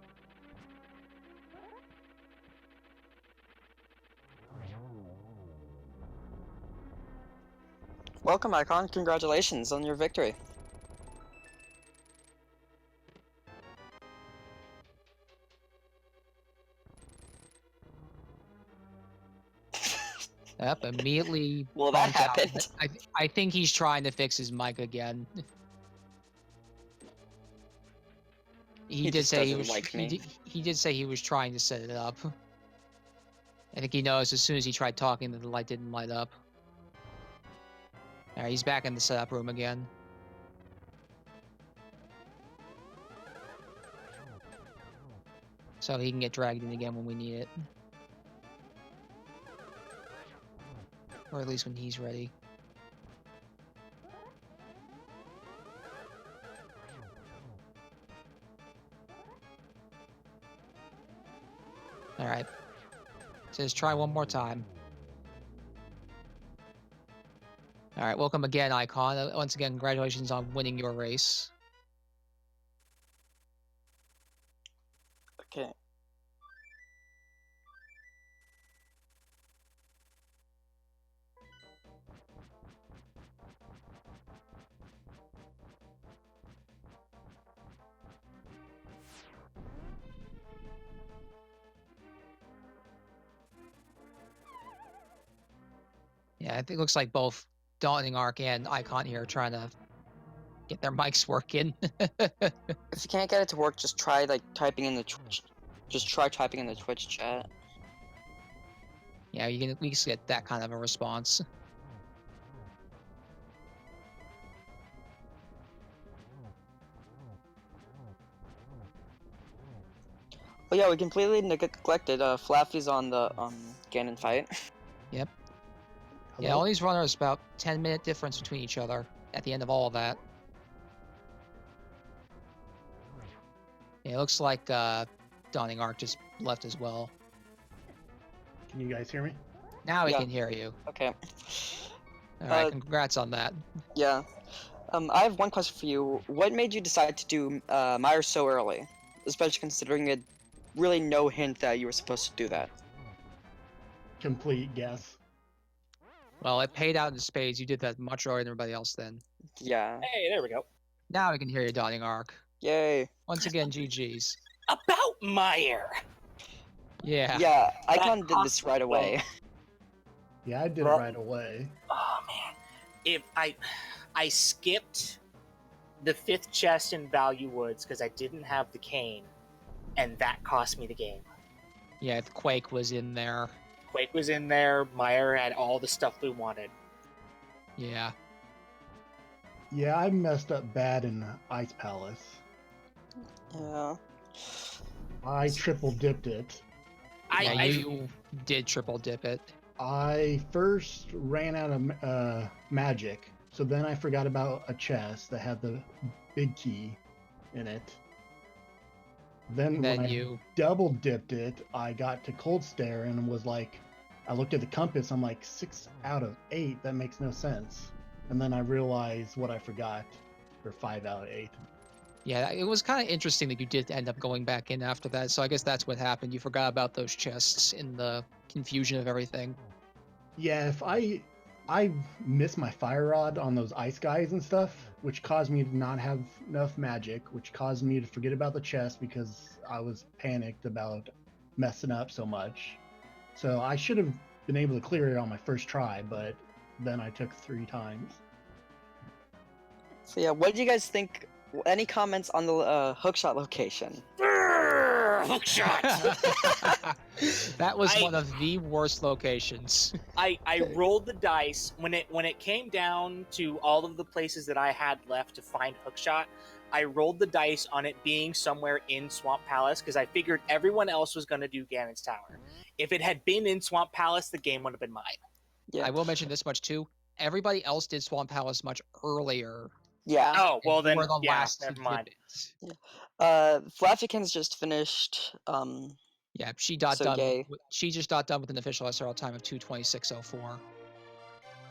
Welcome, Icawn. Congratulations on your victory.
Yep, immediately.
Well, that
bumped out.
happened.
I think he's trying to fix his mic again. He did
just
say he
doesn't
was.
like me.
He did say he was trying to set it up. I think he knows as soon as he tried talking that the light didn't light up. All right, he's back in the setup room again. So he can get dragged in again when we need it. Or at least when he's ready. Alright. Says try one more time. Alright, welcome again, Icawn. Once again, congratulations on winning your race.
Okay.
Yeah, I think it looks like both dawningark and Icawn here are trying to get their mics working.
If you can't get it to work, just try like typing in the just try typing in the Twitch chat.
Yeah, you can at least get that kind of a response.
Oh yeah, we completely neglected Flaffy's on the Ganon fight.
Yep. Yeah, all these runners about 10-minute difference between each other at the end of all of that. It looks like Dawning Ark just left as well.
Can you guys hear me?
Now we
Yeah.
can hear you.
Okay.
All right,
Uh,
congrats on that.
Yeah. I have one question for you. What made you decide to do Myers so early? Especially considering it really no hint that you were supposed to do that.
Complete guess.
Well, it paid out in spades. You did that much earlier than everybody else then.
Yeah.
Hey, there we go.
Now we can hear you, Dawning Ark.
Yay.
Once again, GG's.
About Meyer.
Yeah.
Yeah,
That
Icawn did this right away.
Yeah, I did it
Well-
right away.
Oh man, if I skipped the 5th chest in Value Woods because I didn't have the cane, and that cost me the game.
Yeah, the Quake was in there.
Quake was in there. Meyer had all the stuff we wanted.
Yeah.
Yeah, I messed up bad in Ice Palace.
Yeah.
I triple dipped it.
Yeah, you did triple dip it.
I first ran out of magic, so then I forgot about a chest that had the big key in it. Then
Then
when
you
I double dipped it, I got to cold stare and was like, I looked at the compass, I'm like 6 out of 8, that makes no sense. And then I realized what I forgot, or 5 out of 8.
Yeah, it was kind of interesting that you did end up going back in after that. So I guess that's what happened. You forgot about those chests in the confusion of everything.
Yeah, if I missed my fire rod on those ice guys and stuff, which caused me to not have enough magic, which caused me to forget about the chest because I was panicked about messing up so much. So I should have been able to clear it on my first try, but then I took 3 times.
So yeah, what did you guys think? Any comments on the hookshot location?
Hookshot.
That was
I-
one of the worst locations.
I rolled the dice when it came down to all of the places that I had left to find Hookshot. I rolled the dice on it being somewhere in Swamp Palace because I figured everyone else was going to do Ganon's Tower. If it had been in Swamp Palace, the game would have been mine.
Yeah.
I will mention this much too. Everybody else did Swamp Palace much earlier.
Yeah.
Oh well,
and you
then
were the
yeah,
last to
never
dip
mind.
it.
Flaafykins just finished.
Yeah, she got
So
done.
gay.
She just got done with an official SRL time of 2:26:04.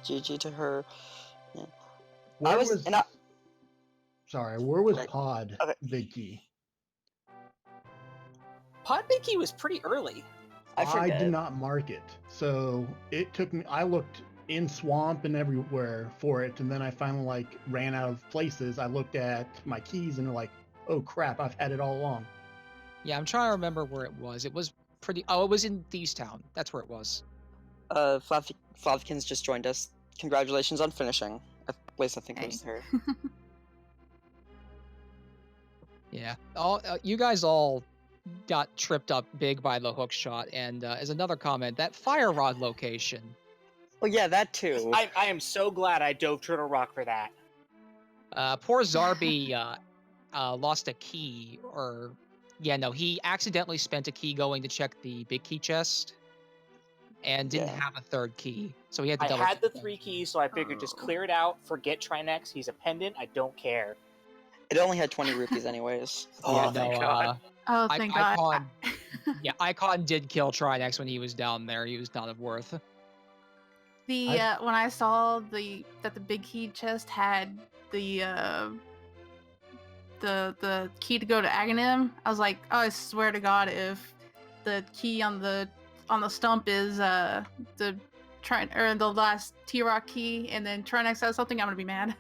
GG to her.
Where
was- and I-
Sorry, where was
Okay.
Pod
Okay.
Big Key?
Podbinky was pretty early.
I forget.
did not mark it, so it took me. I looked in swamp and everywhere for it, and then I finally ran out of places. I looked at my keys and like, oh crap, I've had it all along.
Yeah, I'm trying to remember where it was. It was pretty. Oh, it was in Thieves Town. That's where it was.
Flaafykins just joined us. Congratulations on finishing. At least I think it was her.
Yeah. All you guys all got tripped up big by the hook shot. And as another comment, that fire rod location.
Oh yeah, that too.
I am so glad I dove Turtle Rock for that.
Poor Zarby lost a key, or yeah, no, he accidentally spent a key going to check the big key chest, and didn't
Yeah.
have a third key, so he had to
I
double.
had the
check.
3 keys, so I figured just clear it out. Forget Trinex. He's a pendant. I don't care.
It only had 20 rupees anyways.
Yeah,
Oh, thank
no,
God.
Oh, thank God.
Icawn, yeah, Icawn did kill Trinex when he was down there. He was not of worth.
The when I saw that the big key chest had the key to go to Aghanim, I was like, oh, I swear to God, if the key on the stump is the last T-Rock key, and then Trinex has something, I'm gonna be mad.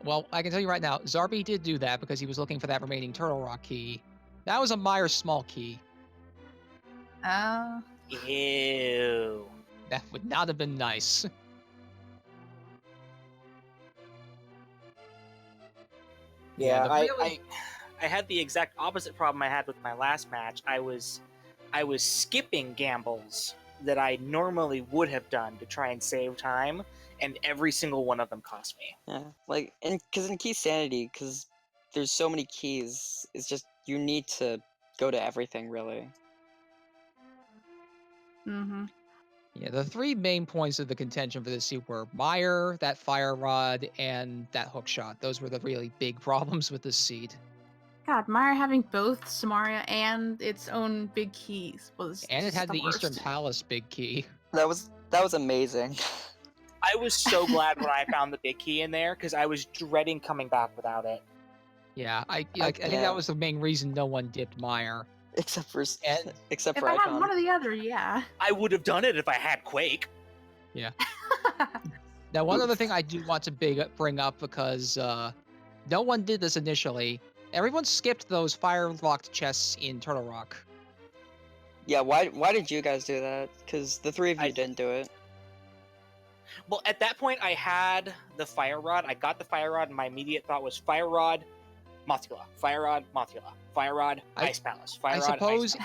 Well, I can tell you right now, Zarby did do that because he was looking for that remaining Turtle Rock key. That was a Myers small key.
Ew.
That would not have been nice.
Yeah,
the
I
really-
had the exact opposite problem I had with my last match. I was skipping gambles that I normally would have done to try and save time, and every single one of them cost me.
Yeah, because in Keysanity, because there's so many keys, it's just you need to go to everything really.
Mm-hmm.
Yeah, the 3 main points of the contention for this suit were Meyer, that fire rod, and that hook shot. Those were the really big problems with this seed.
God, Mire having both Samaria and its own big keys was
And it
just
had the Eastern
worst.
Palace big key.
That was amazing.
I was so glad when I found the big key in there because I was dreading coming back without it.
Yeah, I think
yeah.
that was the main reason no one dipped Mire.
Except for
And
except
If
for
I had
Icawn.
one or the other, yeah.
I would have done it if I had Quake.
Now, one other thing I do want to bring up because no one did this initially. Everyone skipped those fire-locked chests in Turtle Rock.
Yeah, why did you guys do that? Because the three of you didn't do it.
Well, at that point, I had the fire rod. I got the fire rod, and my immediate thought was fire rod, Mothula, fire rod, Mothula, fire rod, Ice Palace, fire rod, Ice Palace.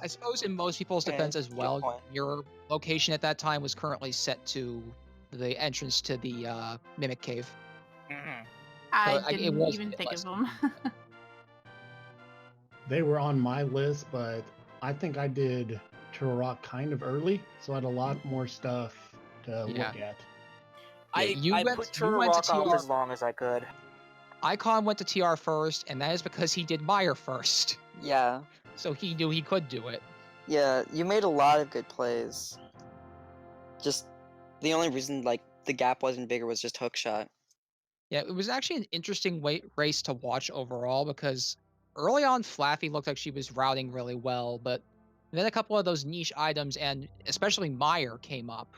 I suppose in most people's
Yeah,
defense as
good
well,
point.
your location at that time was currently set to the entrance to the Mimic Cave.
Mhm.
I
it
didn't
was
even
a bit
think
less
of them.
They were on my list, but I think I did Turtle Rock kind of early, so I had a lot more stuff to
Yeah.
look at.
I put Turtle
went to
Rock off
TR.
as long as I could.
Icawn went to TR first, and that is because he did Mire first.
Yeah.
So he knew he could do it.
Yeah, you made a lot of good plays. Just the only reason like the gap wasn't bigger was just hookshot.
Yeah, it was actually an interesting race to watch overall because early on, Flaffy looked like she was routing really well, but then a couple of those niche items and especially Mire came up.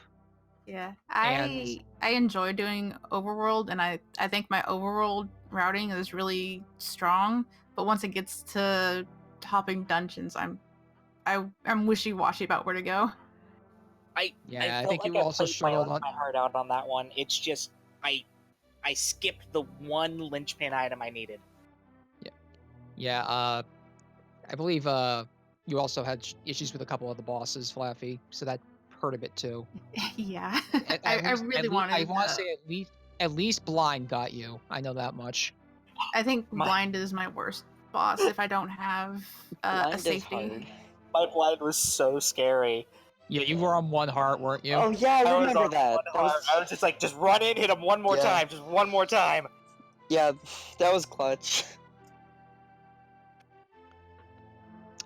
Yeah,
And-
I enjoy doing overworld, and I think my overworld routing is really strong. But once it gets to topping dungeons, I'm wishy-washy about where to go.
I
Yeah, I
felt
think
like
you
I
also
played
struggled on.
my heart out on that one. It's just I skipped the one linchpin item I needed.
Yeah, I believe you also had issues with a couple of the bosses, Flaffy, so that hurt a bit too.
Yeah,
At
I
least-
really
I
wanted.
want to say at least Blind got you. I know that much.
I think blind is my worst boss if I don't have a
Blind is
safety.
hard.
My blind was so scary.
Yeah, you were on one heart, weren't you?
Oh yeah, I
was
remember
on
that.
one
That was
heart. I was just like, just run in, hit him one more
Yeah.
time, just one more time.
yeah, that was clutch.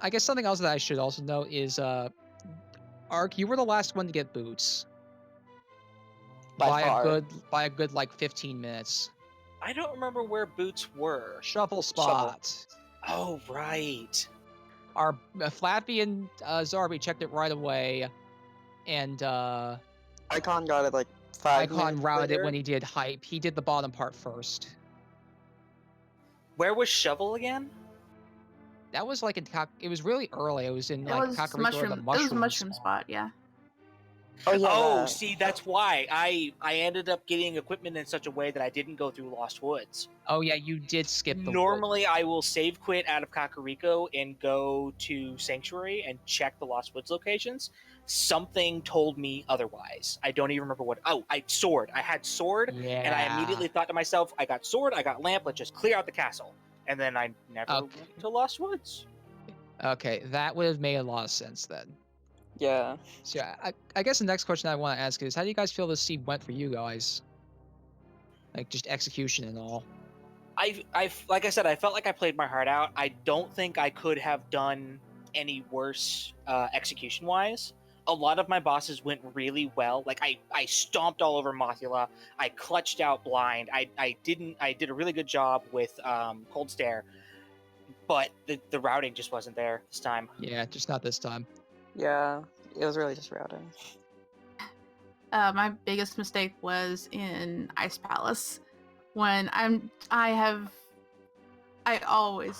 I guess something else that I should also note is, Ark, you were the last one to get boots
By far.
by a good like 15 minutes.
I don't remember where boots were.
Shovel spot.
Oh right.
Our Flappy and Zarby checked it right away, and
Icawn got it like 5
Icawn
minutes
routed it
later.
when he did hype. He did the bottom part first.
Where was Shovel again?
That was like it was really early. It was in
It
like
was
Kakariko or
mushroom.
the
It was
mushroom.
mushroom spot. Yeah.
Oh yeah.
Oh,
that.
see, that's why I ended up getting equipment in such a way that I didn't go through Lost Woods.
Oh yeah, you did skip the wood.
Normally, I will save quit out of Kakariko and go to Sanctuary and check the Lost Woods locations. Something told me otherwise. I don't even remember what. Oh, I had sword,
Yeah.
and I immediately thought to myself, I got sword, I got lamp, let's just clear out the castle. And then I never went to Lost Woods.
Okay, that would have made a lot of sense then.
Yeah.
So I guess the next question I want to ask is, how do you guys feel this seed went for you guys? Like just execution and all.
I like I said, I felt like I played my heart out. I don't think I could have done any worse execution wise. A lot of my bosses went really well. Like I stomped all over Mothula. I clutched out Blind. I did a really good job with Cold Stare, but the routing just wasn't there this time.
Yeah, just not this time.
Yeah. It was really just routing.
My biggest mistake was in Ice Palace when I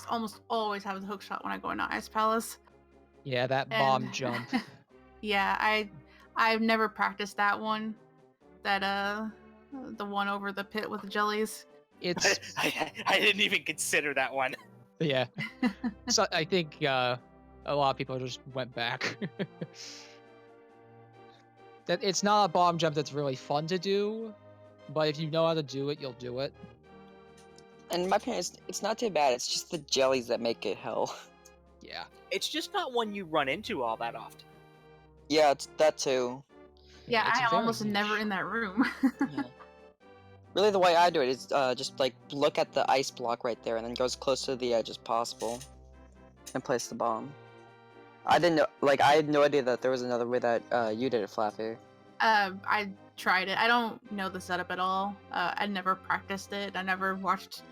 almost always have the hook shot when I go into Ice Palace.
Yeah, that
And-
bomb jump.
Yeah, I've never practiced that one. That the one over the pit with the jellies.
It's
I didn't even consider that one.
yeah. So I think a lot of people just went back. That it's not a bomb jump that's really fun to do, but if you know how to do it, you'll do it.
And in my opinion, it's not too bad. It's just the jellies that make it hell.
Yeah.
It's just not one you run into all that often.
Yeah, it's that too.
Yeah,
it's
I am
very
almost
niche.
never in that room.
Yeah. Really, the way I do it is just like look at the ice block right there, and then go as close to the edge as possible, and place the bomb. I didn't know. Like, I had no idea that there was another way that you did it, Flaffy.
I tried it. I don't know the setup at all. I never practiced it. I never watched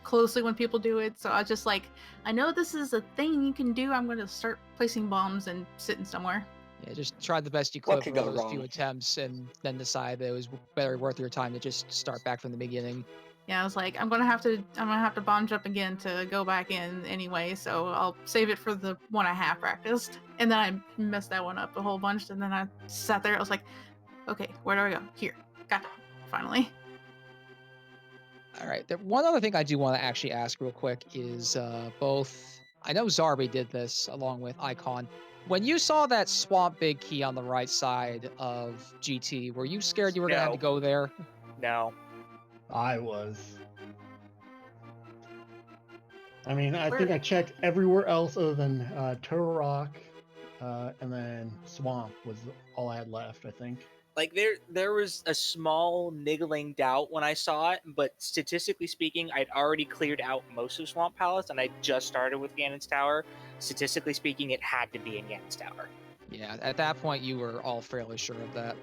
closely when people do it. So I was just like, I know this is a thing you can do. I'm going to start placing bombs and sitting somewhere.
Yeah, just try the best you
What
could
could
for
go
those few
wrong?
attempts, and then decide that it was better worth your time to just start back from the beginning.
Yeah, I was like, I'm gonna have to bomb jump again to go back in anyway, so I'll save it for the one I have practiced. And then I messed that one up a whole bunch, and then I sat there, I was like, okay, where do I go? Here. Got it. Finally.
All right. One other thing I do want to actually ask real quick is both. I know Zarby did this along with Icawn. When you saw that swamp big key on the right side of GT, were you scared you were gonna have to
No.
go there?
No.
I was. I mean, I
Where-
think I checked everywhere else other than Turtle Rock, and then Swamp was all I had left, I think.
Like there was a small niggling doubt when I saw it, but statistically speaking, I'd already cleared out most of Swamp Palace, and I just started with Ganon's Tower. Statistically speaking, it had to be in Ganon's Tower.
Yeah. At that point, you were all fairly sure of that.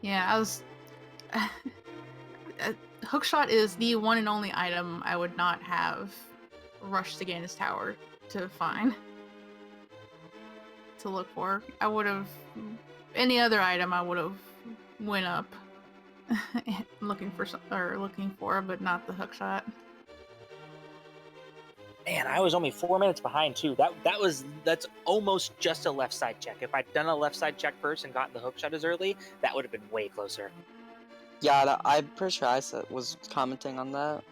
Yeah, I was. Hookshot is the one and only item I would not have rushed to Ganon's Tower to find. To look for. I would have. Any other item I would have went up looking for, but not the hookshot.
Man, I was only 4 minutes behind too. That's almost just a left side check. If I'd done a left side check first and gotten the hookshot as early, that would have been way closer.
Yeah, I'm pretty sure I was commenting on that.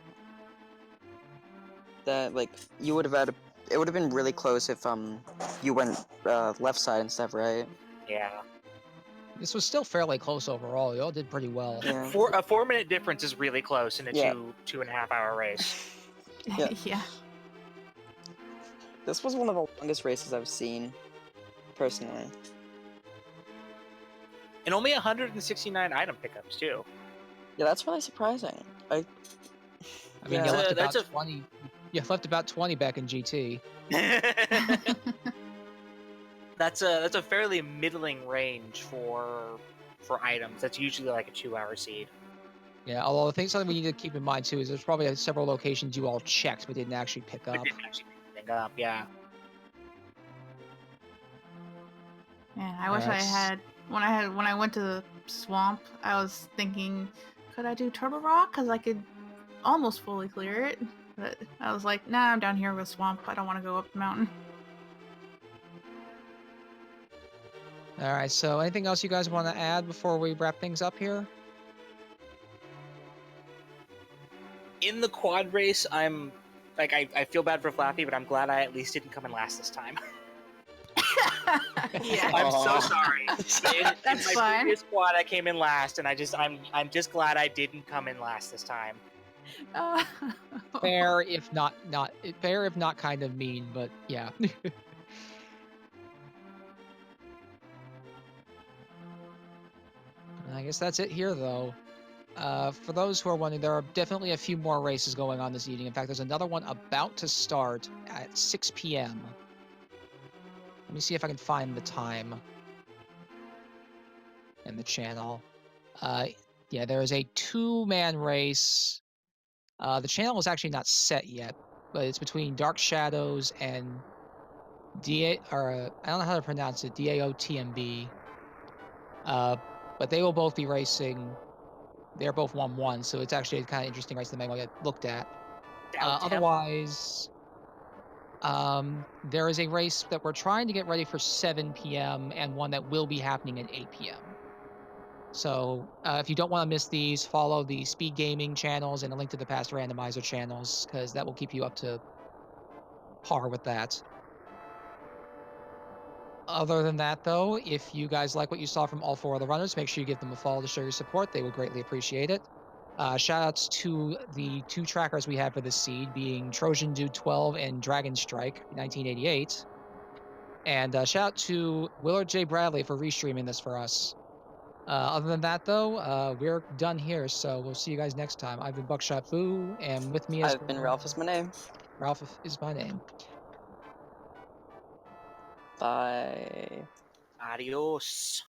That like you would have had it would have been really close if you went left side instead, right?
Yeah.
This was still fairly close overall. You all did pretty well.
Yeah.
A 4 minute difference is really close in a
Yeah.
2.5 hour race.
Yeah.
Yeah.
This was one of the longest races I've seen, personally.
And only 169 item pickups too.
Yeah, that's really surprising.
I mean,
Yeah.
you left
That's
about
a-
20. You left about 20 back in GT.
That's a fairly middling range for items. That's usually like a 2-hour seed.
Yeah, although I think something we need to keep in mind too is there's probably several locations you all checked but didn't actually pick
But
up.
didn't actually pick anything up. Yeah.
Man, I wish I
That's-
had when I went to the swamp. I was thinking, could I do Turtle Rock? Because I could almost fully clear it. But I was like, nah, I'm down here with swamp. I don't want to go up the mountain.
All right, so anything else you guys want to add before we wrap things up here?
In the quad race, I'm like I feel bad for Flappy, but I'm glad I at least didn't come in last this time.
Yeah.
I'm so
Aw.
sorry. In
That's
my
fine.
previous quad, I came in last, and I'm just glad I didn't come in last this time.
Fair, if not fair, if not kind of mean, but yeah. I guess that's it here, though. For those who are wondering, there are definitely a few more races going on this evening. In fact, there's another one about to start at 6 p.m. Let me see if I can find the time in the channel. Yeah, there is a 2-man race. The channel is actually not set yet, but it's between Dark Shadows and I don't know how to pronounce it, DAOTMB. But they will both be racing. They're both 1-1, so it's actually a kind of interesting race that may want to get looked at. Otherwise, there is a race that we're trying to get ready for 7 p.m. and one that will be happening at 8 p.m. So if you don't want to miss these, follow the Speed Gaming channels and a Link to the Past Randomizer channels, because that will keep you up to par with that. Other than that, though, if you guys like what you saw from all 4 of the runners, make sure you give them a follow to show your support. They would greatly appreciate it. Shoutouts to the 2 trackers we have for this seed, being Trojan Dude 12 and Dragon Strike 1988. And shout out to Willard J. Bradley for restreaming this for us. Other than that, though, we're done here. So we'll see you guys next time. I've been Buckshot Boo, and with me
I've been Ralph is my name.
Ralph is my name.
Bye.
Adios.